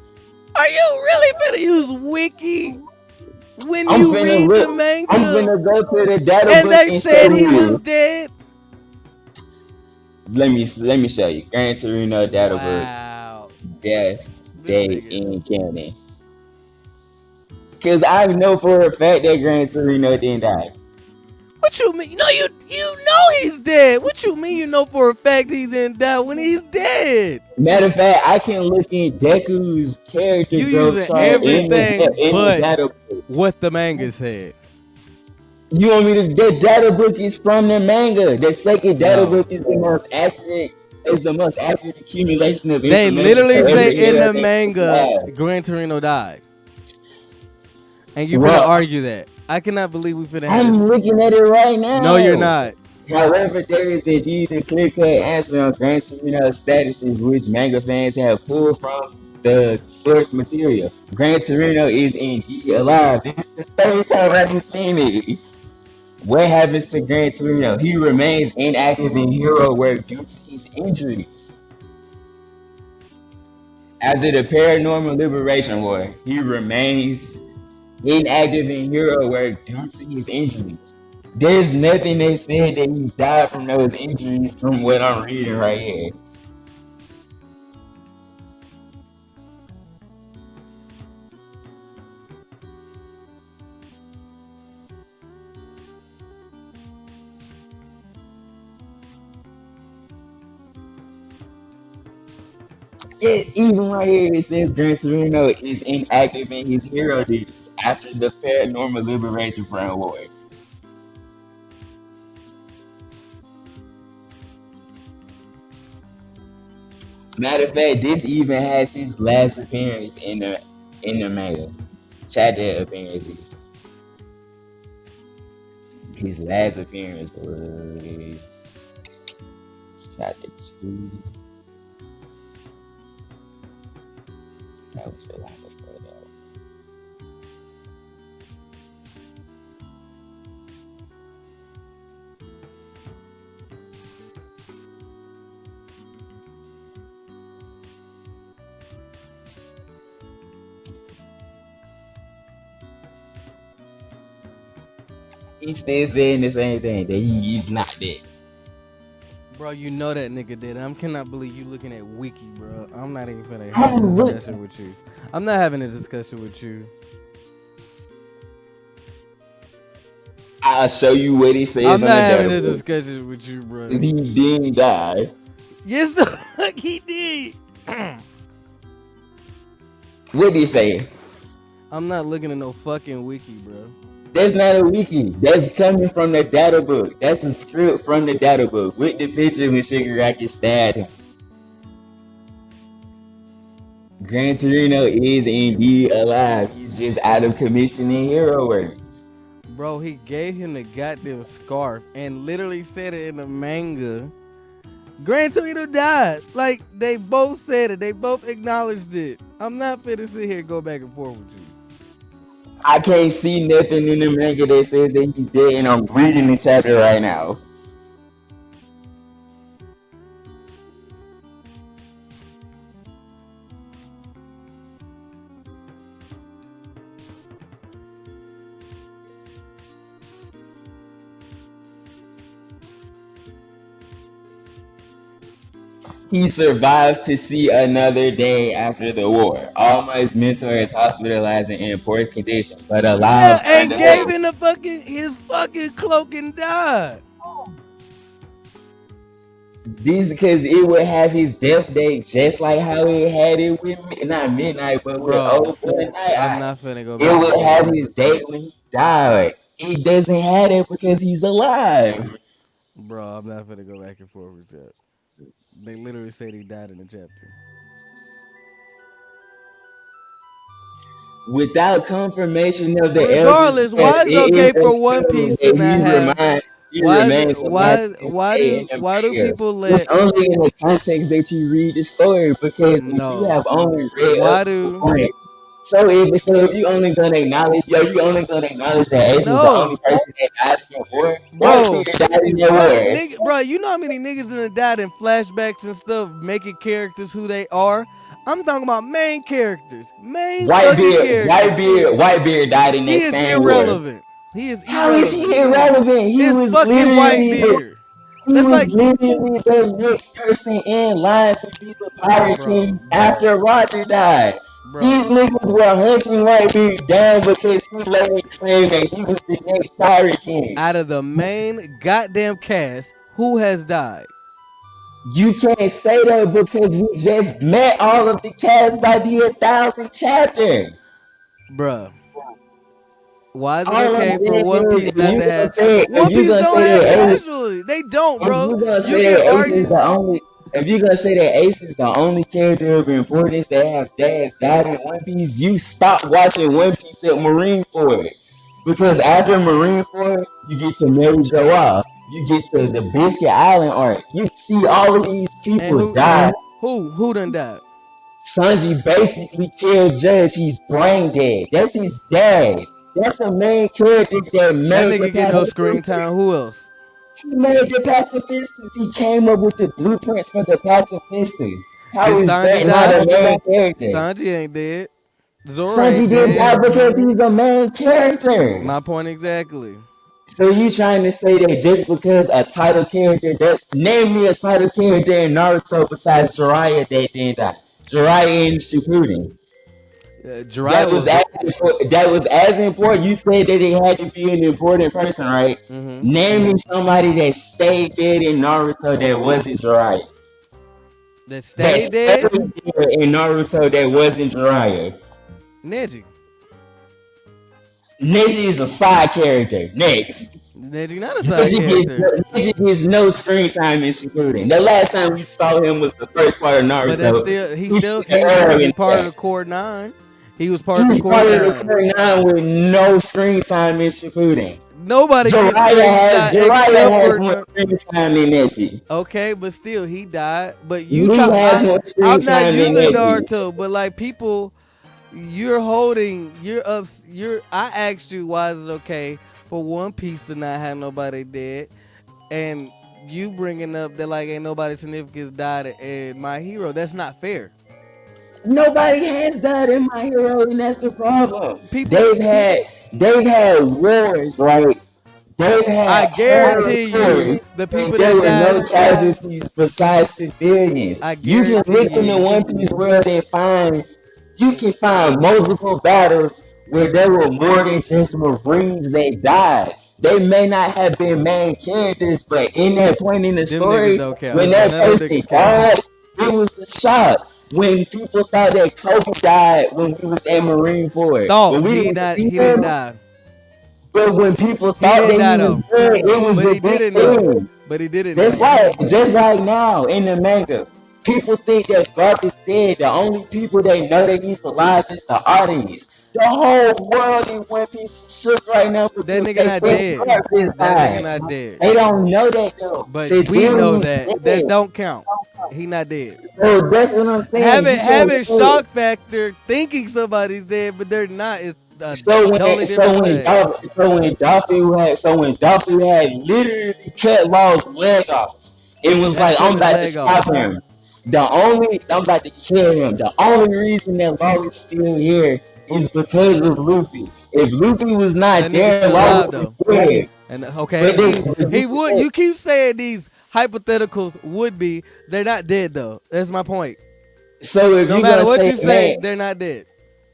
Are you really finna use wiki when I'm you finna read the look. I'm manga finna go to the data and book they and said show he was you. dead? Let me show you. Gran Torino data book. Wow, Death this date nigga. in canon. Cause I know for a fact that Gran Torino didn't die. What you mean? No, you know he's dead. What you mean? You know for a fact he didn't die when he's dead. Matter of fact, I can look in Deku's character You growth using chart everything in the but data book. what the manga said. You want me to? The data book is from the manga. The second data No, book is the most accurate. Is the most accurate accumulation of they information literally for every say in hero the that we manga have. Gran Torino died, and you finna Well, argue that. I cannot believe we finna have I'm this. looking at it right No, you're now. not. However, there is indeed a clear-cut answer on Gran Torino's statuses, which manga fans have pulled from the source material. Gran Torino is indeed alive. This is the third time I've seen it. What happens to Gran Torino? He remains inactive in hero work due to his injuries. After the Paranormal Liberation War, he remains inactive in hero work due to his injuries. There's nothing that said that he died from those injuries from what I'm reading right here. Even right here it says Gran Torino is inactive in his hero duties after the Paranormal Liberation Front War. Matter of fact, this even has his last appearance in the manga. Chapter appearances. His last appearance was chapter 2. That was so long before that. He's still saying the same thing that he's not dead. Bro, you know that nigga did. I cannot believe you looking at wiki, bro. I'm not even finna have I'm this look. discussion with you. I'm not having a discussion with you. I'll show you what he says I'm on not the having data a book. discussion with you, bro. He didn't die. Yes, the fuck he did. What did he say? I'm not looking at no fucking wiki, bro. That's not a wiki. That's coming from the data book. That's a script from the data book with the picture when Shigaraki stabbed him. Gran Torino is indeed alive. He's just out of commission in hero work. Bro, he gave him the goddamn scarf and literally said it in the manga. Gran Torino died. Like, they both said it. They both acknowledged it. I'm not finna sit here and go back and forth with you. I can't see nothing in the manga that says that he's dead, and I'm reading the chapter right now. He survives to see another day after the war. Almost mentor is hospitalized and in poor condition, but alive Yeah, and gave nonetheless. him the fucking his fucking cloak and died. This because it would have his death date just like how it had it with not midnight, but with Bro, old boy Night I'm Eye. not finna go It back and would forth have with his date when he died. It doesn't have it because he's alive. bro. I'm not finna go back and forth with that. They literally said he died in the chapter. Without confirmation of the elders, Regardless, death, why is it it okay is for One assumed Piece to that not have? he Why is it remains alive why to this why day in do the why do manga. people It's let only in the context that you read the story because if you no? have only read up Why to the do point, so if you only gonna acknowledge, you only gonna acknowledge that Ace was the only no, person that died in the war. White bro? people died in the What war. nigga, bro? You know how many niggas done died in flashbacks and stuff, making characters who they are. I'm talking about main characters, main fucking characters. Whitebeard died in He that is same war. irrelevant. He is How is he irrelevant. irrelevant? It's fucking white beard. He That's was like, literally the next person in line to be the Pirate bro, King after Roger died. These bro. niggas were hunting Whitebeard down because he laid claim that he was the next Pirate King. Out of the main goddamn cast, who has died, You can't say that because we just met all of the cast by the 1,000th chapter. bruh? Why is it All I'm okay for saying One is, Piece not to have? if One you Piece gonna don't say have that casualties. They don't, if bro. you gonna You say can that Ace is argue. the only, if you gonna say that Ace is the only character of importance that have dads died in One Piece, you stop watching One Piece at Marineford. Because after Marineford, you get to Mary Joao, you get to the Biscuit Island arc. You see all of these And people who die. and who done died? Sanji basically killed Judge. He's brain dead. That's his dad. That's the main character that That made the nigga get no screen pacifist. time. Who else? He made the pacifists. He came up with the blueprints for the pacifists. Did How is Sanji that not die? a main character? Sanji ain't dead. Zoro Sanji ain't didn't dead. die because he's a main character. My point exactly. So you trying to say that just because a title character, that name me a title character in Naruto besides Jiraiya that didn't die? Jiraiya and Shippuden. Jiraiya was. That was as important. You said that it had to be an important person, right? Mm-hmm. Name me somebody that stayed dead in Naruto that wasn't Jiraiya. That That stayed dead. stayed dead in Naruto that wasn't Jiraiya. Neji. Neji is a side character. Next. Neji not a side character. Neji gets no screen time in Shippuden. The last time we saw him was the first part of But that's Naruto. still He's he early in part of that. the core nine. He was part of the He's core part of the nine. current nine with no screen time in Shippuden. Nobody gets screenshot Jiraiya except has for more screen time than Neji. okay, but still he died. But you Lee try. has more I'm screen not time than using Neji. Naruto, but like people, you're holding. You're up. You're. I asked you why is it okay for One Piece to not have nobody dead, and you bringing up that like ain't nobody significant died in My Hero. That's not fair. Nobody has that in My Hero, and that's the problem. People, They've had wars, right? They've I had hard guarantee you, wars, the and people there that were died. no casualties besides civilians. I You can guarantee look in the you. One Piece world and you can find multiple battles where there were more than just Marines that died. They may not have been main characters, but in that point in the Them niggas story, don't count. when that None of them person niggas count. died, it was a shock. When people thought that Kobe died when we was at Marine Ford, Thought when we he didn't not. see He didn't him, die. but when people He thought didn't that die he was though. dead, it was But the he big didn't know. thing. But he didn't That's know. right. Just like now in the manga, people think that Garp is dead. The only people that know that he's alive is the audience. The whole world in One Piece is shook right now That because nigga they not think dead. Garp is That nigga died. not dead. They don't know that though. But To we know them, that. he's That dead. don't count. He not dead. So that's what I'm saying. Having You can't having say shock factor thinking somebody's dead, but they're not is a so totally when different so when thing. Dolphy had literally cut Law's leg off, it was That's like I'm cutting his about to leg off. stop him. I'm about to kill him. The only reason that Law is still here is because of Luffy. If Luffy was That not nigga's there, still Law alive would though. be dead. And But okay, this, he would. You keep saying these hypotheticals would be. They're not dead though. That's my point. So if No you're matter gonna what say you say, that, they're not dead.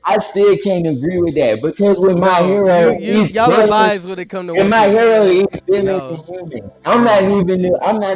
I still can't agree with that because with my No, hero, he's y'all are dealing. biased when it come to And One my Piece. hero is villains and No, humans. no. I'm not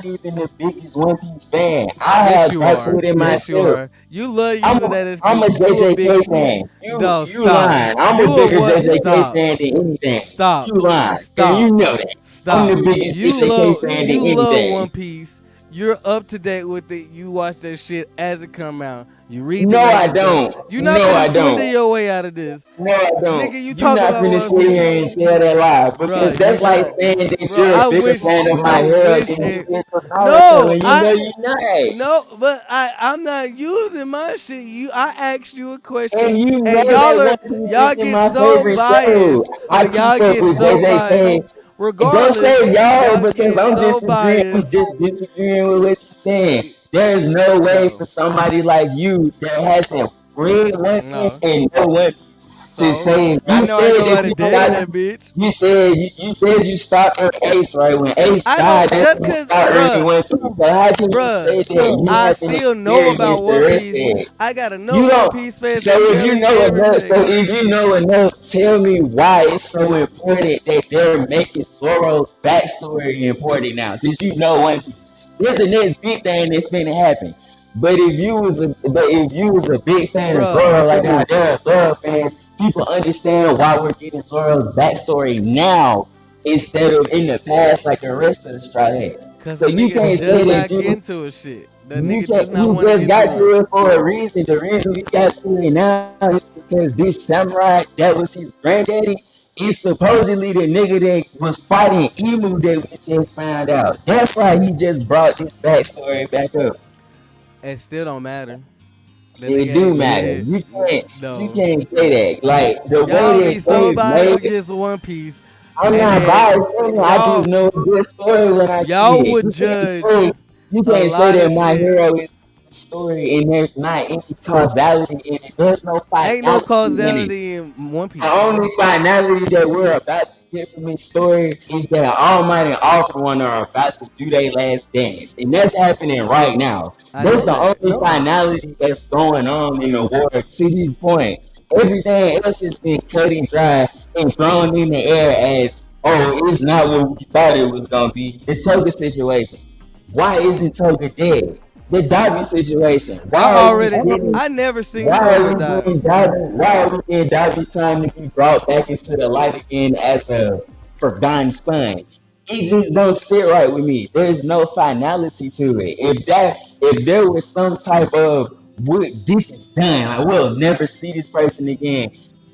even the biggest One Piece fan. I Yes, have you gripes are. with it Yes, you myself. are. You love using that I'm excuse. a You a big. JJK fan. No, You stop. lying. I'm a You a bigger what? JJK Stop. fan than anything. Stop. You lying. And Stop. you know that. I'm the Stop. biggest JJK fan than You love anything. One Piece. You're up to date with it. You watch that shit as it come out. You read the No, I latest stuff. don't. You're not No, finna I swindle don't. your way out of this. No, I don't. Nigga, you You're talk not about finna One sit Piece. here and tell that lie because Bruh, you that's like not. saying that Bro, you're a bigger fan of my I hero wish than you it. is of Naruto, No, and you know you're not. but I'm not using my shit. I asked you a And question, you know and that One Piece y'all isn't get my so favorite show. biased. I But y'all keep up get with so biased. JJK. Don't Regardless, say y'all y'all because get I'm so disagreeing. I'm biased. just disagreeing with what you're saying. There's no way No, for somebody like you that hasn't read One Piece no. and know One Piece to So say I you know ain't said that nobody you dead in stopped. that bitch. You said you stopped at Ace, right? When Ace I died, don't that's just when you cause, stopped reading One Piece. So how can you say that you I haven't still know about experienced the One rest of Piece. it? I got enough You One don't. Piece fans So that if tell you me know enough, everything. tell me why it's so important that they're making Zoro's backstory important now. Since you know One Piece, there's the next big thing that's gonna happen. But if you was a big fan of Bruh, Zoro, like now there are Zoro fans, people understand why we're getting Zoro's backstory now instead of in the past like the rest of the Straw Hats. cause So the you nigga can't say just that not you getting to his shit. The you nigga can't. just not You want to just get got to it. to it for a reason. The reason we got to it now is because this samurai that was his granddaddy is supposedly the nigga that was fighting Emu that we just found out. That's why he just brought this backstory back up. It still don't matter. The It nigga do ain't matter. dead. You No. can't say that. Like the way Y'all that be so things biased made. against One Piece, I'm and not then biased. I just y'all know a good story when I see y'all it. would judge You a can't say lot that of my shit. hero is the story and there's not any causality in it. There's no Ain't no finality in it. causality in One The Piece. only finality that we're about to get from this story is that All Might and All For One are about to do their last dance. And that's happening right now. I That's know the that. only finality that's going on in the war to this point. Everything else has been cut and dry and thrown in the air as, oh, it's not what we thought it was going to be. The Toga situation. Why isn't Toga dead? The Dobby situation. I never seen Why are Toga we die. getting Dobby? Why are we getting Dobby time to be brought back into the light again as a forgotten son? It just don't sit right with me. There's no finality to it. If there was some type of what this is done, I will never see this person again.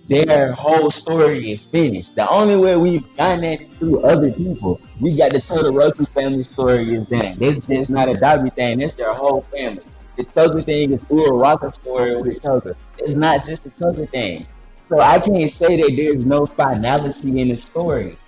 Their whole story is finished. The only way we've done that is through other people. We got the Todoroki family story is done. This is not a Dobby thing. That's their whole family. The Toga thing is Uraraka story with Toga. It's not just the Toga thing. So I can't say that there's no finality in the story.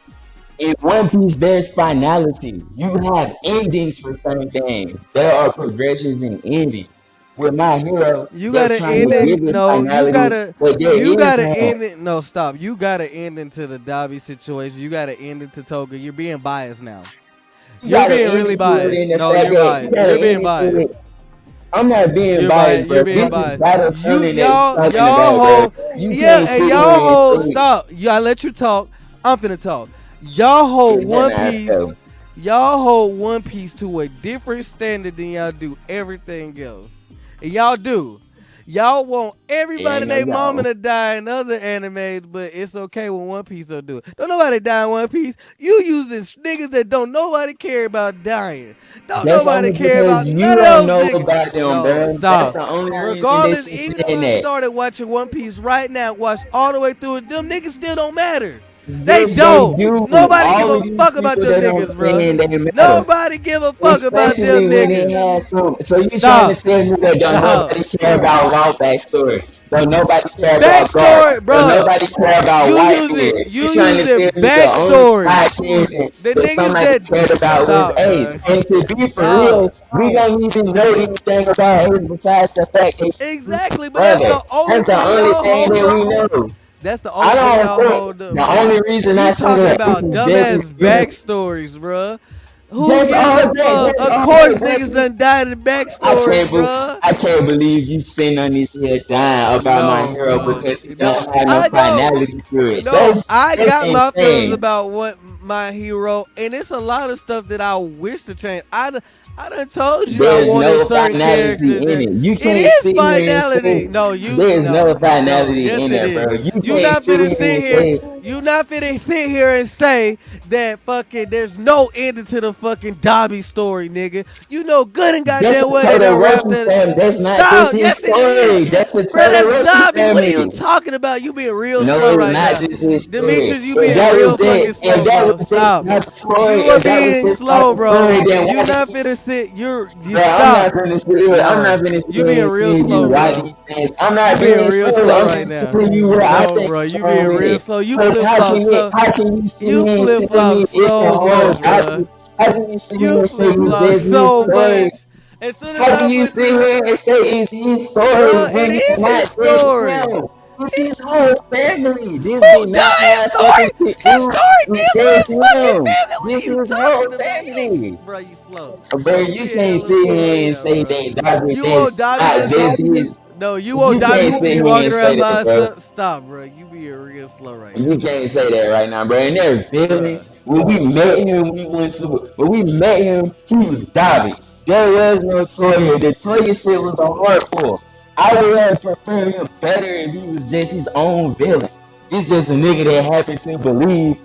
In One Piece, there's finality. You have endings for certain things. There are progressions and endings. With My Hero, You they're gotta trying to end it. give it No, finality, but there you is gotta none. end it. No, stop. You gotta end into the Dobby situation. You gotta end into Toga. You're being biased now. You You're gotta being end really into it biased. in the No, fact you're that you biased. gotta You're being end into it. biased. I'm not being You're biased, biased. You're bro. being This is biased. battle You shonen that we talking y'all about, bro. hold You yeah, can't and sit y'all here and hold say stop. Yeah, I let you talk. I'm finna talk. Y'all hold you're One gonna Piece. though. Y'all hold One Piece to a different standard than y'all do everything else. And y'all do. Y'all want It everybody ain't and no their mama y'all. to die in other animes, but it's okay when One Piece don't do it. Don't nobody die in One Piece. You using niggas that don't nobody care about dying. Don't That's nobody only care because about you none of don't those know niggas. about them, No, bro. That's stop. the only reason that Regardless, you even if saying I that. started watching One Piece right now, watch all the way through it, them niggas still don't matter. They Yes, they don't. do. Nobody give All a of these fuck about people them that don't niggas, bro. saying they matter. Nobody give a fuck about them Especially when it niggas. has some. So you trying to Stop. tell me that don't Stop. nobody care about Raw backstory? Don't nobody care about Guard? Backstory, Don't bro. nobody care about Whitebeard? You You trying to using tell me the only backstory. side character The that niggas somebody that cared about was stop, Ace? bro. And to be for Stop. real, we don't even know anything about Ace besides the fact that he's his Exactly, but that's brother. the only That's the thing only y'all thing hold that up. we know. That's the I only thing don't y'all think hold up the to. only reason You I say talking that this about is deadly dumbass serious. backstories, bruh. Who That's gives a all that. fuck? That's Of all course, niggas that. done died in I backstories, can't, bruh. I can't believe you sitting on this here dying about my No, hero bro. because he No, don't have no I don't. finality to it. No, I That's got my feelings insane. about what my hero, and it's a lot of stuff that I wish to change. I done told you I There's wanted no certain finality characters in there. it. You It can't is sit here and finality. say No, you there's no no. finality Yes, in it there, is. bro. You You can't not sit finna here sit and here. say You not finna sit here and say that fucking there's no ending to the fucking Dobby story, nigga. You know good and that's goddamn a well they done wrapped Todoroki it. fam. That's not just Stop. his Yes, it is. story. Yeah. That's a Bro, that's Todoroki Dobby. What are you family. talking about? You being real No, slow it's right not now. just his story. Demetrius, you being real fucking If slow, that bro. was just Stop. my story, You are if that was being just my slow, bro. story, then You why not did finna sit. You bro, I'm stop. not gonna sit here. I'm No. not gonna sit You here being and real tell you slow, why bro. these things. I'm You not being being real slow. slow I'm right just now. telling you what I No, think bro. is You wrong being with real it. slow. You Cause flip flop so. how can you sit You here and flip tell flop me it's a so whole much, bro. how can you sit here You and say flip it's flop just his so story? much. As soon as How I can you put sit two, here and say it's his story bro, when it it's is his not just story. him? It's his whole family. This Who did not died? His have something story? to His do story with deals with just his fucking him. family. What This are you is his whole talking about? family. Bro, you slow. Bro, You you being can't hella sit slow right here and now, say bro. that Dobby You that's want Dobby not just just his. no, you want You Dobby can't just to sit be here walking and around say by that, bro. himself? Stop, bro. You being real slow right You now, can't say that right now, bro. And they're bro. villains. When we met him, when we met him, he was Dobby. There was no Toya. The Toya shit was a hardcore. I would have preferred him better if he was just his own villain. He's just a nigga that happened to believe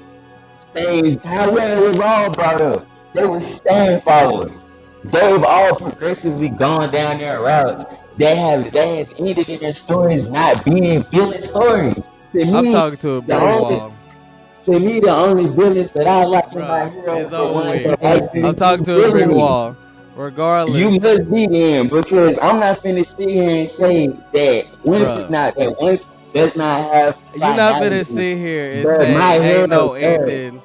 things. However, it was all brought up. They were stand followers. They've all progressively gone down their routes. That has ended in their stories not being villain stories. To I'm me, talking to a the brick only wall, the only villains that I like in my bro. heroes It's are the over ones with. that actually I'm talking do to a brick villainy. wall. You Regardless, must be then because I'm not finna sit here and say that bro. One Piece does not have You not finna finality. sit here and But say my ain't hero no does. ending.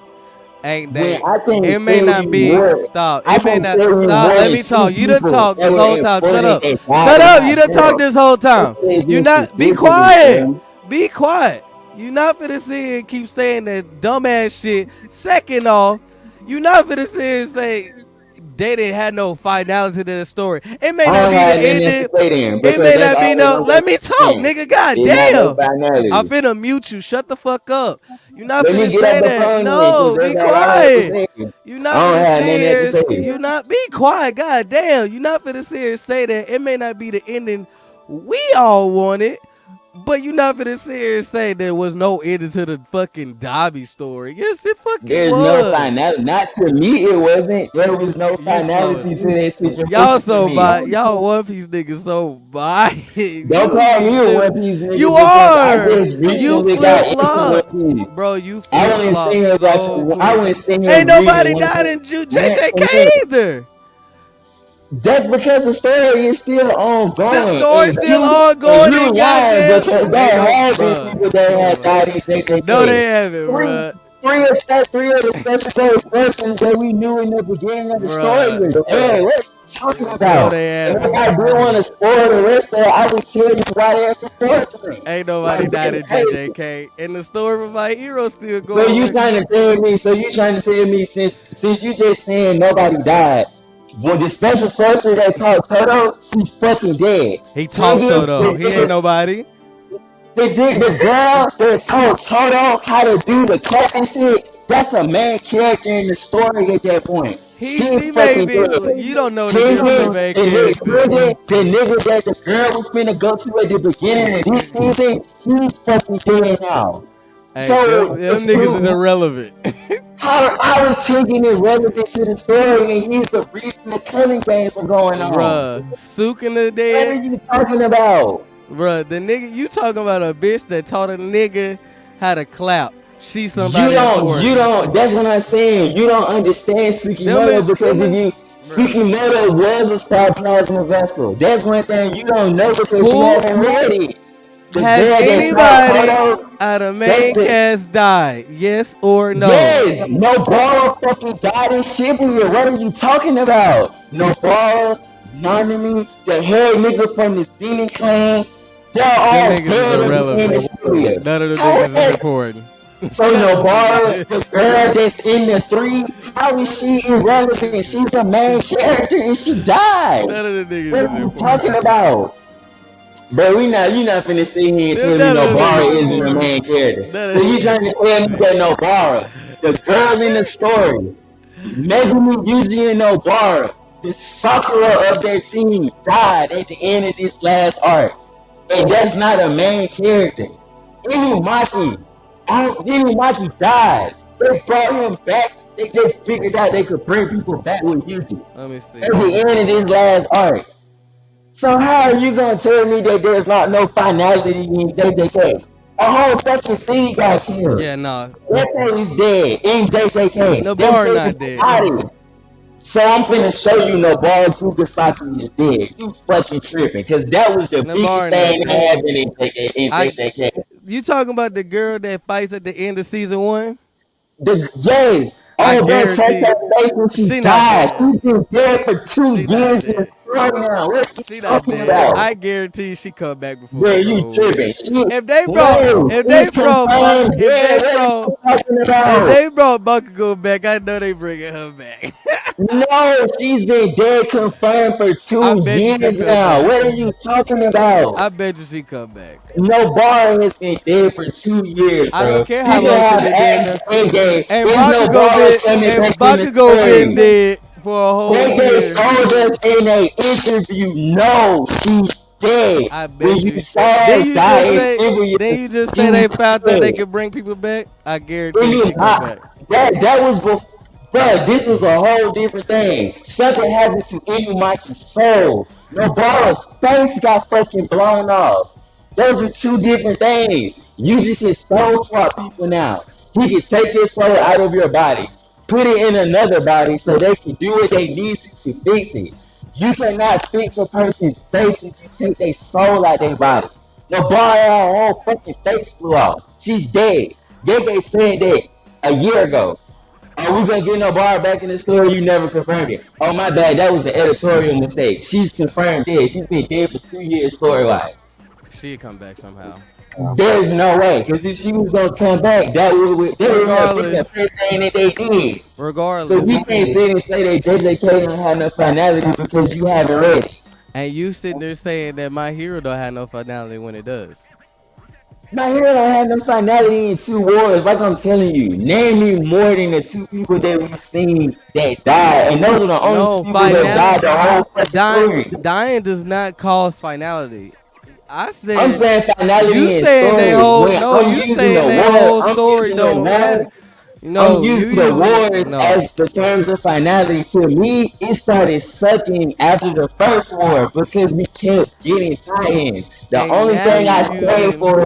Ain't When they? I can It may tell not you be. more, Stop. I It may can not tell you stop. more Let than me two talk. You done people talk that this were whole time. Shut important up. that Shut died in up. my You done talk hero. this whole time. That's You just not. Be ridiculous, quiet. man. Be quiet. You not finna sit here and keep saying that dumbass shit. Second off, you not finna sit here and say they didn't have no finality to the story. It may I not don't be the have nothing else to ending. say then It because may that's not be always no. I'm Let going me to talk, say. nigga. God It's not no damn. I'm finality. finna mute you. Shut the fuck up. You not Let me finna get off say the that. phone then because No, that's be all I have to quiet. say. You not I don't finna have sit nothing else here. to say. You not be quiet. God damn. You not finna sit here and say that. It may not be the ending we all wanted. But you not finna sit here and say there was no ending to the fucking Dobby story. Yes, it fucking There's no was. finality. Not to me, it wasn't. There was no You slow finality as to that y'all situation to so me. by y'all One Piece niggas so by Don't you call be me a living. One Piece You nigga because I are. just You recently flip got into flop, One Piece. bro. You I flip wouldn't sit flop here got so to, I quick. wouldn't sit here Ain't reading nobody One died Piece in man JJK for man. either. Just because the story is still The ongoing, story's still ongoing you and lying goddamn because ain't there no have been bruh. people that Come have on. died in No, JJK. they haven't, Three, bruh. three of the special persons that we knew in the beginning of the story Bruh. was dead. What are you talking No, about? they And if haven't. I do want to spoil the rest of it, I would tell you why they're supporting me. Ain't nobody Like, died that's in crazy. JJK. And the story of my hero still So going you with. trying to tell me? So you trying to tell me since you just saying nobody died? When the special sorcerer that taught Toto, she's fucking dead. He talked Nigga, Toto. He ain't nobody. the girl that taught Toto how to do the talking shit, that's a main character in the story at that point. She's She may fucking be. dead. You don't know the difference in Tingen, main and Nick character. Tingen, the nigga that the girl was finna go to at the beginning of this season, he's fucking dead now. Hey, So, them niggas is irrelevant. how is Tingen irrelevant to the story and he's the reason the cunning games are going on? Bruh, Sukin the What are dead. you talking about? Bruh, the nigga, you talking about a bitch that taught a nigga how to clap. She You somebody don't, you important. don't, that's what I'm saying. You don't understand Them is, Tsukimoto because if you, bruh. Tsukimoto was a star plasma vessel. That's one thing you don't know because you Who haven't read it. The has girl that taught anybody Toto, out of that's main the, cast died? Yes or no? yes, no ball fucking died in Shippuden. What are you talking about? No ball, Nanami, the head nigga from the Zenith clan, they're Them all niggas is dead at the end irrelevant. of Shippuden. None of them How niggas is is important. So That little nigga Nobara, said. the girl that's in the three, how is That she little nigga irrelevant? She's a main said. character and she died. None of the niggas What is are you talking important. about? Bro, you not finna sit here and tell me None of the Nobara niggas isn't the important. main character. None So of you trying to tell me that Nobara, the girl in the story, Megumi, Yuji, and Nobara, the Sakura of their team, died at the end of this last arc. And that's not a main character. Inumaki, Inumaki died. They brought him back. They just figured out they could bring people back with Yuji Let me at see. the end of this last arc. So how are you gonna tell me that there's not no finality in JJK? A whole fucking city got killed. Yeah, no. Gecko is dead in JJK. They Nabar say his not dead. body. So I'm finna show you Nobuo Kugasaki is dead. You fucking tripping. Cause that was the biggest Nabar not thing that dead. happened in I JJK. You talking about the girl that fights at the end of season one? Yes. I Oh, bro, touch guarantee her face when she she not died. dead. She's been dead for two She not years in a dead. row now. What are you She not talking dead. about? I guarantee she come back before Bro, it's you over with. tripping. She, If they brought, no, if they it's brought, confirmed if dead. they What are brought, you talking if about? they brought Bakugo back, I know they bringing her back. No, she's been dead confirmed for I two bet you she years come now. back. What are you talking about? I bet you she come back. No bar has been dead for 2 years, I don't bro. care how People long she have been dead asked now. AJ, And is no Bakugo bar been coming and back in the Bakugo been story? dead for a whole AJ year. told us in an interview, no, she's dead. I When bet you you. saw Then us you die just in say. Shippuden, Then you just say they she's found that they dead. could bring people back. I guarantee you It she is come not. back. That was before. Bro, this was a whole different thing. Something happened to Inumaki's soul. Nobara's face got fucking blown off. Those are two different things. You just can soul swap people now. He can take your soul out of your body, put it in another body so they can do what they need to fix it. You cannot fix a person's face if you take their soul out their body. Nobara, her whole fucking face flew off. She's dead. Gege said that a year ago. Are we gonna get no bar back in the story? You never confirmed it. Oh my bad, that was an editorial mistake. She's confirmed dead. She's been dead for 2 years story wise. She come back somehow. There's no way, because if she was gonna come back, that would have been the Regardless, first thing that they did. So we regardless, can't sit and say that JJK don't have no finality because you haven't read it. and you sitting there saying that my hero don't have no finality when it does. My hero don't have no finality in two wars, like I'm telling you. Name me more than the two people that we've seen that died, and those are the only two No people that final. died the whole fucking Dying, story. dying does not cause finality. I I'm said saying you finality in saying they story. whole When no. I'm You using saying the that war, whole I'm story using the don't matter. war, I'm No, you using the using it. wars No, as the terms of finality. To me, it started sucking after the first war because we kept getting tie-ins. The and only now thing you I stayed using. for,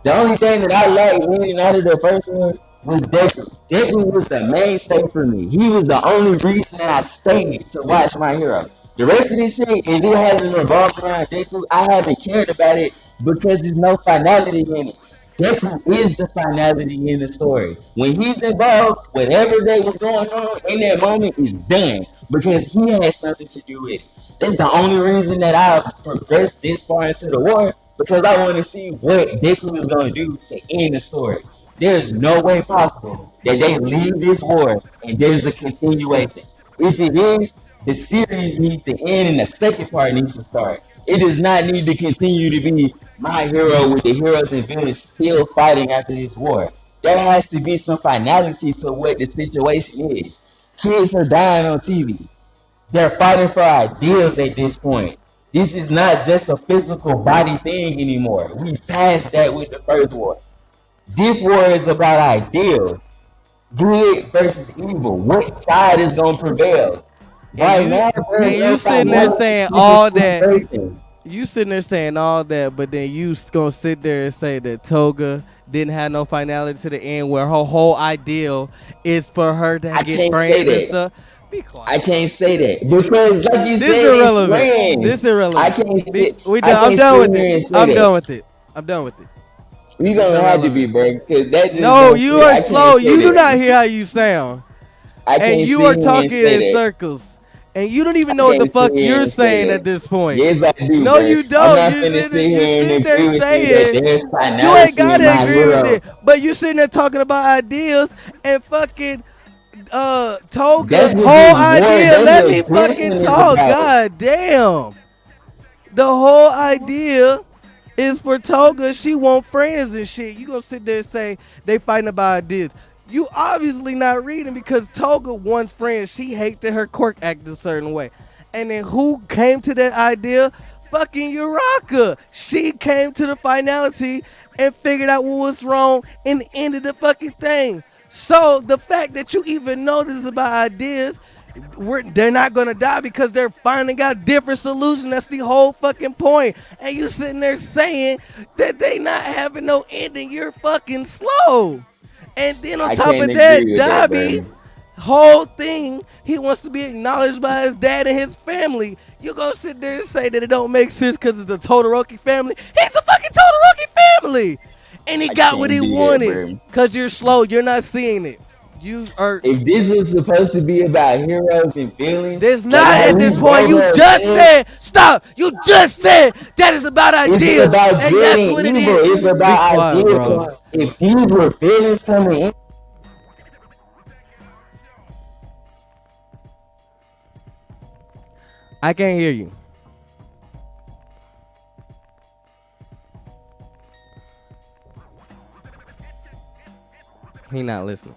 the only thing that I liked winning out of the first one was Deku. Deku was the mainstay for me. He was the only reason that I stayed to watch my hero. The rest of this shit, if it hasn't revolved around Deku, I haven't cared about it because there's no finality in it. Deku is the finality in the story. When he's involved, whatever they was going on in that moment is done because he has something to do with it. That's the only reason that I've progressed this far into the war because I want to see what Deku is going to do to end the story. There's no way possible that they leave this war and there's a continuation. If it is, the series needs to end and the second part needs to start. It does not need to continue to be my hero with the heroes and villains still fighting after this war. There has to be some finality to what the situation is. Kids are dying on TV. They're fighting for ideals at this point. This is not just a physical body thing anymore. We passed that with the first war. This war is about ideals. Good versus evil. What side is going to prevail? And Right you now, there's and no you sitting there finality saying in this all that. situation. You sitting there saying all that, but then you gonna sit there and say that Toga didn't have no finality to the end, where her whole ideal is for her to I get can't say friends and that. stuff. Be I quiet. can't say that because, like you This said, it's irrelevant. friends. This irrelevant. We I done. I'm can't done sit with it. here and say I'm that. done with it. I'm done with it. We This gonna have to be, irrelevant. bro, because that just No, don't you fit. are I slow. can't say You do not that. hear how you sound, I and can't you sit are here and talking say in that. circles. and you don't even I know what the can't sit fuck here you're and say saying at that. this point. Yes, I do, No, bro. you I'm don't. not finna sit You here and sitting there agree with you that saying there's you ain't finality in gotta my agree with hero. it, but you sitting there talking about ideas and fucking Toga That's what whole this war, idea. that's Let me what this fucking one is talk. about. God damn. The whole idea is for Toga. She want friends and shit. You gonna sit there and say they fighting about ideas. You obviously not reading because Toga wants friends. She hates that her quirk act a certain way. And then who came to that idea? Fucking Uraka. She came to the finality and figured out what was wrong and ended the fucking thing. So the fact that you even know this is about ideas, they're not gonna die because they're finding out different solutions. That's the whole fucking point. And you sitting there saying that they not having no ending. You're fucking slow. And then on I top can't of that, agree with that, Dobby, bro. whole thing, he wants to be acknowledged by his dad and his family. You go sit there and say that it don't make sense because it's a Todoroki family. He's a fucking Todoroki family. And he I got what can't he do that, wanted. bro. Because you're slow. You're not seeing it. You are. If this was supposed to be about heroes and villains, There's like not how at we this point. both You are just saying, said, stop. You just said that is about it's ideas. about And good that's and what it evil. is. It's Be about quiet, ideas. bro. If these were villains coming in, I can't hear you. He not listening.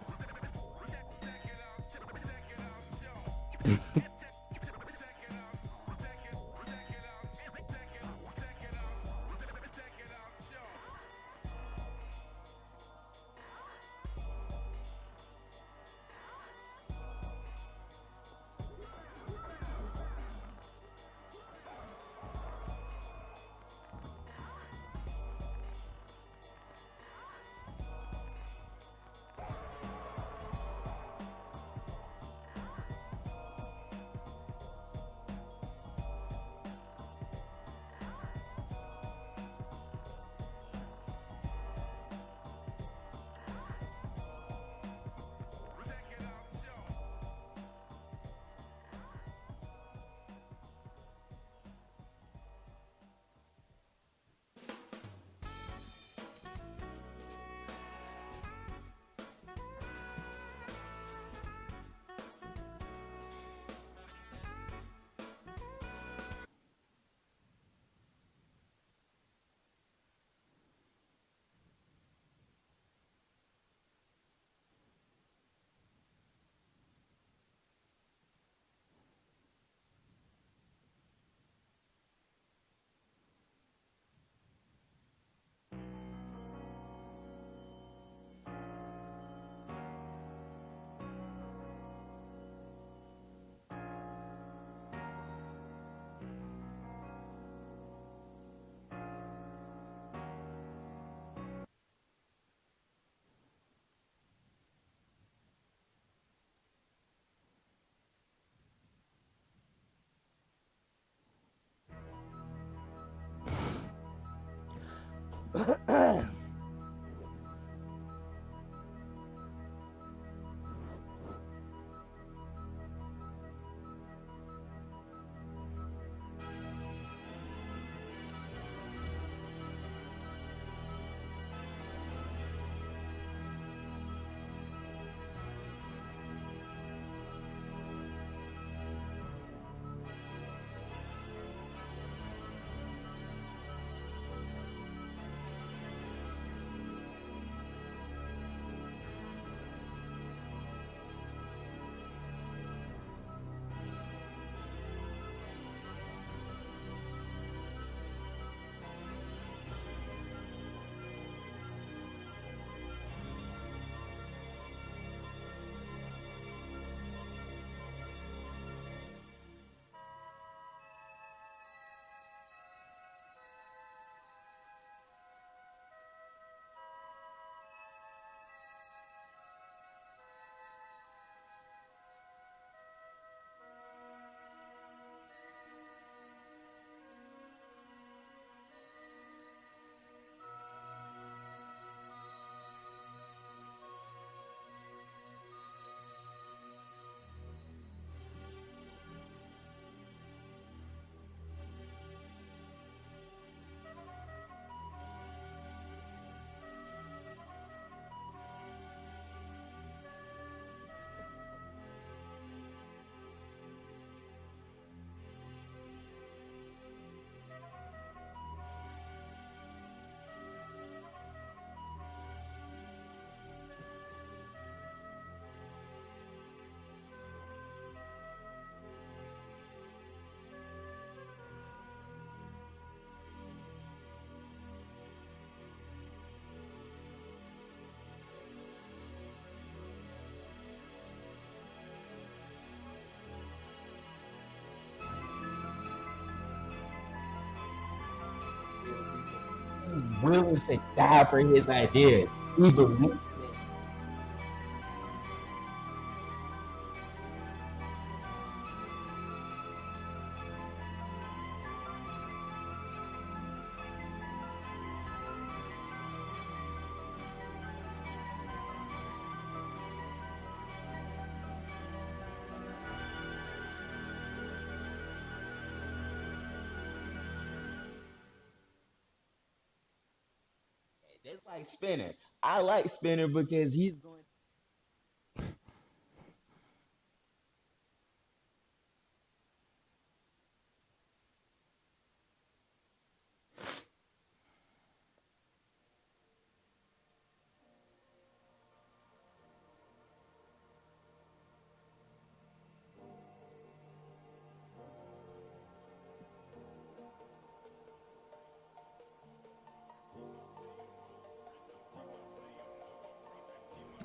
willing to die for his ideas. He believes that. That's like Spinner. I like Spinner because he's going.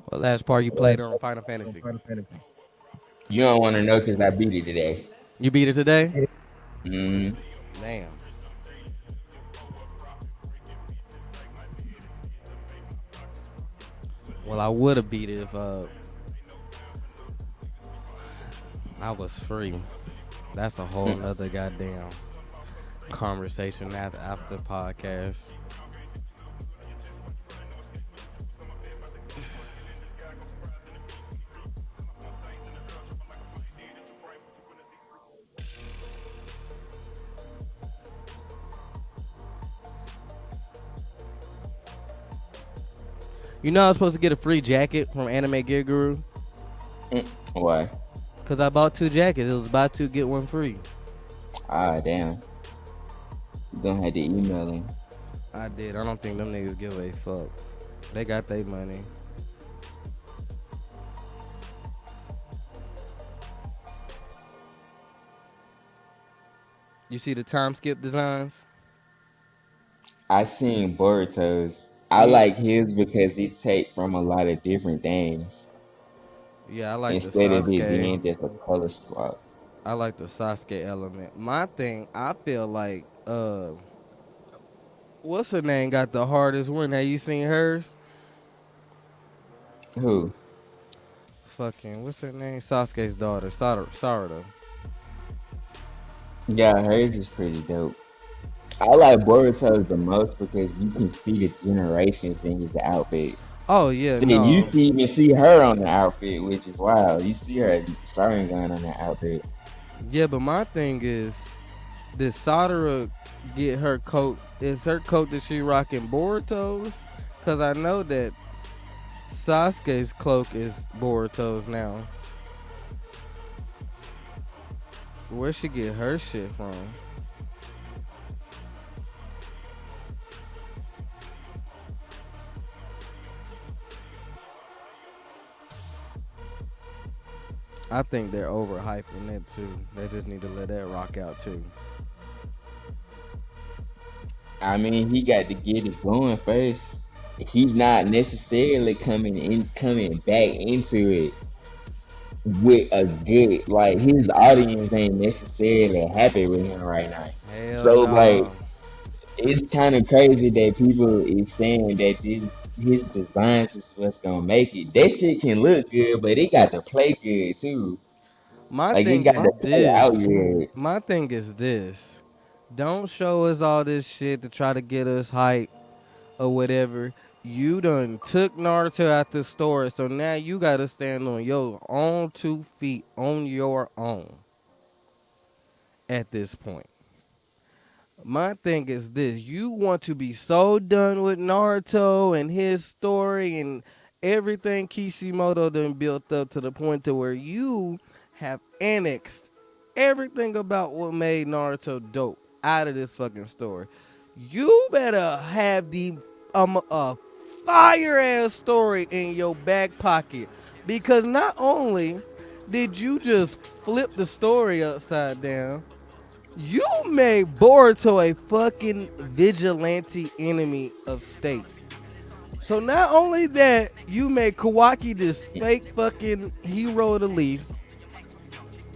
What last part you played on Final Fantasy? You don't want to know because I beat it today. You beat it today? Mm, Damn. Well, I would have beat it if I was free. That's a whole nother goddamn conversation after podcast. You know I was supposed to get a free jacket from Anime Gear Guru? why? Because I bought 2 jackets. It was buy 2, get 1 free. Ah, damn. You gonna have to email him. I did. I don't think them niggas give a fuck. They got their money. You see the time skip designs? I seen Boruto's. I You, like his because he take from a lot of different things yeah, I like the instead of it Sasuke. being just a color swap. I like the Sasuke element. My thing, I feel like, what's her name got the hardest one? Have you seen hers? Who? Fucking, what's her name? Sasuke's daughter, Sarada. Yeah, hers is pretty dope. I like Boruto's the most because you can see the generations in his outfit. Oh yeah, See, you no. see even see her on the outfit, which is wild. You see her starting gun on the outfit. Yeah, but my thing is, did Sadara get her coat? Is her coat that she rocking Boruto's? Cause I know that Sasuke's cloak is Boruto's now. Where she get her shit from? I think they're overhyping it too. They just need to let that rock out too. I mean, he got to get it going first. He's not necessarily coming back into it with a good like his audience ain't necessarily happy with him right now. Hell So like no. it's kind of crazy that people is saying that this his designs is what's gonna make it. That shit can look good, but it got to play good too. My Like it thing got is to play out this. good. My thing is this. Don't show us all this shit to try to get us hype or whatever. You done took Naruto out the store, so now you gotta stand on your own 2 feet on your own at this point. My thing is this: you want to be so done with Naruto and his story and everything Kishimoto done built up to the point to where you have annexed everything about what made Naruto dope out of this fucking story. You better have the a fire ass story in your back pocket, because not only did you just flip the story upside down, you made Boruto a fucking vigilante enemy of state. So not only that, you made Kawaki this fake fucking hero of the leaf,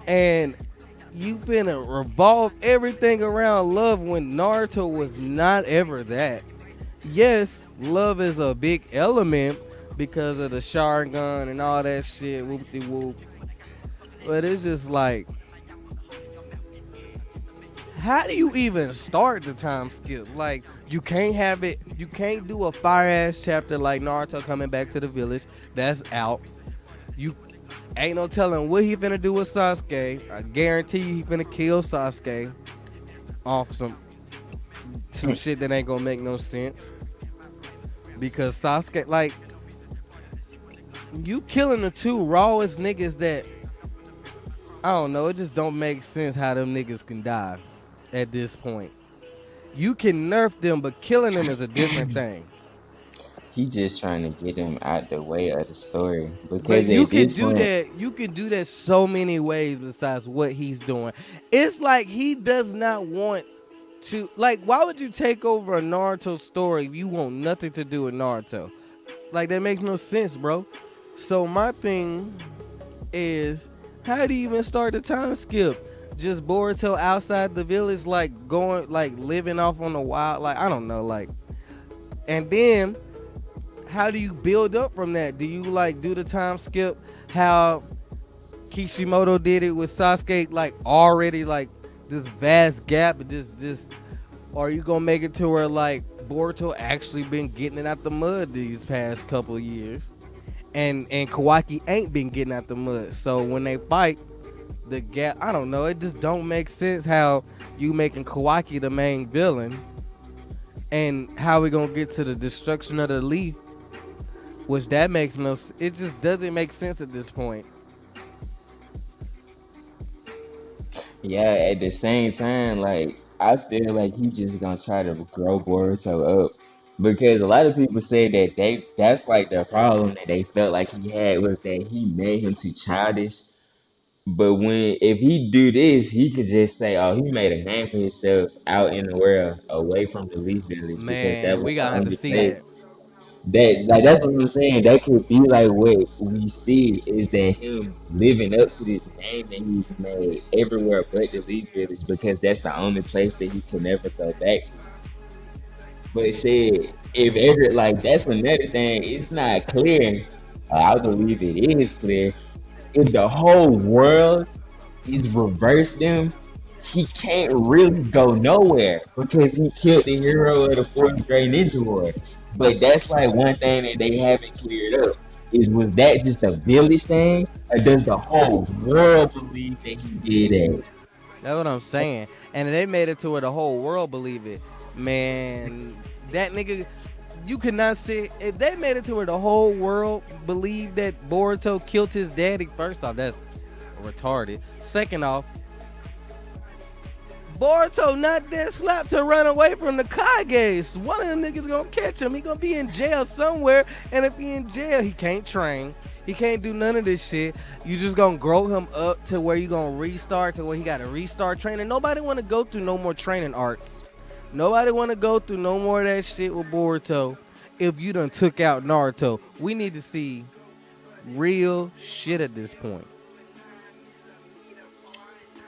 and you finna revolve everything around love when Naruto was not ever that. yes, love is a big element because of the Sharingan and all that shit, whoop de whoop. But it's just like, how do you even start the time skip? Like, you can't have it. You can't do a fire ass chapter like Naruto coming back to the village. That's out. You ain't no telling what he finna do with Sasuke. I guarantee you he finna kill Sasuke off some shit that ain't gonna make no sense. Because Sasuke, like, you killing the two rawest niggas that I don't know. It just don't make sense how them niggas can die at this point. You can nerf them, but killing them is a different thing. He just trying to get him out the way of the story But because you at can this do point, that. You can do that so many ways besides what he's doing. It's like he does not want to. Like, why would you take over a Naruto story if you want nothing to do with Naruto? Like, that makes no sense, bro. So my thing is, how do you even start the time skip? Just Boruto outside the village, like going, like living off on the wild, like I don't know, like, and then how do you build up from that? Do you like do the time skip how Kishimoto did it with Sasuke, like already like this vast gap, just, or are you gonna make it to where like Boruto actually been getting it out the mud these past couple of years, and Kawaki ain't been getting out the mud. So when they fight, the gap, I don't know, it just don't make sense how you making Kawaki the main villain, and how we gonna get to the destruction of the leaf, which that makes no, it just doesn't make sense at this point. yeah, at the same time, like I feel like he just gonna try to grow Boruto up because a lot of people say that that's like the problem that they felt like he had was that he made him too childish. But when if he do this, he could just say, "Oh, he made a name for himself out in the world, away from the Leaf Village, because that Man, was we the gotta have to only see place that. that like that's what I'm saying. That could be like what we see is that him living up to this name that he's made everywhere but the Leaf Village because that's the only place that he can never go back to. But shit, if ever like that's another thing, it's not clear. I believe it is clear. If the whole world is reverse them, he can't really go nowhere because he killed the hero of the fourth grade ninja war. But that's like one thing that they haven't cleared up. Is was that just a village thing, or does the whole world believe that he did that? That's what I'm saying. And they made it to where the whole world believe it. Man, that nigga, you cannot say, if they made it to where the whole world believed that Boruto killed his daddy, first off, that's retarded. Second off, Boruto not that slapped to run away from the Kages. One of them niggas gonna catch him. He gonna be in jail somewhere. And if he in jail, he can't train. He can't do none of this shit. You just gonna grow him up to where you gonna restart to where he gotta restart training. Nobody wanna go through no more training arcs. Nobody wanna go through no more of that shit with Boruto. If you done took out Naruto, we need to see real shit at this point.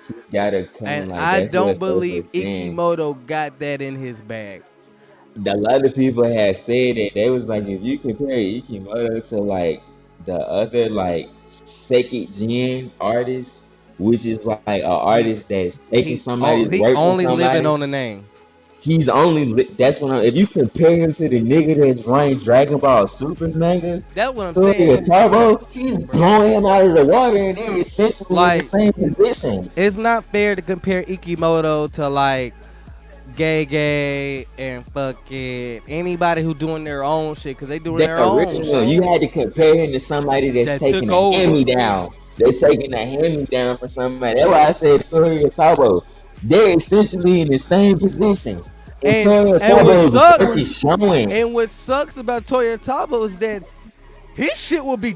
He gotta And come like I that's don't what folks believe are saying. Ikimoto got that in his bag. A lot of people have said that they was like, if you compare Ikimoto to like the other like second gen artists, which is like an He artist that's taking somebody's he work from only living somebody, on the name. he's only that's what I'm. If you compare him to the nigga that's running Dragon Ball Super's manga, That's what I'm Story saying, of Turbo, he's bro. blowing him out of the water, and they're essentially in the Like, same position. it's not fair to compare Ikimoto to like Gay and fucking anybody who doing their own shit, because they doing The their own original, you shit had to compare him to somebody that's that took taking a hand over. me down. They're taking a hand me down for somebody. That's why I said Toei and Tabo. They're essentially in the same position. And And Toei and and what Tabo's work sucks is showing. and what sucks about Toyotabo is that his shit will be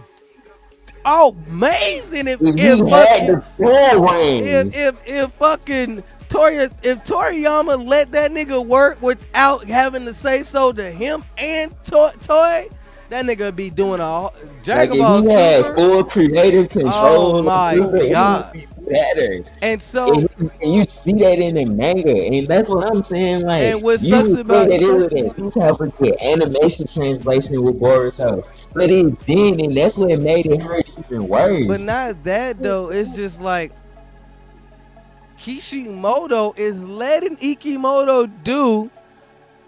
amazing If if he had fucking the full range, if fucking if Toriyama let that nigga work without having to say so to him and Toy, that nigga be doing a like Dragon if Ball he had Super. full creative Oh control of my Super, it would god. be better. And so, And you see that in the manga, and that's what I'm saying. and Like, what you sucks would think about, that it would at least have a good animation translation with Boruto, but it didn't, and that's what made it hurt even but worse. not that though. It's just like Kishimoto is letting Ikimoto do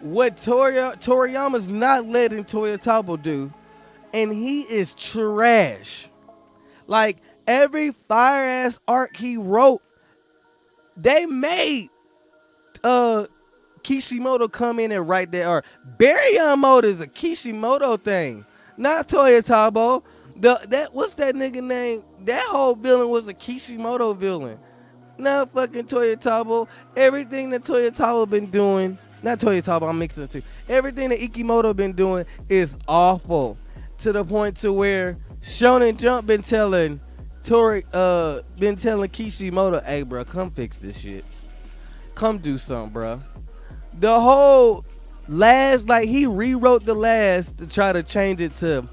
what Toriyama's not letting Toyotomo do, and he is trash. Like every fire ass arc he wrote, they made uh Kishimoto come in and write that art. Baryon mode is a Kishimoto thing, not Toyotomo. That what's that nigga name? That whole villain was a Kishimoto villain. Not fucking Toyotomo. Everything that Toyotomo been doing, not Toyotomo, I'm mixing the two. Everything that Ikimoto been doing is awful, to the point to where Shonen Jump been telling Kishimoto, hey bro, come fix this shit. Come do something, bro. The whole last, like he rewrote the last to try to change it to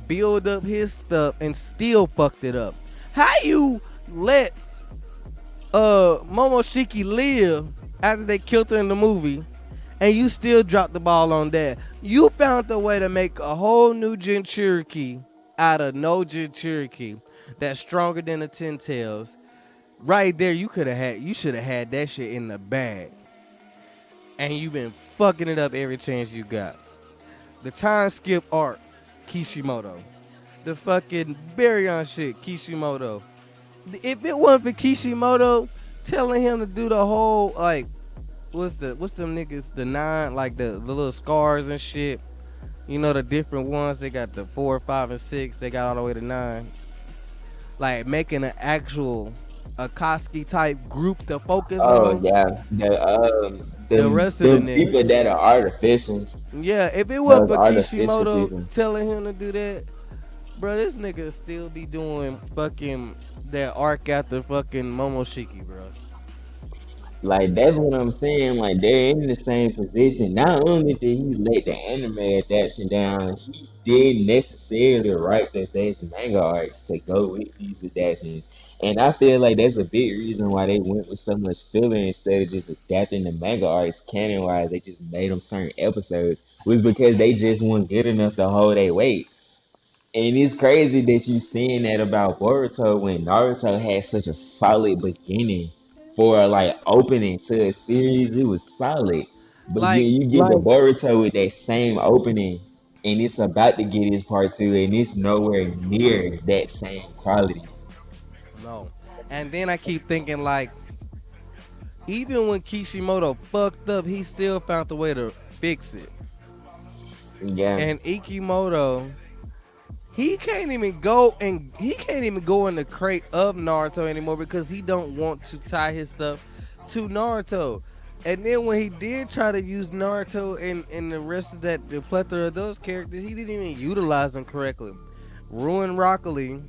build up his stuff and still fucked it up. How you let Momoshiki live after they killed her in the movie, and you still dropped the ball on that? You found a way to make a whole new Jinchuriki out of no Jinchuriki that's stronger than the Ten Tails. Right there, you should have had that shit in the bag, and you've been fucking it up every chance you got. The time skip arc, Kishimoto. The fucking Baryon shit, Kishimoto. If it wasn't for Kishimoto telling him to do the whole like what's them niggas, the nine, like the little scars and shit. You know the different ones. They got the 4, 5, and 6. They got all the way to 9. Like making an actual Akatsuki type group to focus Oh on. yeah, The rest of the them people niggas. that are artificials, Yeah, if it wasn't those for artificial Kishimoto people. telling him to do that, bro, this nigga still be doing fucking that arc after fucking Momoshiki, bro. Like that's what I'm saying. Like they're in the same position. Not only did he let the anime adaptation down, he didn't necessarily write the best manga arcs to go with these adaptations. And I feel like that's a big reason why they went with so much filler instead of just adapting the manga arcs canon wise. They just made them certain episodes. Was because they just weren't good enough to hold their weight. And it's crazy that you saying that about Boruto when Naruto had such a solid beginning for like opening to a series. It was solid, but then Like, you get the Boruto with that same opening, and it's about to get his part two, and it's nowhere near that same quality. no. And then I keep thinking like, even when Kishimoto fucked up, he still found a way to fix it. Yeah, And Ikimoto, he can't even go in the crate of Naruto anymore because he don't want to tie his stuff to Naruto. And then when he did try to use Naruto and the rest of the plethora of those characters, he didn't even utilize them correctly. Ruined Rock Lee,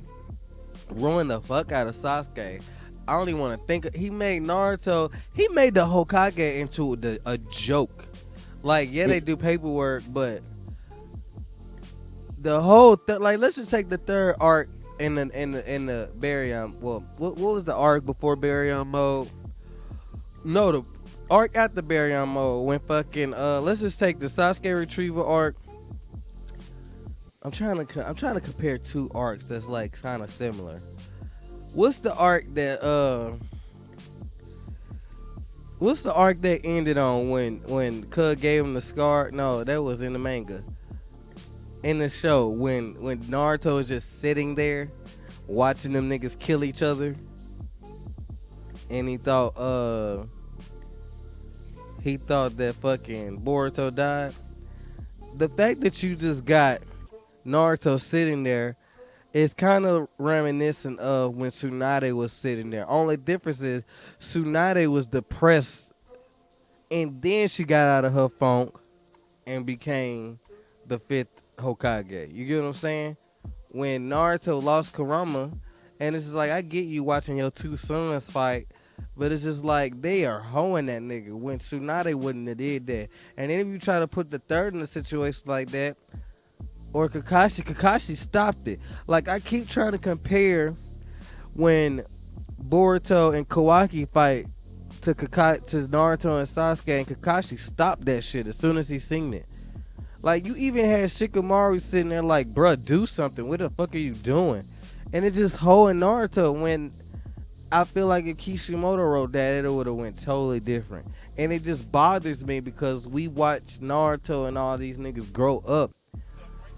ruined the fuck out of Sasuke. I don't even want to think. He made Naruto. He made the Hokage into a joke. Like, yeah, they do paperwork, but the whole like, let's just take the third arc in the Baryon. Well, what was the arc before Baryon mode? No, the arc after Baryon mode when fucking let's just take the Sasuke retrieval arc. I'm trying to compare two arcs that's like kind of similar. What's the arc that What's the arc that ended on when Cud gave him the scar? No, that was in the manga. In the show, when Naruto was just sitting there watching them niggas kill each other, and he thought that fucking Boruto died. The fact that you just got Naruto sitting there is kind of reminiscent of when Tsunade was sitting there. Only difference is Tsunade was depressed, and then she got out of her funk and became the fifth Hokage. You get what I'm saying? When Naruto lost Kurama, and it's just like, I get you watching your two sons fight, but it's just like they are hoeing that nigga when Tsunade wouldn't have did that. And then if you try to put the third in a situation like that, or Kakashi stopped it. Like, I keep trying to compare when Boruto and Kawaki fight to Naruto and Sasuke, and Kakashi stopped that shit as soon as he seen it. Like, you even had Shikamaru sitting there like, bruh, do something. What the fuck are you doing? And it's just holding Naruto when I feel like if Kishimoto wrote that, it would have went totally different. And it just bothers me because we watch Naruto and all these niggas grow up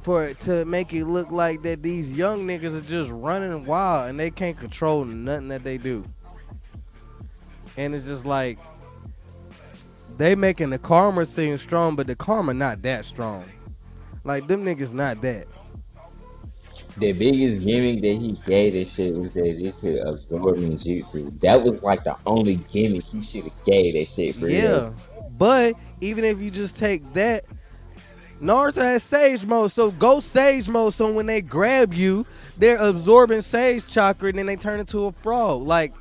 for it to make it look like that these young niggas are just running wild and they can't control nothing that they do. And it's just like they making the karma seem strong, but the karma not that strong. Like, them niggas not that. The biggest gimmick that he gave this shit was that it could absorb ninjutsu. That was like the only gimmick he should have gave that shit for real. Yeah. But even if you just take that, Naruto has Sage Mode, so go Sage Mode. So when they grab you, they're absorbing Sage chakra, and then they turn into a frog. Like,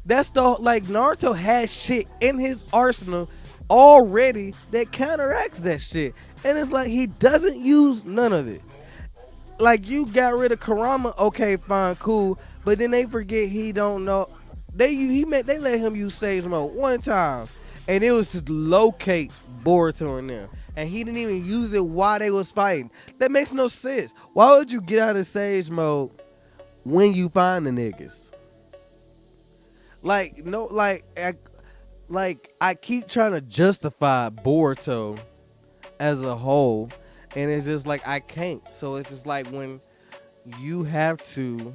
that's the like Naruto has shit in his arsenal already that counteracts that shit, and it's like he doesn't use none of it. Like, you got rid of Karama, okay, fine, cool, but then they forget he don't know. They let him use Sage Mode one time, and it was to locate Boruto in them, and he didn't even use it while they was fighting. That makes no sense. Why would you get out of Sage Mode when you find the niggas? Like, no, I keep trying to justify Boruto as a whole, and it's just like I can't. So it's just like when you have to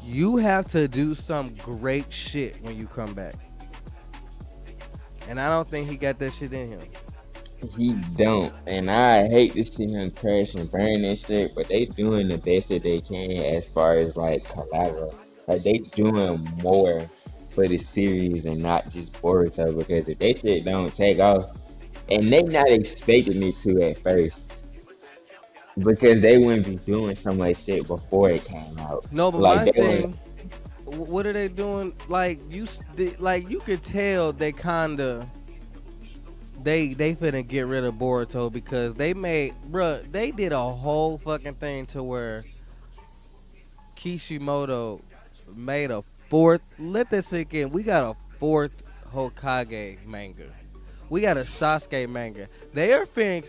you have to do some great shit when you come back. And I don't think he got that shit in him. He don't, and I hate to see him crash and burn and shit, but they doing the best that they can as far as like collateral. Like they doing more for the series and not just Boruto because if they shit don't take off, and they not expecting it to at first because they wouldn't be doing so much shit before it came out. No, but Like my they were, thing, what are they doing? Like, you could tell they kinda they finna get rid of Boruto because they did a whole fucking thing to where Kishimoto made a fourth. Let that sink in. We got a fourth Hokage manga. We got a Sasuke manga. They're finna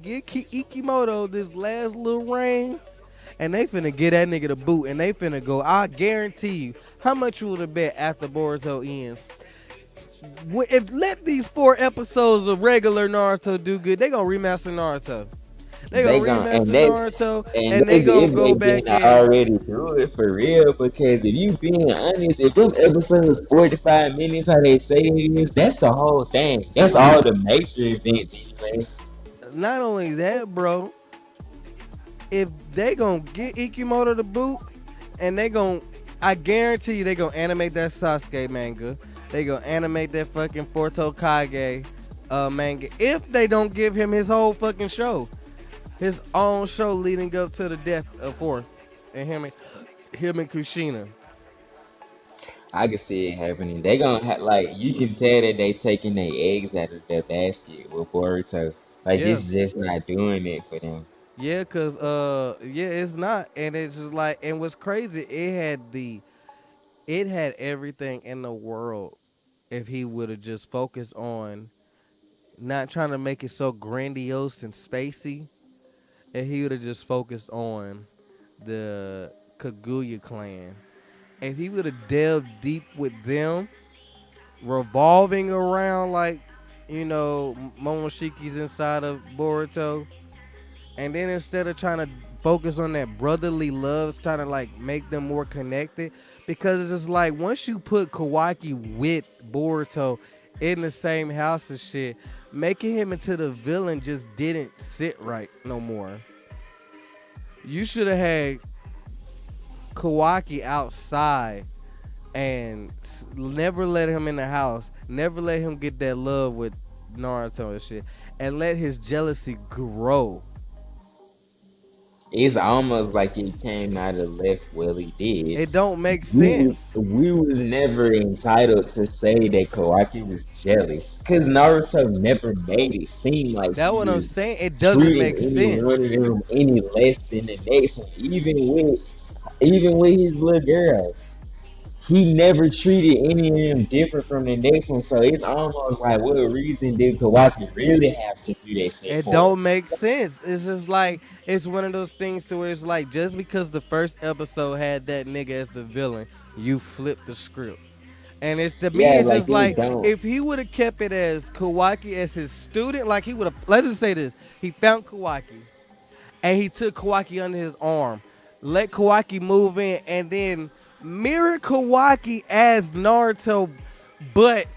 give Ikimoto this last little reign, and they finna get that nigga the boot, and they finna go. I guarantee you. How much you would have bet after Boruto ends? If let these 4 episodes of regular Naruto do good, they gonna remaster Naruto. They gonna they gon' remaster Naruto, and and they that's gonna if go they back didn't in. already do it for real. Because if you being honest, if them episodes 45 minutes, how they say it is, that's the whole thing. That's all the major events anyway. Not only that, bro. If they gonna get Ikimoto the boot, and I guarantee you they gonna animate that Sasuke manga. They gonna animate that fucking Forto Kage manga. If they don't give him his whole fucking show, his own show leading up to the death of Fourth, and him and Kushina. I can see it happening. They gonna have like you can tell that they taking their eggs out of their basket with Boruto. Like Yeah, it's just not doing it for them. yeah, cause yeah, it's not, and it's just like, and what's crazy, it had everything in the world if he would have just focused on not trying to make it so grandiose and spacey, and he would have just focused on the Kaguya clan. If he would have delved deep with them, revolving around like, Momoshiki's inside of Boruto, and then instead of trying to focus on that brotherly love, trying to like make them more connected, because it's just like once you put Kawaki with Boruto in the same house and shit, making him into the villain just didn't sit right no more. You should have had Kawaki outside and never let him in the house, never let him get that love with Naruto and shit, and let his jealousy grow. It's almost like he came out of left. Well, he did. It don't make We sense. we was never entitled to say that Kawaki was jealous because Naruto never made it seem like That he what I'm was saying. It doesn't treating make any one sense. of them any less than the next one, even with his little girl. he never treated any of them different from the next one. So it's almost like, what reason did Kawaki really have to do that shit It for? don't make sense. It's just like it's one of those things to where it's like just because the first episode had that nigga as the villain, you flip the script. And it's to me, Yeah, it's like just it like don't. if he would have kept it as Kawaki as his student, like he would have. Let's just say this: he found Kawaki, and he took Kawaki under his arm, let Kawaki move in, and then mirror Kawaki as Naruto. But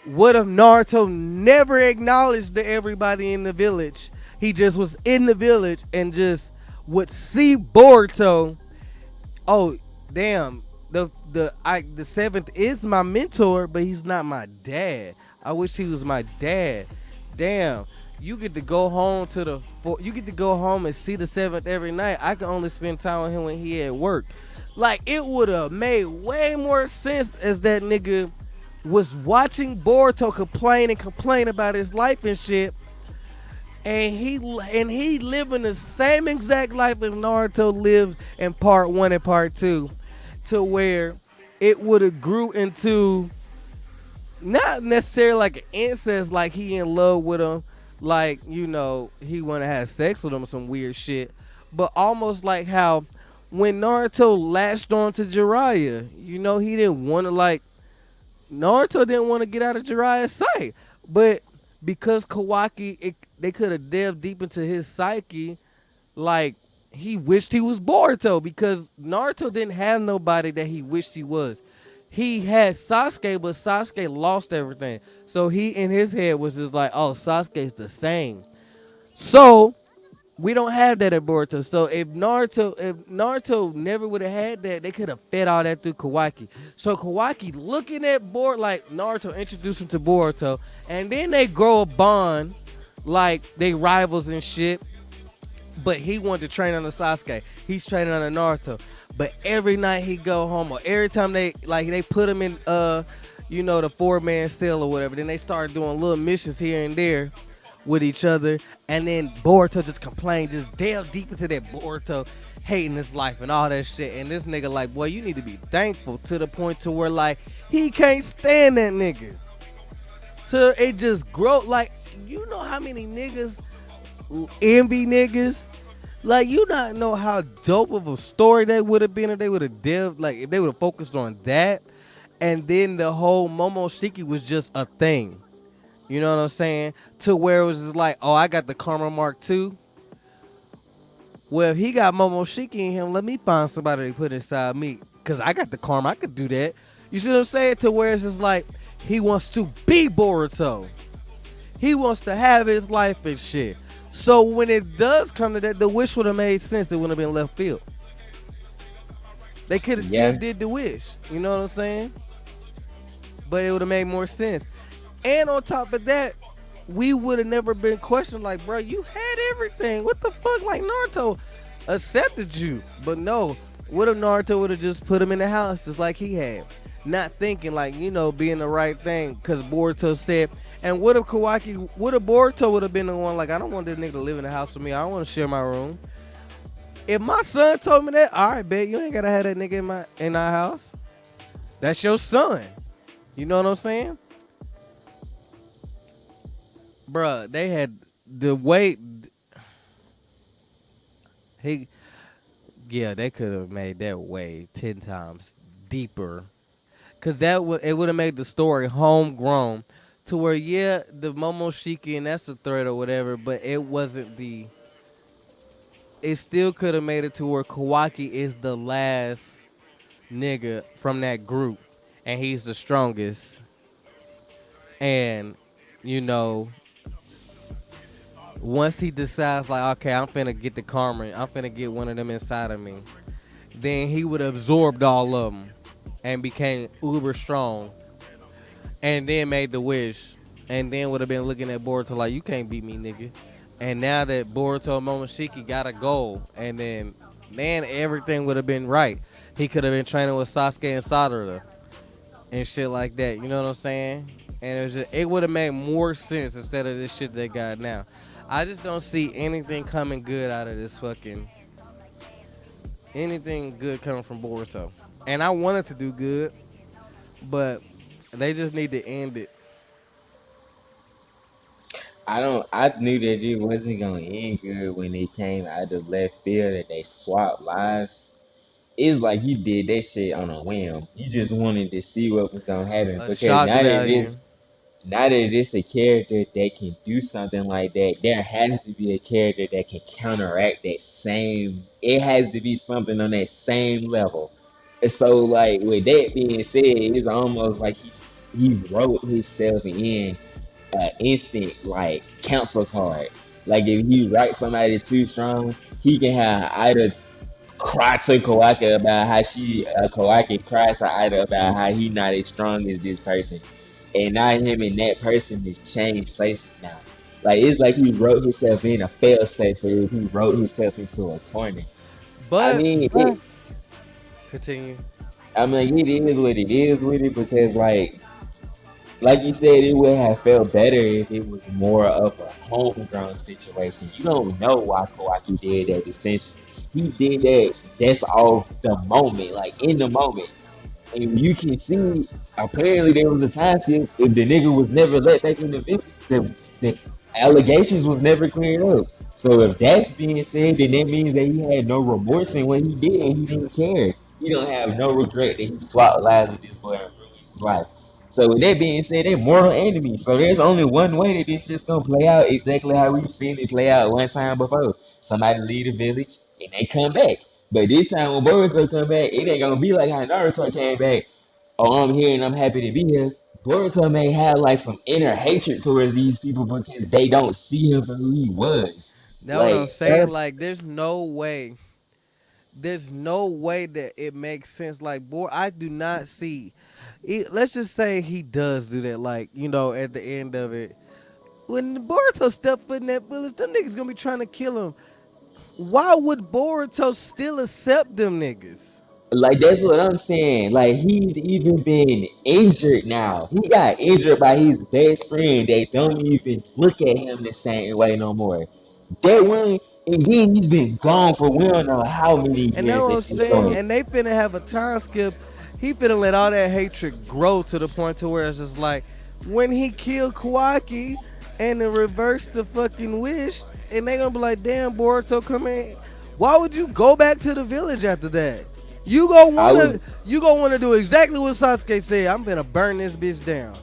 what if Naruto never acknowledged to everybody in the village? He just was in the village and just would see Boruto. Oh, damn. The seventh is my mentor, but he's not my dad. I wish he was my dad. Damn. You get to go home to you get to go home and see the seventh every night. I can only spend time with him when he at work. Like it would have made way more sense as that nigga was watching Boruto complain about his life and shit, and he living the same exact life as Naruto lives in part one and part two, to where it would have grew into not necessarily like an incest, like he in love with him, like he want to have sex with him or some weird shit, but almost like how when Naruto latched on to Jiraiya, he didn't want to like Naruto didn't want to get out of Jiraiya's sight, but because Kawaki, they could have delved deep into his psyche, like he wished he was Boruto because Naruto didn't have nobody that he wished he was. He had Sasuke, but Sasuke lost everything. So he in his head was just like, oh, Sasuke's the same. So we don't have that at Boruto. So if Naruto never would have had that, they could have fed all that through Kawaki. So Kawaki looking at like Naruto introduced him to Boruto, and then they grow a bond like they rivals and shit. But he wanted to train under Sasuke. He's training under Naruto. But every night he go home, or every time they put him in the 4-man cell or whatever, then they start doing little missions here and there with each other, and then Boruto just complained, just delve deep into that Boruto hating his life and all that shit. And this nigga like, boy, you need to be thankful, to the point to where like he can't stand that nigga. So it just grow like, how many niggas envy niggas. Like, you not know how dope of a story that would have been if they would have delved, like if they would have focused on that, and then the whole Momoshiki was just a thing. You know what I'm saying? To where it was just like, oh, I got the Karma Mark II. Well, if he got Momoshiki in him, let me find somebody to put inside me. Because I got the Karma. I could do that. You see what I'm saying? To where it's just like, he wants to be Boruto. He wants to have his life and shit. So when it does come to that, the wish would have made sense. It wouldn't have been left field. They could have still Yeah, did the wish. You know what I'm saying? But it would have made more sense. And on top of that, we would have never been questioned like, bro, you had everything. What the fuck? Like, Naruto accepted you. But no, what if Naruto would have just put him in the house just like he had? Not thinking like, being the right thing, because Boruto said. And what if Boruto would have been the one like, I don't want this nigga to live in the house with me. I don't want to share my room. If my son told me that, all right, bet you ain't got to have that nigga in our house. That's your son. You know what I'm saying? Bruh, they had the way he, yeah, they could have made that way 10 times deeper, cause it would have made the story homegrown, to where the Momoshiki and that's a threat or whatever, but it wasn't the. It still could have made it to where Kawaki is the last nigga from that group, and he's the strongest, and you know once he decides like, okay, I'm finna get the karma, I'm finna get one of them inside of me, then he would have absorbed all of them and became uber strong, and then made the wish, and then would have been looking at Boruto like, you can't beat me, nigga. And now that Boruto and Momoshiki got a goal, and then man, everything would have been right. He could have been training with Sasuke and Sadara and shit like that. You know what I'm saying? And it would have made more sense instead of this shit they got now. I just don't see anything coming good out of this anything good coming from Boruto. And I wanted to do good. but they just need to end it. I knew that it wasn't gonna end good when they came out of left field and they swapped lives. It's like he did that shit on a whim. He just wanted to see what was gonna happen A because shock value. now that it's a character that can do something like that, there has to be a character that can counteract that same. It has to be something on that same level. And so, like with that being said, it's almost like he wrote himself in an instant like counsel card. Like if he writes somebody too strong, he can have either cry to Kawaki about how Kawaki cries to Ida about how he not as strong as this person, and now him and that person is changed places now. Like it's like he wrote himself in a fail safe, or he wrote himself into a corner. I But mean, it. continue. I mean, it is what it is with it because like you said, it would have felt better if it was more of a homegrown situation. You don't know why Kawaki did that decision. He did that just off the moment, like in the moment. And you can see, apparently there was a time skip if the nigga was never let back in the village, the allegations was never cleared up. So if that's being said, then that means that he had no remorse in what he did and he didn't care. He don't have no regret that he swapped lives with this boy and ruined his life. So with that being said, they're mortal enemies. So there's only one way that this shit's gonna play out exactly how we've seen it play out one time before. Somebody leave the village and they come back. But this time when Boruto come back, it ain't gonna be like how Naruto came back. Oh, I'm here and I'm happy to be here. Boruto may have like some inner hatred towards these people because they don't see him for who he was. That's what I'm Like, saying. Like, there's no way. There's no way that it makes sense. Like, boy, I do not see. Let's just say he does do that. Like, at the end of it, when Boruto step foot in that village, them niggas gonna be trying to kill him. Why would Boruto still accept them niggas? that's what I'm saying. Like he's even been injured now. He got injured by his best friend. They don't even look at him the same way no more. That one, and then he's been gone for we don't know how many And that's years what at I'm this saying. point. And they finna have a time skip. He finna let all that hatred grow to the point to where it's just like when he killed Kawaki and then reversed the fucking wish, and they gonna be like, damn, Boruto, come in. Why would you go back to the village after that? You gonna I wanna was you gonna wanna do exactly what Sasuke said. I'm gonna burn this bitch down.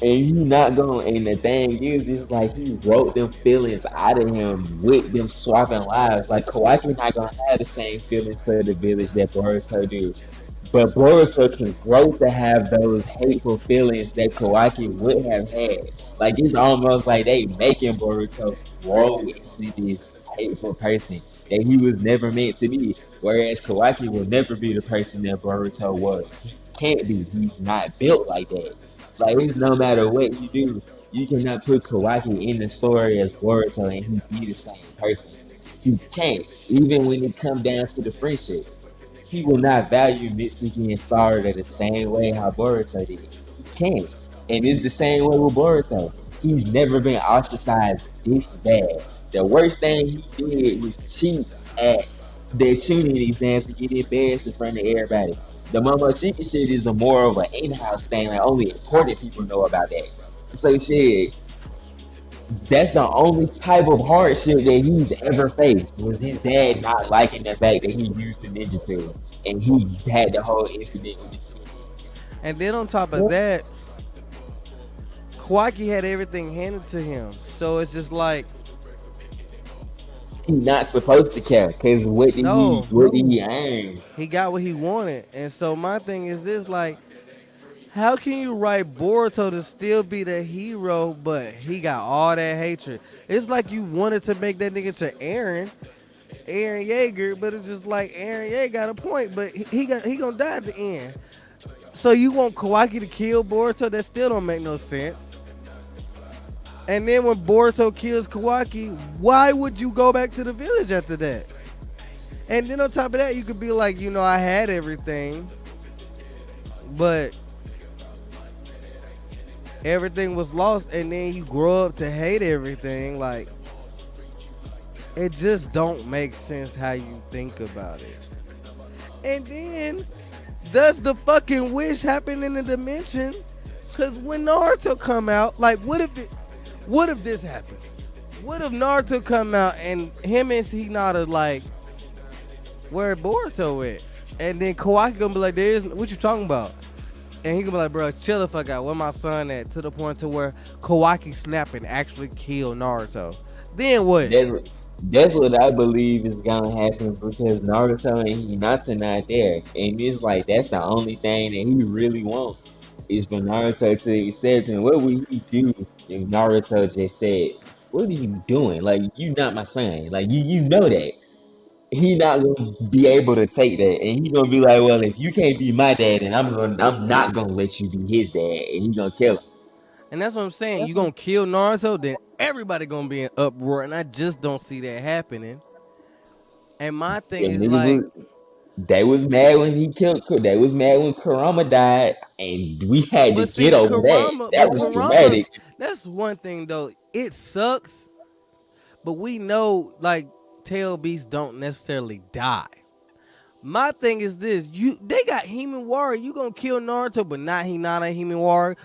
And he not going and the thing is it's like he wrote them feelings out of him with them swapping lives. Like Kawaki not gonna have the same feelings for the village that Boruto do. But Boruto can grow to have those hateful feelings that Kawaki would have had. Like it's almost like they making Boruto grow into this hateful person that he was never meant to be. Whereas Kawaki will never be the person that Boruto was. He can't be. He's not built like that. Like it's no matter what you do, you cannot put Kawaki in the story as Boruto and he be the same person. He can't. Even when it come down to the friendships, he will not value Mitsuki and Sarada the same way how Boruto did. He can't. And it's the same way with Boruto. He's never been ostracized this bad. The worst thing he did was cheat at the tuning exams to get embarrassed in front of everybody. The Momoshiki shit is a more of an in-house thing. Like only important people know about that. So shit, that's the only type of hardship that he's ever faced was his dad not liking the fact that he used the ninja tool, and he had the whole incident with the tool. And then on top of that, Kawaki had everything handed to him. So it's just like, He not supposed to care because no, what did he earn? he got what he wanted. And so my thing is this, like, how can you write Boruto to still be the hero, but he got all that hatred? It's like you wanted to make that nigga to Aaron Yeager, but it's just like Aaron Yeager got a point, but he gonna die at the end. So you want Kawaki to kill Boruto? That still don't make no sense. And then when Boruto kills Kawaki, why would you go back to the village after that? And then on top of that, you could be like, I had everything, but everything was lost, and then you grow up to hate everything. Like, it just don't make sense how you think about it. And then Does the fucking wish happen in the dimension? Cause when Naruto come out, like, what if this happens? What if Naruto come out and him and Hinata like where Boruto at? And then Kawaki gonna be like, "There's what you talking about?" And he gonna be like, "Bro, chill the fuck out. Where my son at?" To the point to where Kawaki snap and actually kill Naruto. Then what? That's that's what I believe is gonna happen because Naruto and Hinata not there, and it's like that's the only thing that he really wants is for Naruto to accept him. What would he do if Naruto just said, "What are you doing? Like you not my son. Like you know that." He not gonna be able to take that, and he gonna be like, "Well, if you can't be my dad, then I'm not gonna let you be his dad," and he gonna kill him. And that's what I'm saying. You gonna kill Naruto, then everybody gonna be in uproar, and I just don't see that happening. And my thing And is niggas like, was they was mad when he killed. They was mad when Kurama died, and we had to but get see, over that. Karama, That but was dramatic. Karama's that's one thing though. It sucks, but we know like tail beasts don't necessarily die. My thing is this: they got Human Warrior. You gonna kill Naruto, but not Hinata Human Warrior.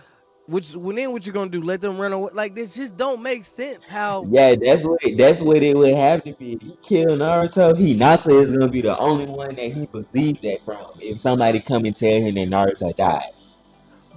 Which when then what you gonna do? Let them run away? Like this just don't make sense. How? Yeah, that's what it would have to be. If he killed Naruto, Hinata is gonna be the only one that he believes that from. If somebody come and tell him that Naruto died.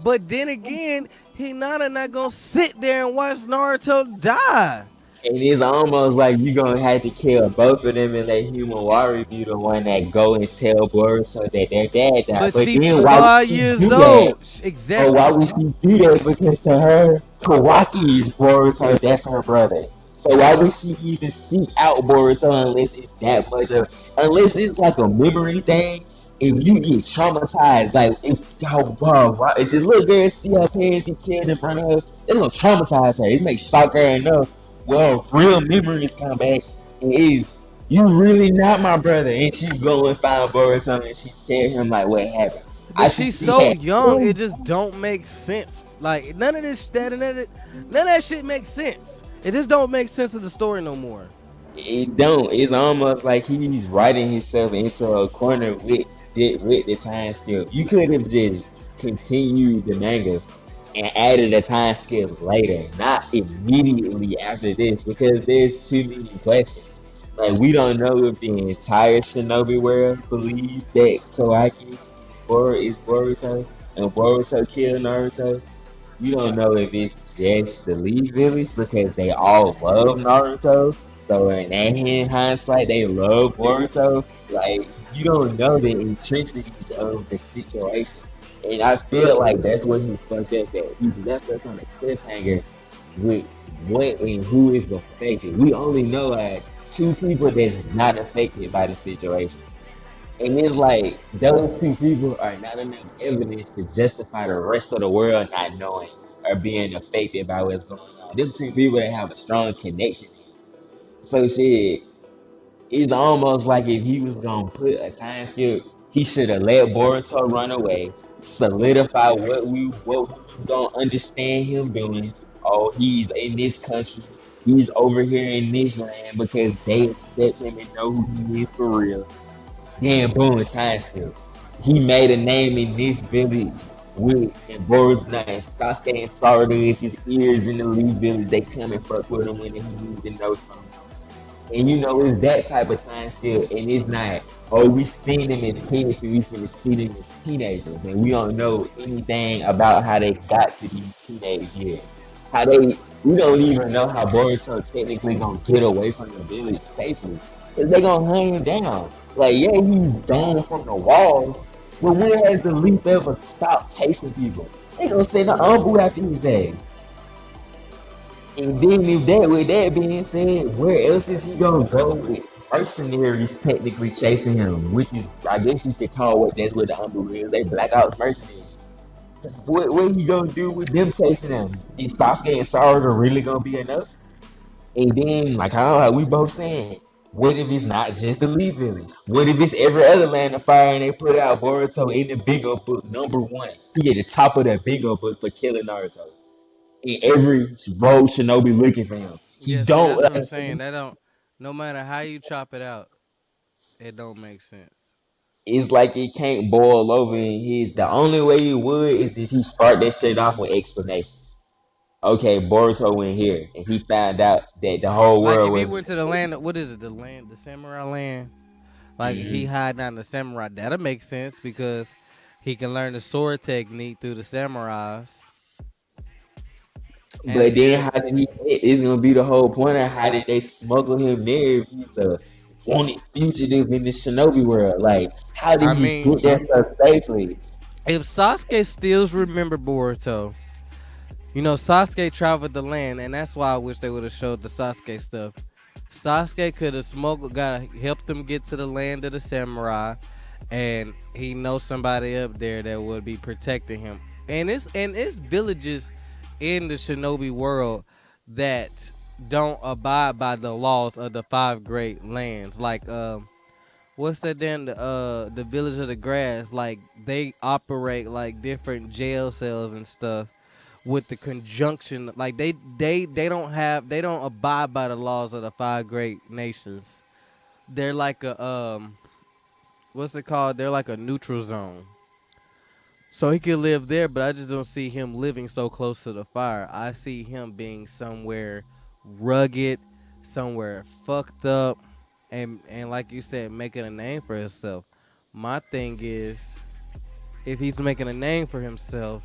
But then again, Hinata not gonna sit there and watch Naruto die. And it's almost like you're gonna have to kill both of them and let Human Warrior be the one that go and tell Boruto that their dad died. But But she then why would 5 she years do that? old. But why Exactly. would she do that? Because to her, Kawaki is Boruto, that's her brother. So why would she even seek out Boruto unless it's that much of, unless it's like a memory thing? If you get traumatized, like if if this little girl see her parents get killed in front of her, it's gonna traumatize her. It may shock her enough. Well, real memories come back. And is you really not my brother? And she go and find Boruto and she tell him like what happened. But I can she's see so that. young, it just don't make sense. Like none of this, none of that shit makes sense. It just don't make sense of the story no more. It don't. It's almost like he's writing himself into a corner with the time skip. You could have just continued the manga and added a time skip later, not immediately after this, because there's too many questions. Like we don't know if the entire Shinobi world believes that Kawaki is Boruto and Boruto killed Naruto. You don't know if it's just the Leaf Village because they all love Naruto. So in hindsight, they love Boruto. Like you don't know the intrinsities of the situation, and I feel like that's what he fucked up at. He left us on a cliffhanger with what and who is affected. We only know two people that's not affected by the situation. And it's like those two people are not enough evidence to justify the rest of the world not knowing or being affected by what's going on. Them two people that have a strong connection. So shit, it's almost like if he was gonna put a time skip, he should have let Boruto run away, solidify what we was gonna understand him doing. Oh, he's in this country, he's over here in this land because they accept him and know who he is for real. Then boom, time skip. He made a name in this village with and Boruto and Sasuke and Sarada is his ears in the Lee village. They come and fuck with him when he needs to know something. And you know, it's that type of time skip. And it's not, oh, we seen them as kids and we finna see them as teenagers. And we don't know anything about how they got to these teenage years. We don't even know how Boruto technically gonna get away from the village safely. Cause they gonna hang him down. Like, yeah, he's gone from the walls, but when has the Leaf ever stopped chasing people? They gonna send an Umbu after his day. And then if that with that being said, where else is he gonna go with mercenaries technically chasing him? Which is I guess you could call what the Umbu is. They black ops mercenaries. What he gonna do with them chasing him? Is Sasuke and Sarada really gonna be enough? And then, like how we both saying, what if it's not just the Lee Village? What if it's every other land of fire and they put out Boruto in the bingo book #1? He at the top of that bingo book for killing Naruto. And every road Shinobi looking for him. He Yeah, see, don't that's what I'm like, saying. That don't. No matter how you chop it out, it don't make sense. it's like it can't boil over in his. The only way it would is if he start that shit off with explanations. Okay, Boruto went here, and he found out that the whole Like world if he wasn't. went to the land, what is it? The land, the samurai land. Like he Hmm. hide down the samurai. That'll make sense because he can learn the sword technique through the samurais. And But then, it, how did he? It's gonna be the whole point of how did they smuggle him there if he's a wanted fugitive in the shinobi world? Like, how did I he mean, get there so safely? if Sasuke stills remember Boruto, you know, Sasuke traveled the land, and that's why I wish they would have showed the Sasuke stuff. Sasuke could have smuggled, got helped them get to the land of the samurai, and he knows somebody up there that would be protecting him. And it's villages in the Shinobi world that don't abide by the laws of the five great lands. Like what's that then? The village of the grass. Like they operate like different jail cells and stuff with the conjunction, like they don't abide by the laws of the five great nations. They're like a what's it called, they're like a neutral zone, so he could live there, but I just don't see him living so close to the fire. I see him being somewhere rugged, somewhere fucked up, and like you said, making a name for himself. My thing is, if he's making a name for himself,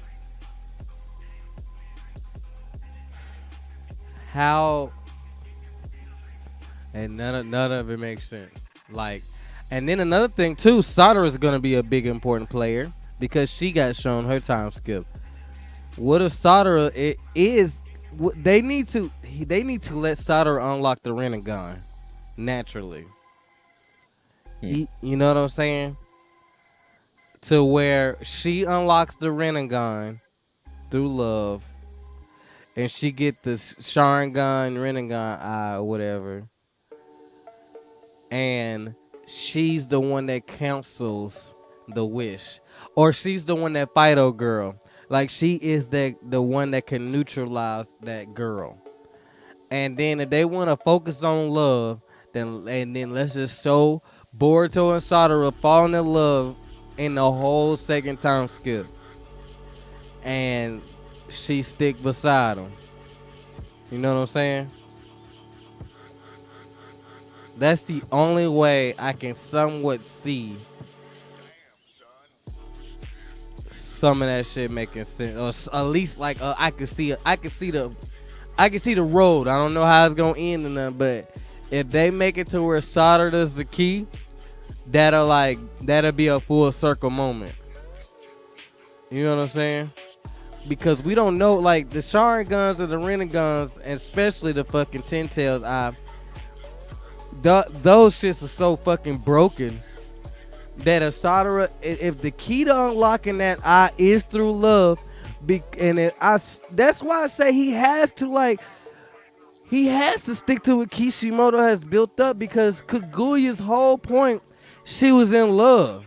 how, and none of it makes sense. Like, and then another thing too, Sada is gonna be a big important player because she got shown her time skip. What if Sada it is? They need to let Sada unlock the Rinnegan naturally. Hmm. You know what I'm saying? To where she unlocks the Rinnegan through love, and she get the Sharingan, Rinnegan eye, or whatever, and she's the one that counsels the wish, or she's the one that fight old girl. Like she is the one that can neutralize that girl. And then if they want to focus on love, then let's just show Boruto and Sadara falling in love in the whole second time skip, and she stick beside him. You know what I'm saying? That's the only way I can somewhat see some of that shit making sense, or at least like I can see the road. I don't know how it's gonna end in them, but if they make it to where solder is the key, that'll be a full circle moment. You know what I'm saying? Because we don't know, like the Sharingans and the Renegons, and especially the fucking Ten Tails. Those shits are so fucking broken that a Sadara, if the key to unlocking that eye is through love, that's why I say he has to stick to what Kishimoto has built up, because Kaguya's whole point, she was in love.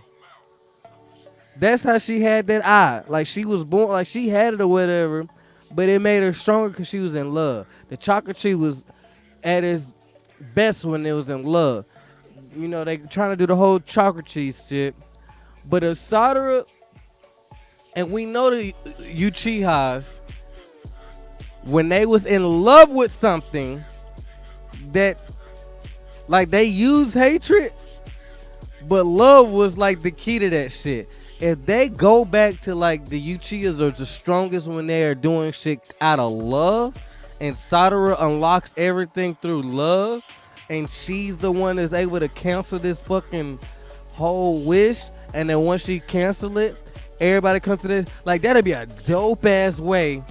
That's how she had that eye. Like she was born, like she had it or whatever, but it made her stronger because she was in love. The chakra tree was at its best when it was in love. You know, they trying to do the whole chakra tree shit. But if Sadara, and we know the Uchihas, when they was in love with something that, like, they use hatred, but love was like the key to that shit. If they go back to like the Uchihas are the strongest when they are doing shit out of love, and Sadara unlocks everything through love, and she's the one that's able to cancel this fucking whole wish, and then once she cancel it, everybody comes to this. Like that'd be a dope ass way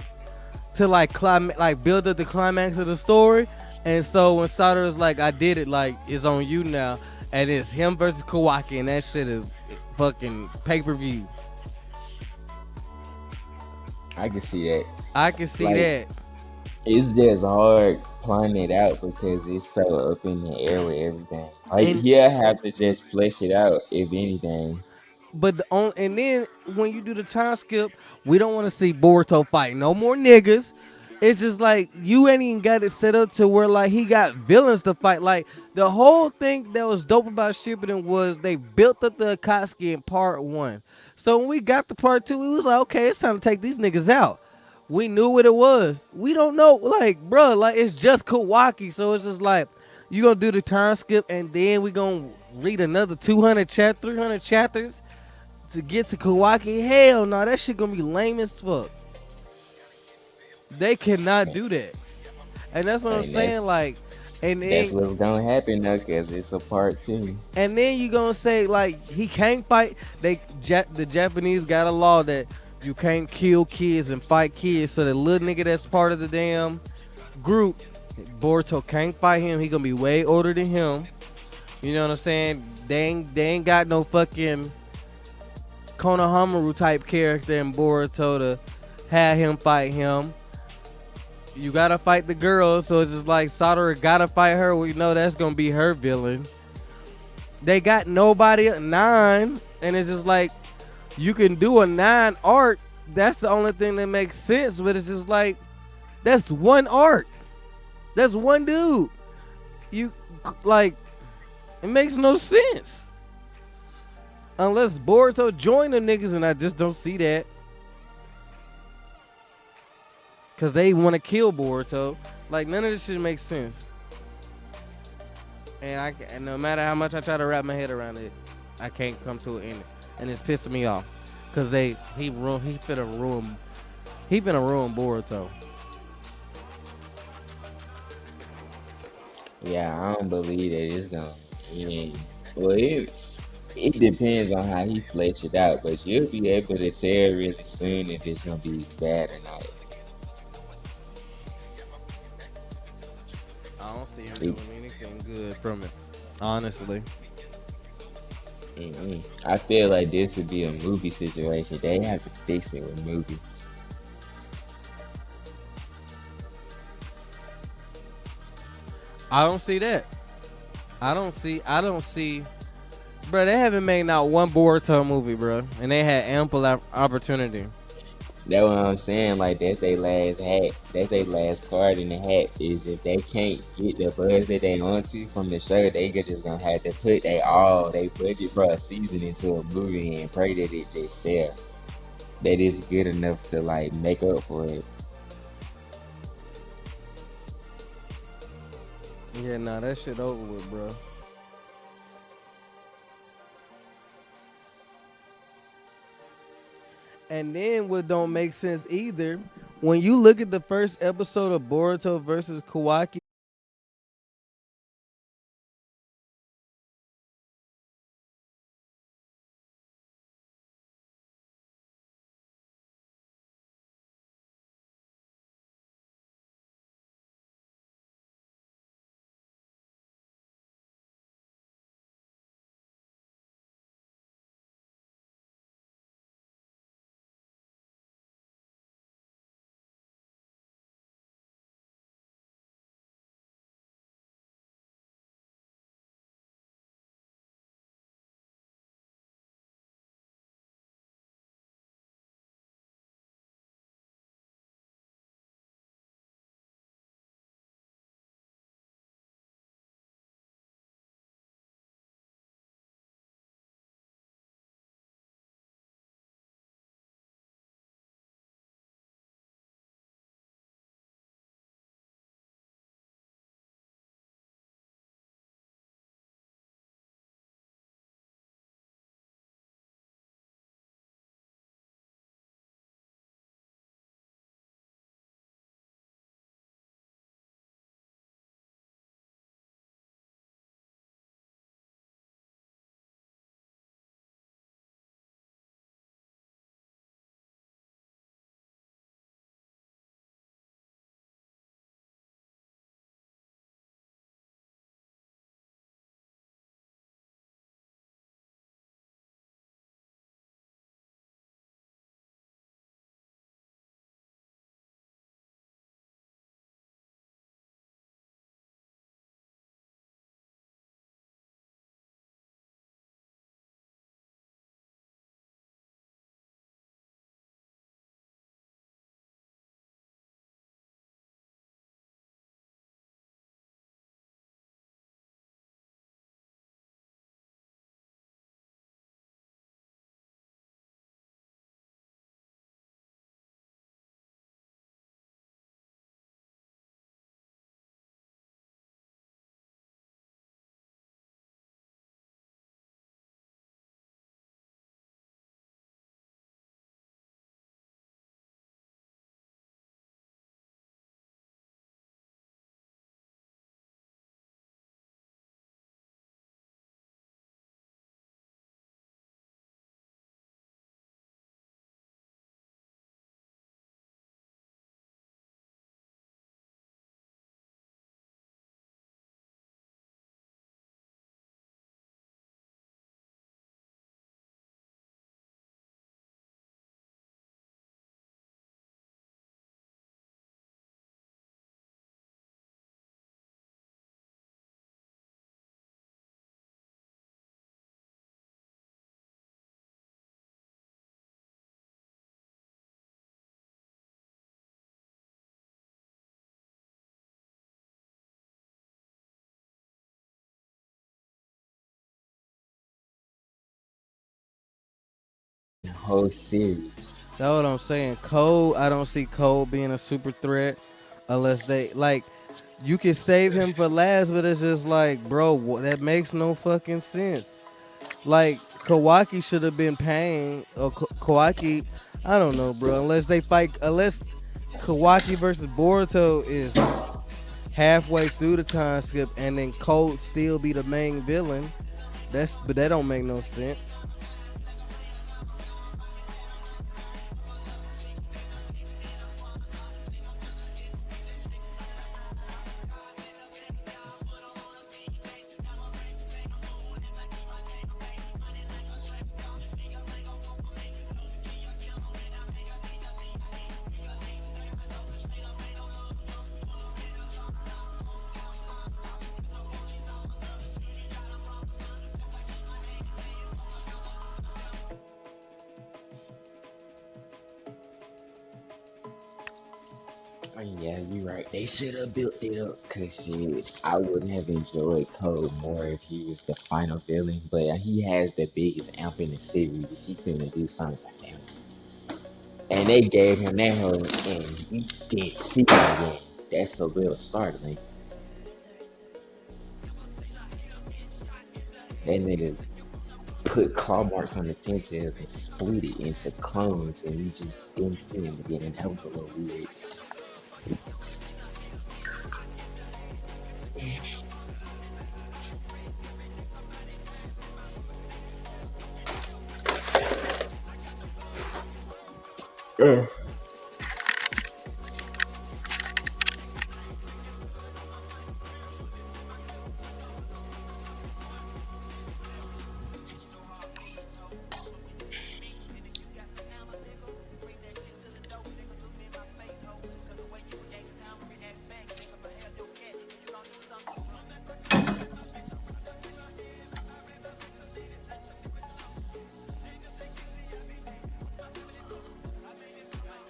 to like like build up the climax of the story. And so when Sadara's like, I did it, like it's on you now, and it's him versus Kawaki, and that shit is fucking pay-per-view. I can see that. I can see Like, that. it's just hard planning it out because it's so up in the air with everything. Like, And he'll have to just flesh it out, if anything. and then when you do the time skip, we don't want to see Boruto fight no more niggas. It's just like you ain't even got it set up to where like he got villains to fight. Like the whole thing that was dope about Shippuden was they built up the Akatsuki in part one. So when we got to part two, we was like, okay, it's time to take these niggas out. We knew what it was. We don't know, like, bro, like it's just Kawaki. So it's just like you gonna do the time skip and then we gonna read another 200 300 chapters to get to Kawaki. Hell no, that shit gonna be lame as fuck. They cannot do that. And that's what I'm And saying. Like, and that's then what's gonna happen though, cause it's a part two. you gonna say like he can't fight. The Japanese got a law that you can't kill kids and fight kids. So the little nigga that's part of the damn group, Boruto can't fight him. He gonna be way older than him. You know what I'm saying? They ain't got no fucking Konohamaru type character in Boruto to have him fight him. You gotta fight the girl, so it's just like Sadara gotta fight her. We know that's gonna be her villain. They got nobody at 9, and it's just like you can do a 9 arc. That's the only thing that makes sense, but it's just like that's one arc. That's one dude. You like it makes no sense unless Boruto join the niggas, and I just don't see that because they want to kill Boruto. Like none of this shit makes sense. And no matter how much I try to wrap my head around it, I can't come to an end, and it's pissing me off, cause he finna ruin Boruto. Yeah, I don't believe that it's gonna end. Well, it depends on how he flesh it out, but you'll be able to tell really soon if it's gonna be bad or not. I don't see him It, doing anything good from it, honestly. I feel like this would be a movie situation. They have to fix it with movies. I don't see that. I don't see. Bro, they haven't made not one Boruto movie, bro, and they had ample opportunity. That's what I'm saying. Like that's their last hat. That's their last card in the hat. Is if they can't get the buzz that they want to from the show, they just gonna have to put they budget for a season into a movie and pray that it just sell. That is good enough to like make up for it. Yeah, nah, that shit over with, bro. And then what don't make sense either, when you look at the first episode of Boruto versus Kawaki, whole series. That's what I'm saying. Cole, I don't see Cole being a super threat unless they like. You can save him for last, but it's just like, bro, that makes no fucking sense. Like Kawaki should have been paying or Kawaki. I don't know, bro. Unless Kawaki versus Boruto is halfway through the time skip, and then Cole still be the main villain. But that don't make no sense. Oh, yeah, you're right. They should have built it up, cause shit, I would have enjoyed Code more if he was the final villain. But he has the biggest amp in the series. He couldn't do something like that. And they gave him that hoe, and we didn't see him again. That's a little startling. That nigga put claw marks on the tails and split it into clones, and we just didn't see him again. And that was a little weird. Ugh.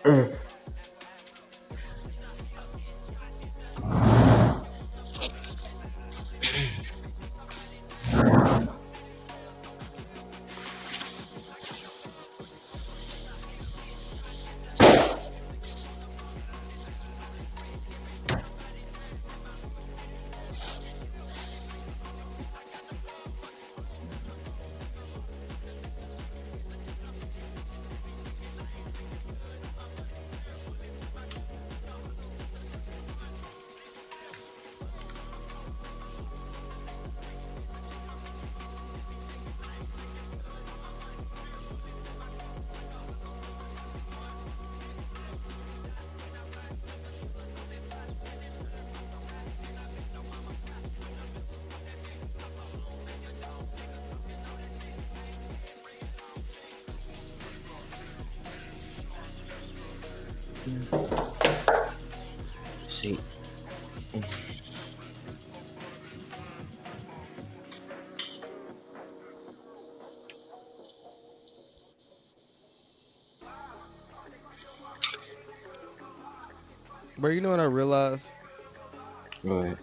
Ugh. Shit. Bro, you know what I realized? But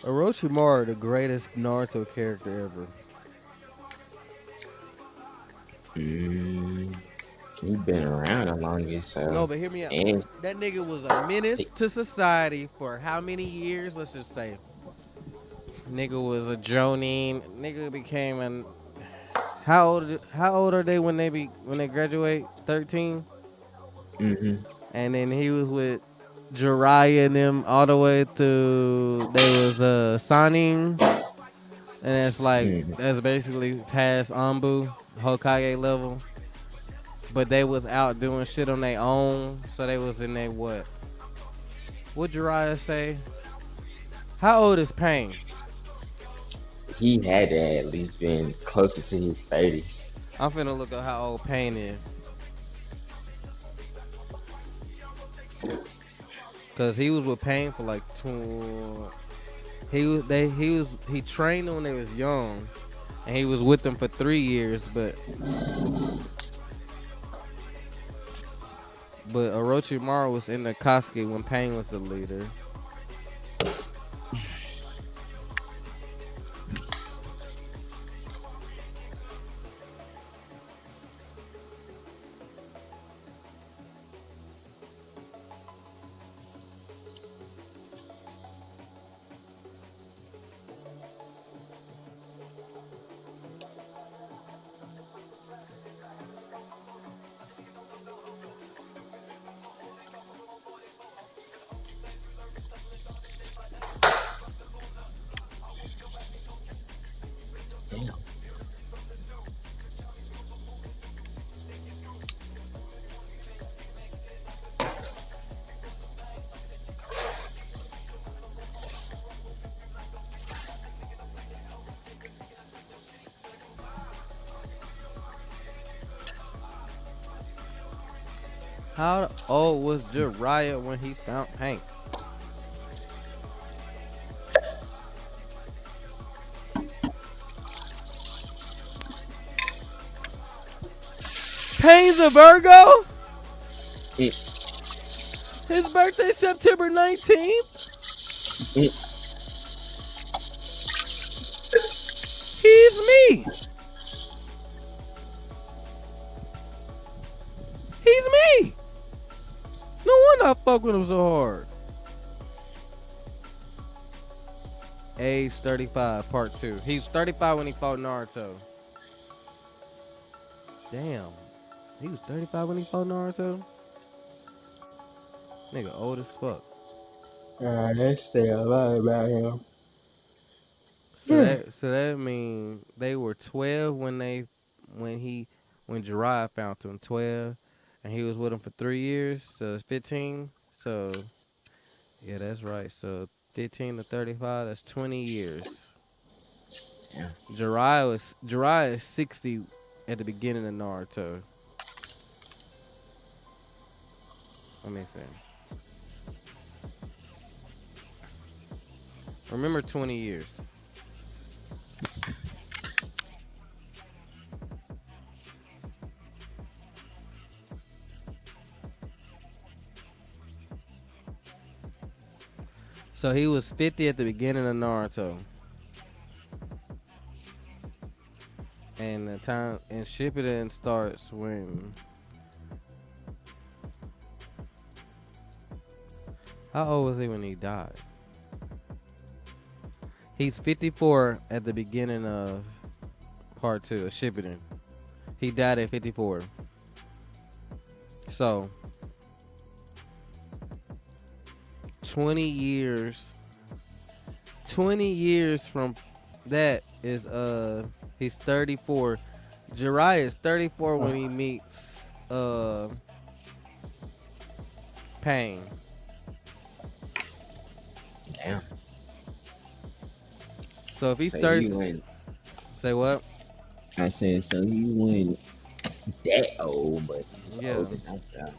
Orochimaru, the greatest Naruto character ever. mm, he been around the longest, No, so but hear me out. and That nigga was a menace to society for how many years? Let's just say. Nigga was a Jonin. Nigga became an. How old are they when they graduate? 13. mm-hmm, And then he was with Jiraiya and them all the way to they was Sanin, and it's like mm-hmm. that's basically past Anbu Hokage level. But they was out doing shit on their own, so they was in their what? What Jiraiya say? How old is Pain? He had to at least been closer to his 30s. I'm finna look up how old Pain is, cause he was with Pain for like two. He trained when they was young, and he was with them for 3 years. But Orochimaru was in the Akatsuki when Pain was the leader. How old was Jiraiya when he found Pain? Pain's a Virgo? Mm, His birthday September 19th? mm. He's me. He's me. No wonder I fuck with him so hard. Age 35, part 2. He's 35 when he fought Naruto. Damn. He was 35 when he fought Naruto? Nigga old as fuck. Let's say a lot about him. So that mean they were 12 when Jiraiya found him 12 and he was with him for 3 years, so it's 15. So yeah, that's right. So 15 to 35, that's 20 years. Yeah. Jiraiya is 60 at the beginning of Naruto. Let me see. Remember 20 years. So he was 50 at the beginning of Naruto. And the time and Shippuden starts when how old was he when he died? He's 54 at the beginning of part 2 of Shippuden. He died at 54. So 20 years 20 years from that is he's 34. Jiraiya is 34 when he meets Pain. Damn. So if he's So 30, he went. say what? I said so he went that old, but he was Yeah. old enough.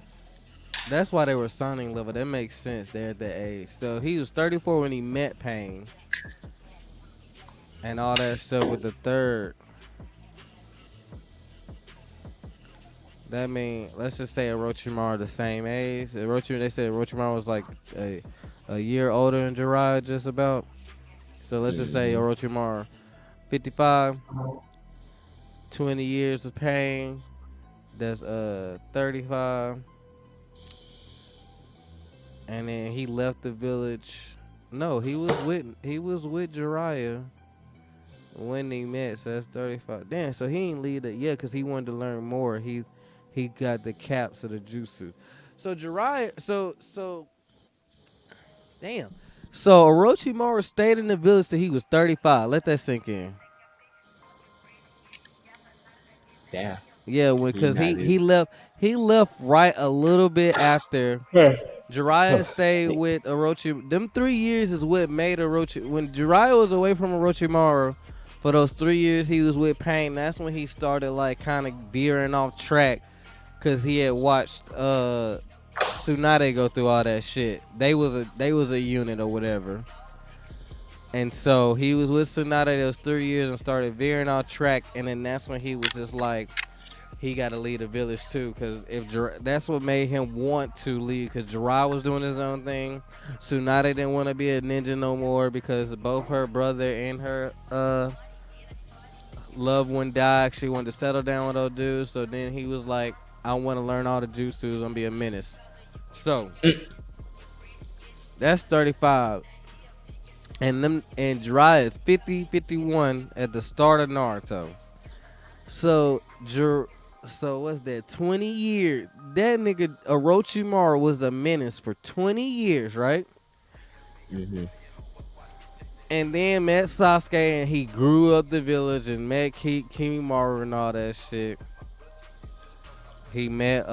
That's why they were signing level. That makes sense. They're at that age. So he was 34 when he met Pain and all that stuff with the third. That mean, let's just say Orochimaru the same age. They said Orochimaru was like a year older than Jiraiya, just about. So let's just say Mm-hmm. Orochimaru 55, 20 years of pain. That's 35, and then he left the village. No, he was with Jiraiya when they met. So that's 35. Damn, so he ain't leave it. Yeah, because he wanted to learn more. He got the caps of the jutsu. So Jiraiya, so damn. So Orochimaru stayed in the village till he was 35. Let that sink in. Damn. Yeah, He because not he left right a little bit after it. Jiraiya stayed with Orochi. Them 3 years is what made Orochi. When Jiraiya was away from Orochimaru for those 3 years, he was with Pain. That's when he started like kind of veering off track because he had watched Tsunade go through all that shit. They was a unit or whatever. And so he was with Tsunade those 3 years and started veering off track. And then that's when he was just like, he got to lead a village too, because that's what made him want to lead. Because Jiraiya was doing his own thing. Tsunade didn't want to be a ninja no more because both her brother and her loved one died. She wanted to settle down with those dudes. So then he was like, I want to learn all the jutsus and be a menace. So that's 35. And Jiraiya is 50, 51 at the start of Naruto. So so what's that? 20 years. That nigga Orochimaru was a menace for 20 years, right? Mm-hmm. And then met Sasuke and he grew up the village and met Kimimaru and all that shit. He met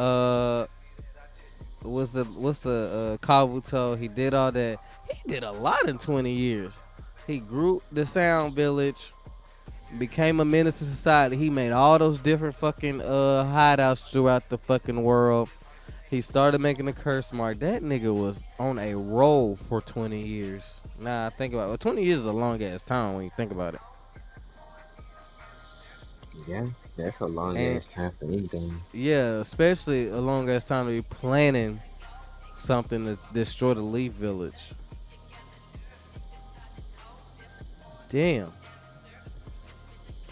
what's the Kabuto. He did all that. He did a lot in 20 years. He grew the Sound Village, became a menace to society. He made all those different fucking hideouts throughout the fucking world. He started making the curse mark. That nigga was on a roll for 20 years. Nah, I think about it. Well, 20 years is a long ass time when you think about it. Yeah, that's a long And ass time for anything. yeah, especially a long ass time to be planning something to destroy the Leaf Village. Damn.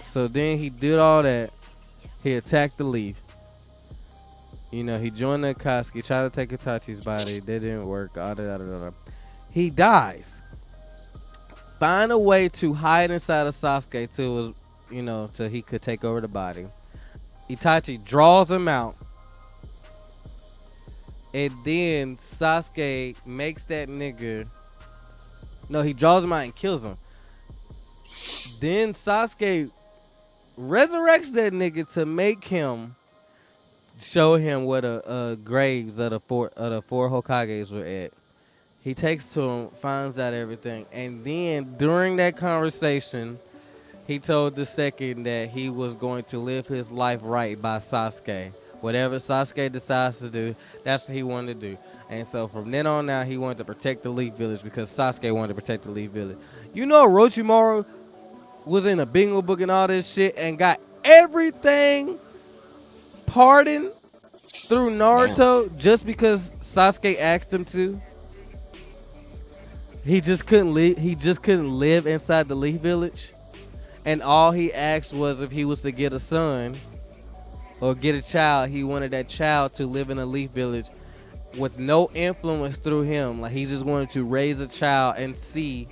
So then he did all that. He attacked the Leaf. You know, he joined the Akatsuki, tried to take Itachi's body. That didn't work. He dies. Find a way to hide inside of Sasuke till till he could take over the body. Itachi draws him out, and then Sasuke makes that nigga. No, he draws him out and kills him. Then Sasuke resurrects that nigga to make him show him where the graves of the four Hokages were at. He takes to him, finds out everything, and then during that conversation, he told the second that he was going to live his life right by Sasuke. Whatever Sasuke decides to do, that's what he wanted to do. And so from then on out, he wanted to protect the Leaf Village because Sasuke wanted to protect the Leaf Village. You know, Orochimaru was in a bingo book and all this shit and got everything pardoned through Damn. Naruto just because Sasuke asked him to. He just couldn't live. He just couldn't live inside the Leaf Village, and all he asked was if he was to get a son or get a child, he wanted that child to live in a Leaf Village with no influence through him. Like he just wanted to raise a child and see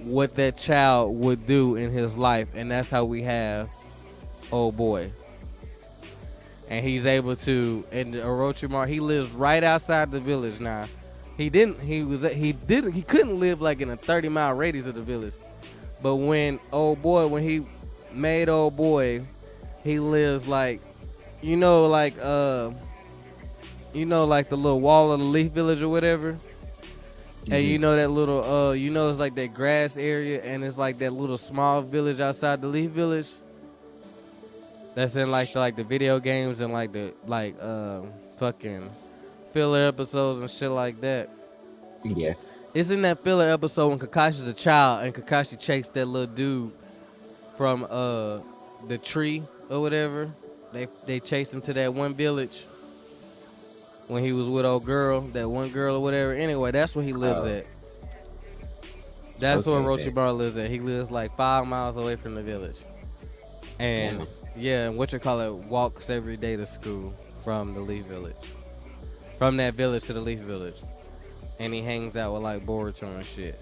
what that child would do in his life, and that's how we have old boy. And he's able to. And Orochimaru, he lives right outside the village now. He didn't. He was. He didn't. He couldn't live like in a 30-mile radius of the village. But when old boy, when he made old boy, he lives like, like like the little wall of the Leaf Village or whatever. And Hmm. that little it's like that grass area, and it's like that little small village outside the Leaf Village. That's in like the video games and like the fucking filler episodes and shit like that. Yeah. It's in that filler episode when Kakashi's a child and Kakashi chased that little dude from the tree or whatever. They chased him to that one village when he was with old girl, that one girl or whatever. Anyway, that's where he lives Oh, at. That's where okay, bet. Orochimaru lives at. He lives like 5 miles away from the village. And Damn. yeah, and walks every day to school from the Leaf Village. From that village to the Leaf Village. And he hangs out with like Boruto and shit.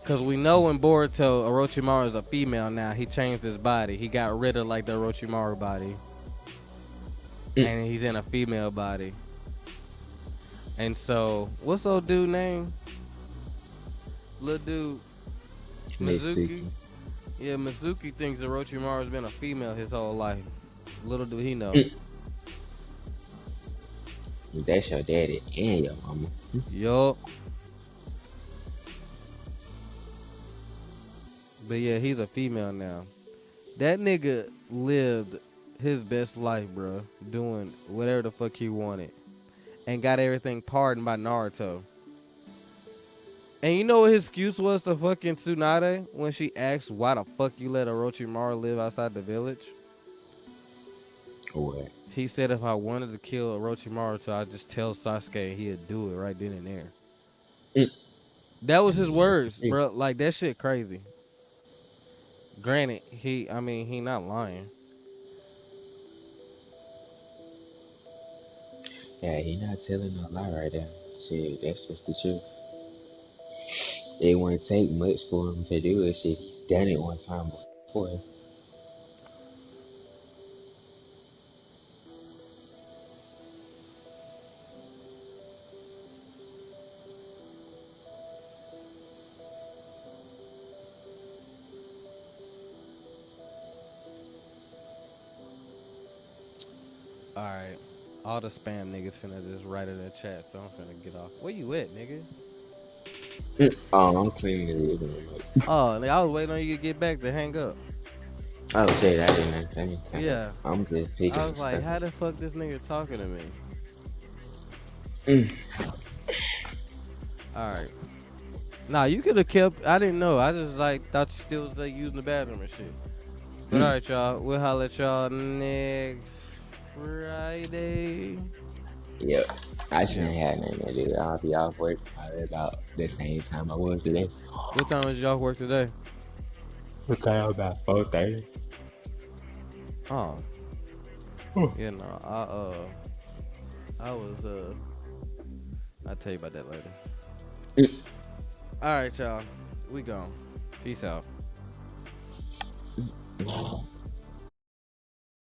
Cause we know when Boruto, Orochimaru is a female now. He changed his body. He got rid of like the Orochimaru body. Mm. And he's in a female body. And so, what's old dude name? Little dude, Mizuki. Mitsuki. Yeah, Mizuki thinks Orochimaru's been a female his whole life. Little do he know. Mm. That's your daddy and your mama. Yup. But yeah, he's a female now. That nigga lived his best life, bro, doing whatever the fuck he wanted, and got everything pardoned by Naruto. And you know what his excuse was to fucking Tsunade when she asked why the fuck you let Orochimaru live outside the village? What? He said if I wanted to kill Orochimaru, I'd just tell Sasuke he'd do it right then and there. Mm. That was I his mean, words, bro. Like that shit crazy. Granted, he not lying. yeah, he not telling no lie right there. Shit, that's just the truth. It wouldn't take much for him to do it. Shit, he's done it one time before. All right. All the spam niggas finna just write in the chat, so I'm finna get off. Where you at, nigga? Mm. Oh, I'm cleaning the living room up. Oh, nigga, I was waiting on you to get back to hang up. Oh shit, I didn't understand. Yeah. I'm just picking I some was like, stuff how up. the fuck this nigga talking to me? Mm, All right. Nah, you could have kept. I didn't know. I just like thought you still was like using the bathroom and shit. But all mm. right, y'all. We'll holler at y'all next Friday. Yep. I Yeah. shouldn't have nothing to do. I'll be off work probably about the same time I was today. What time is y'all work today? Okay, about 4:30. Oh, yeah. No, I was I'll tell you about that later. All right, y'all. We gone. Peace out. Mm.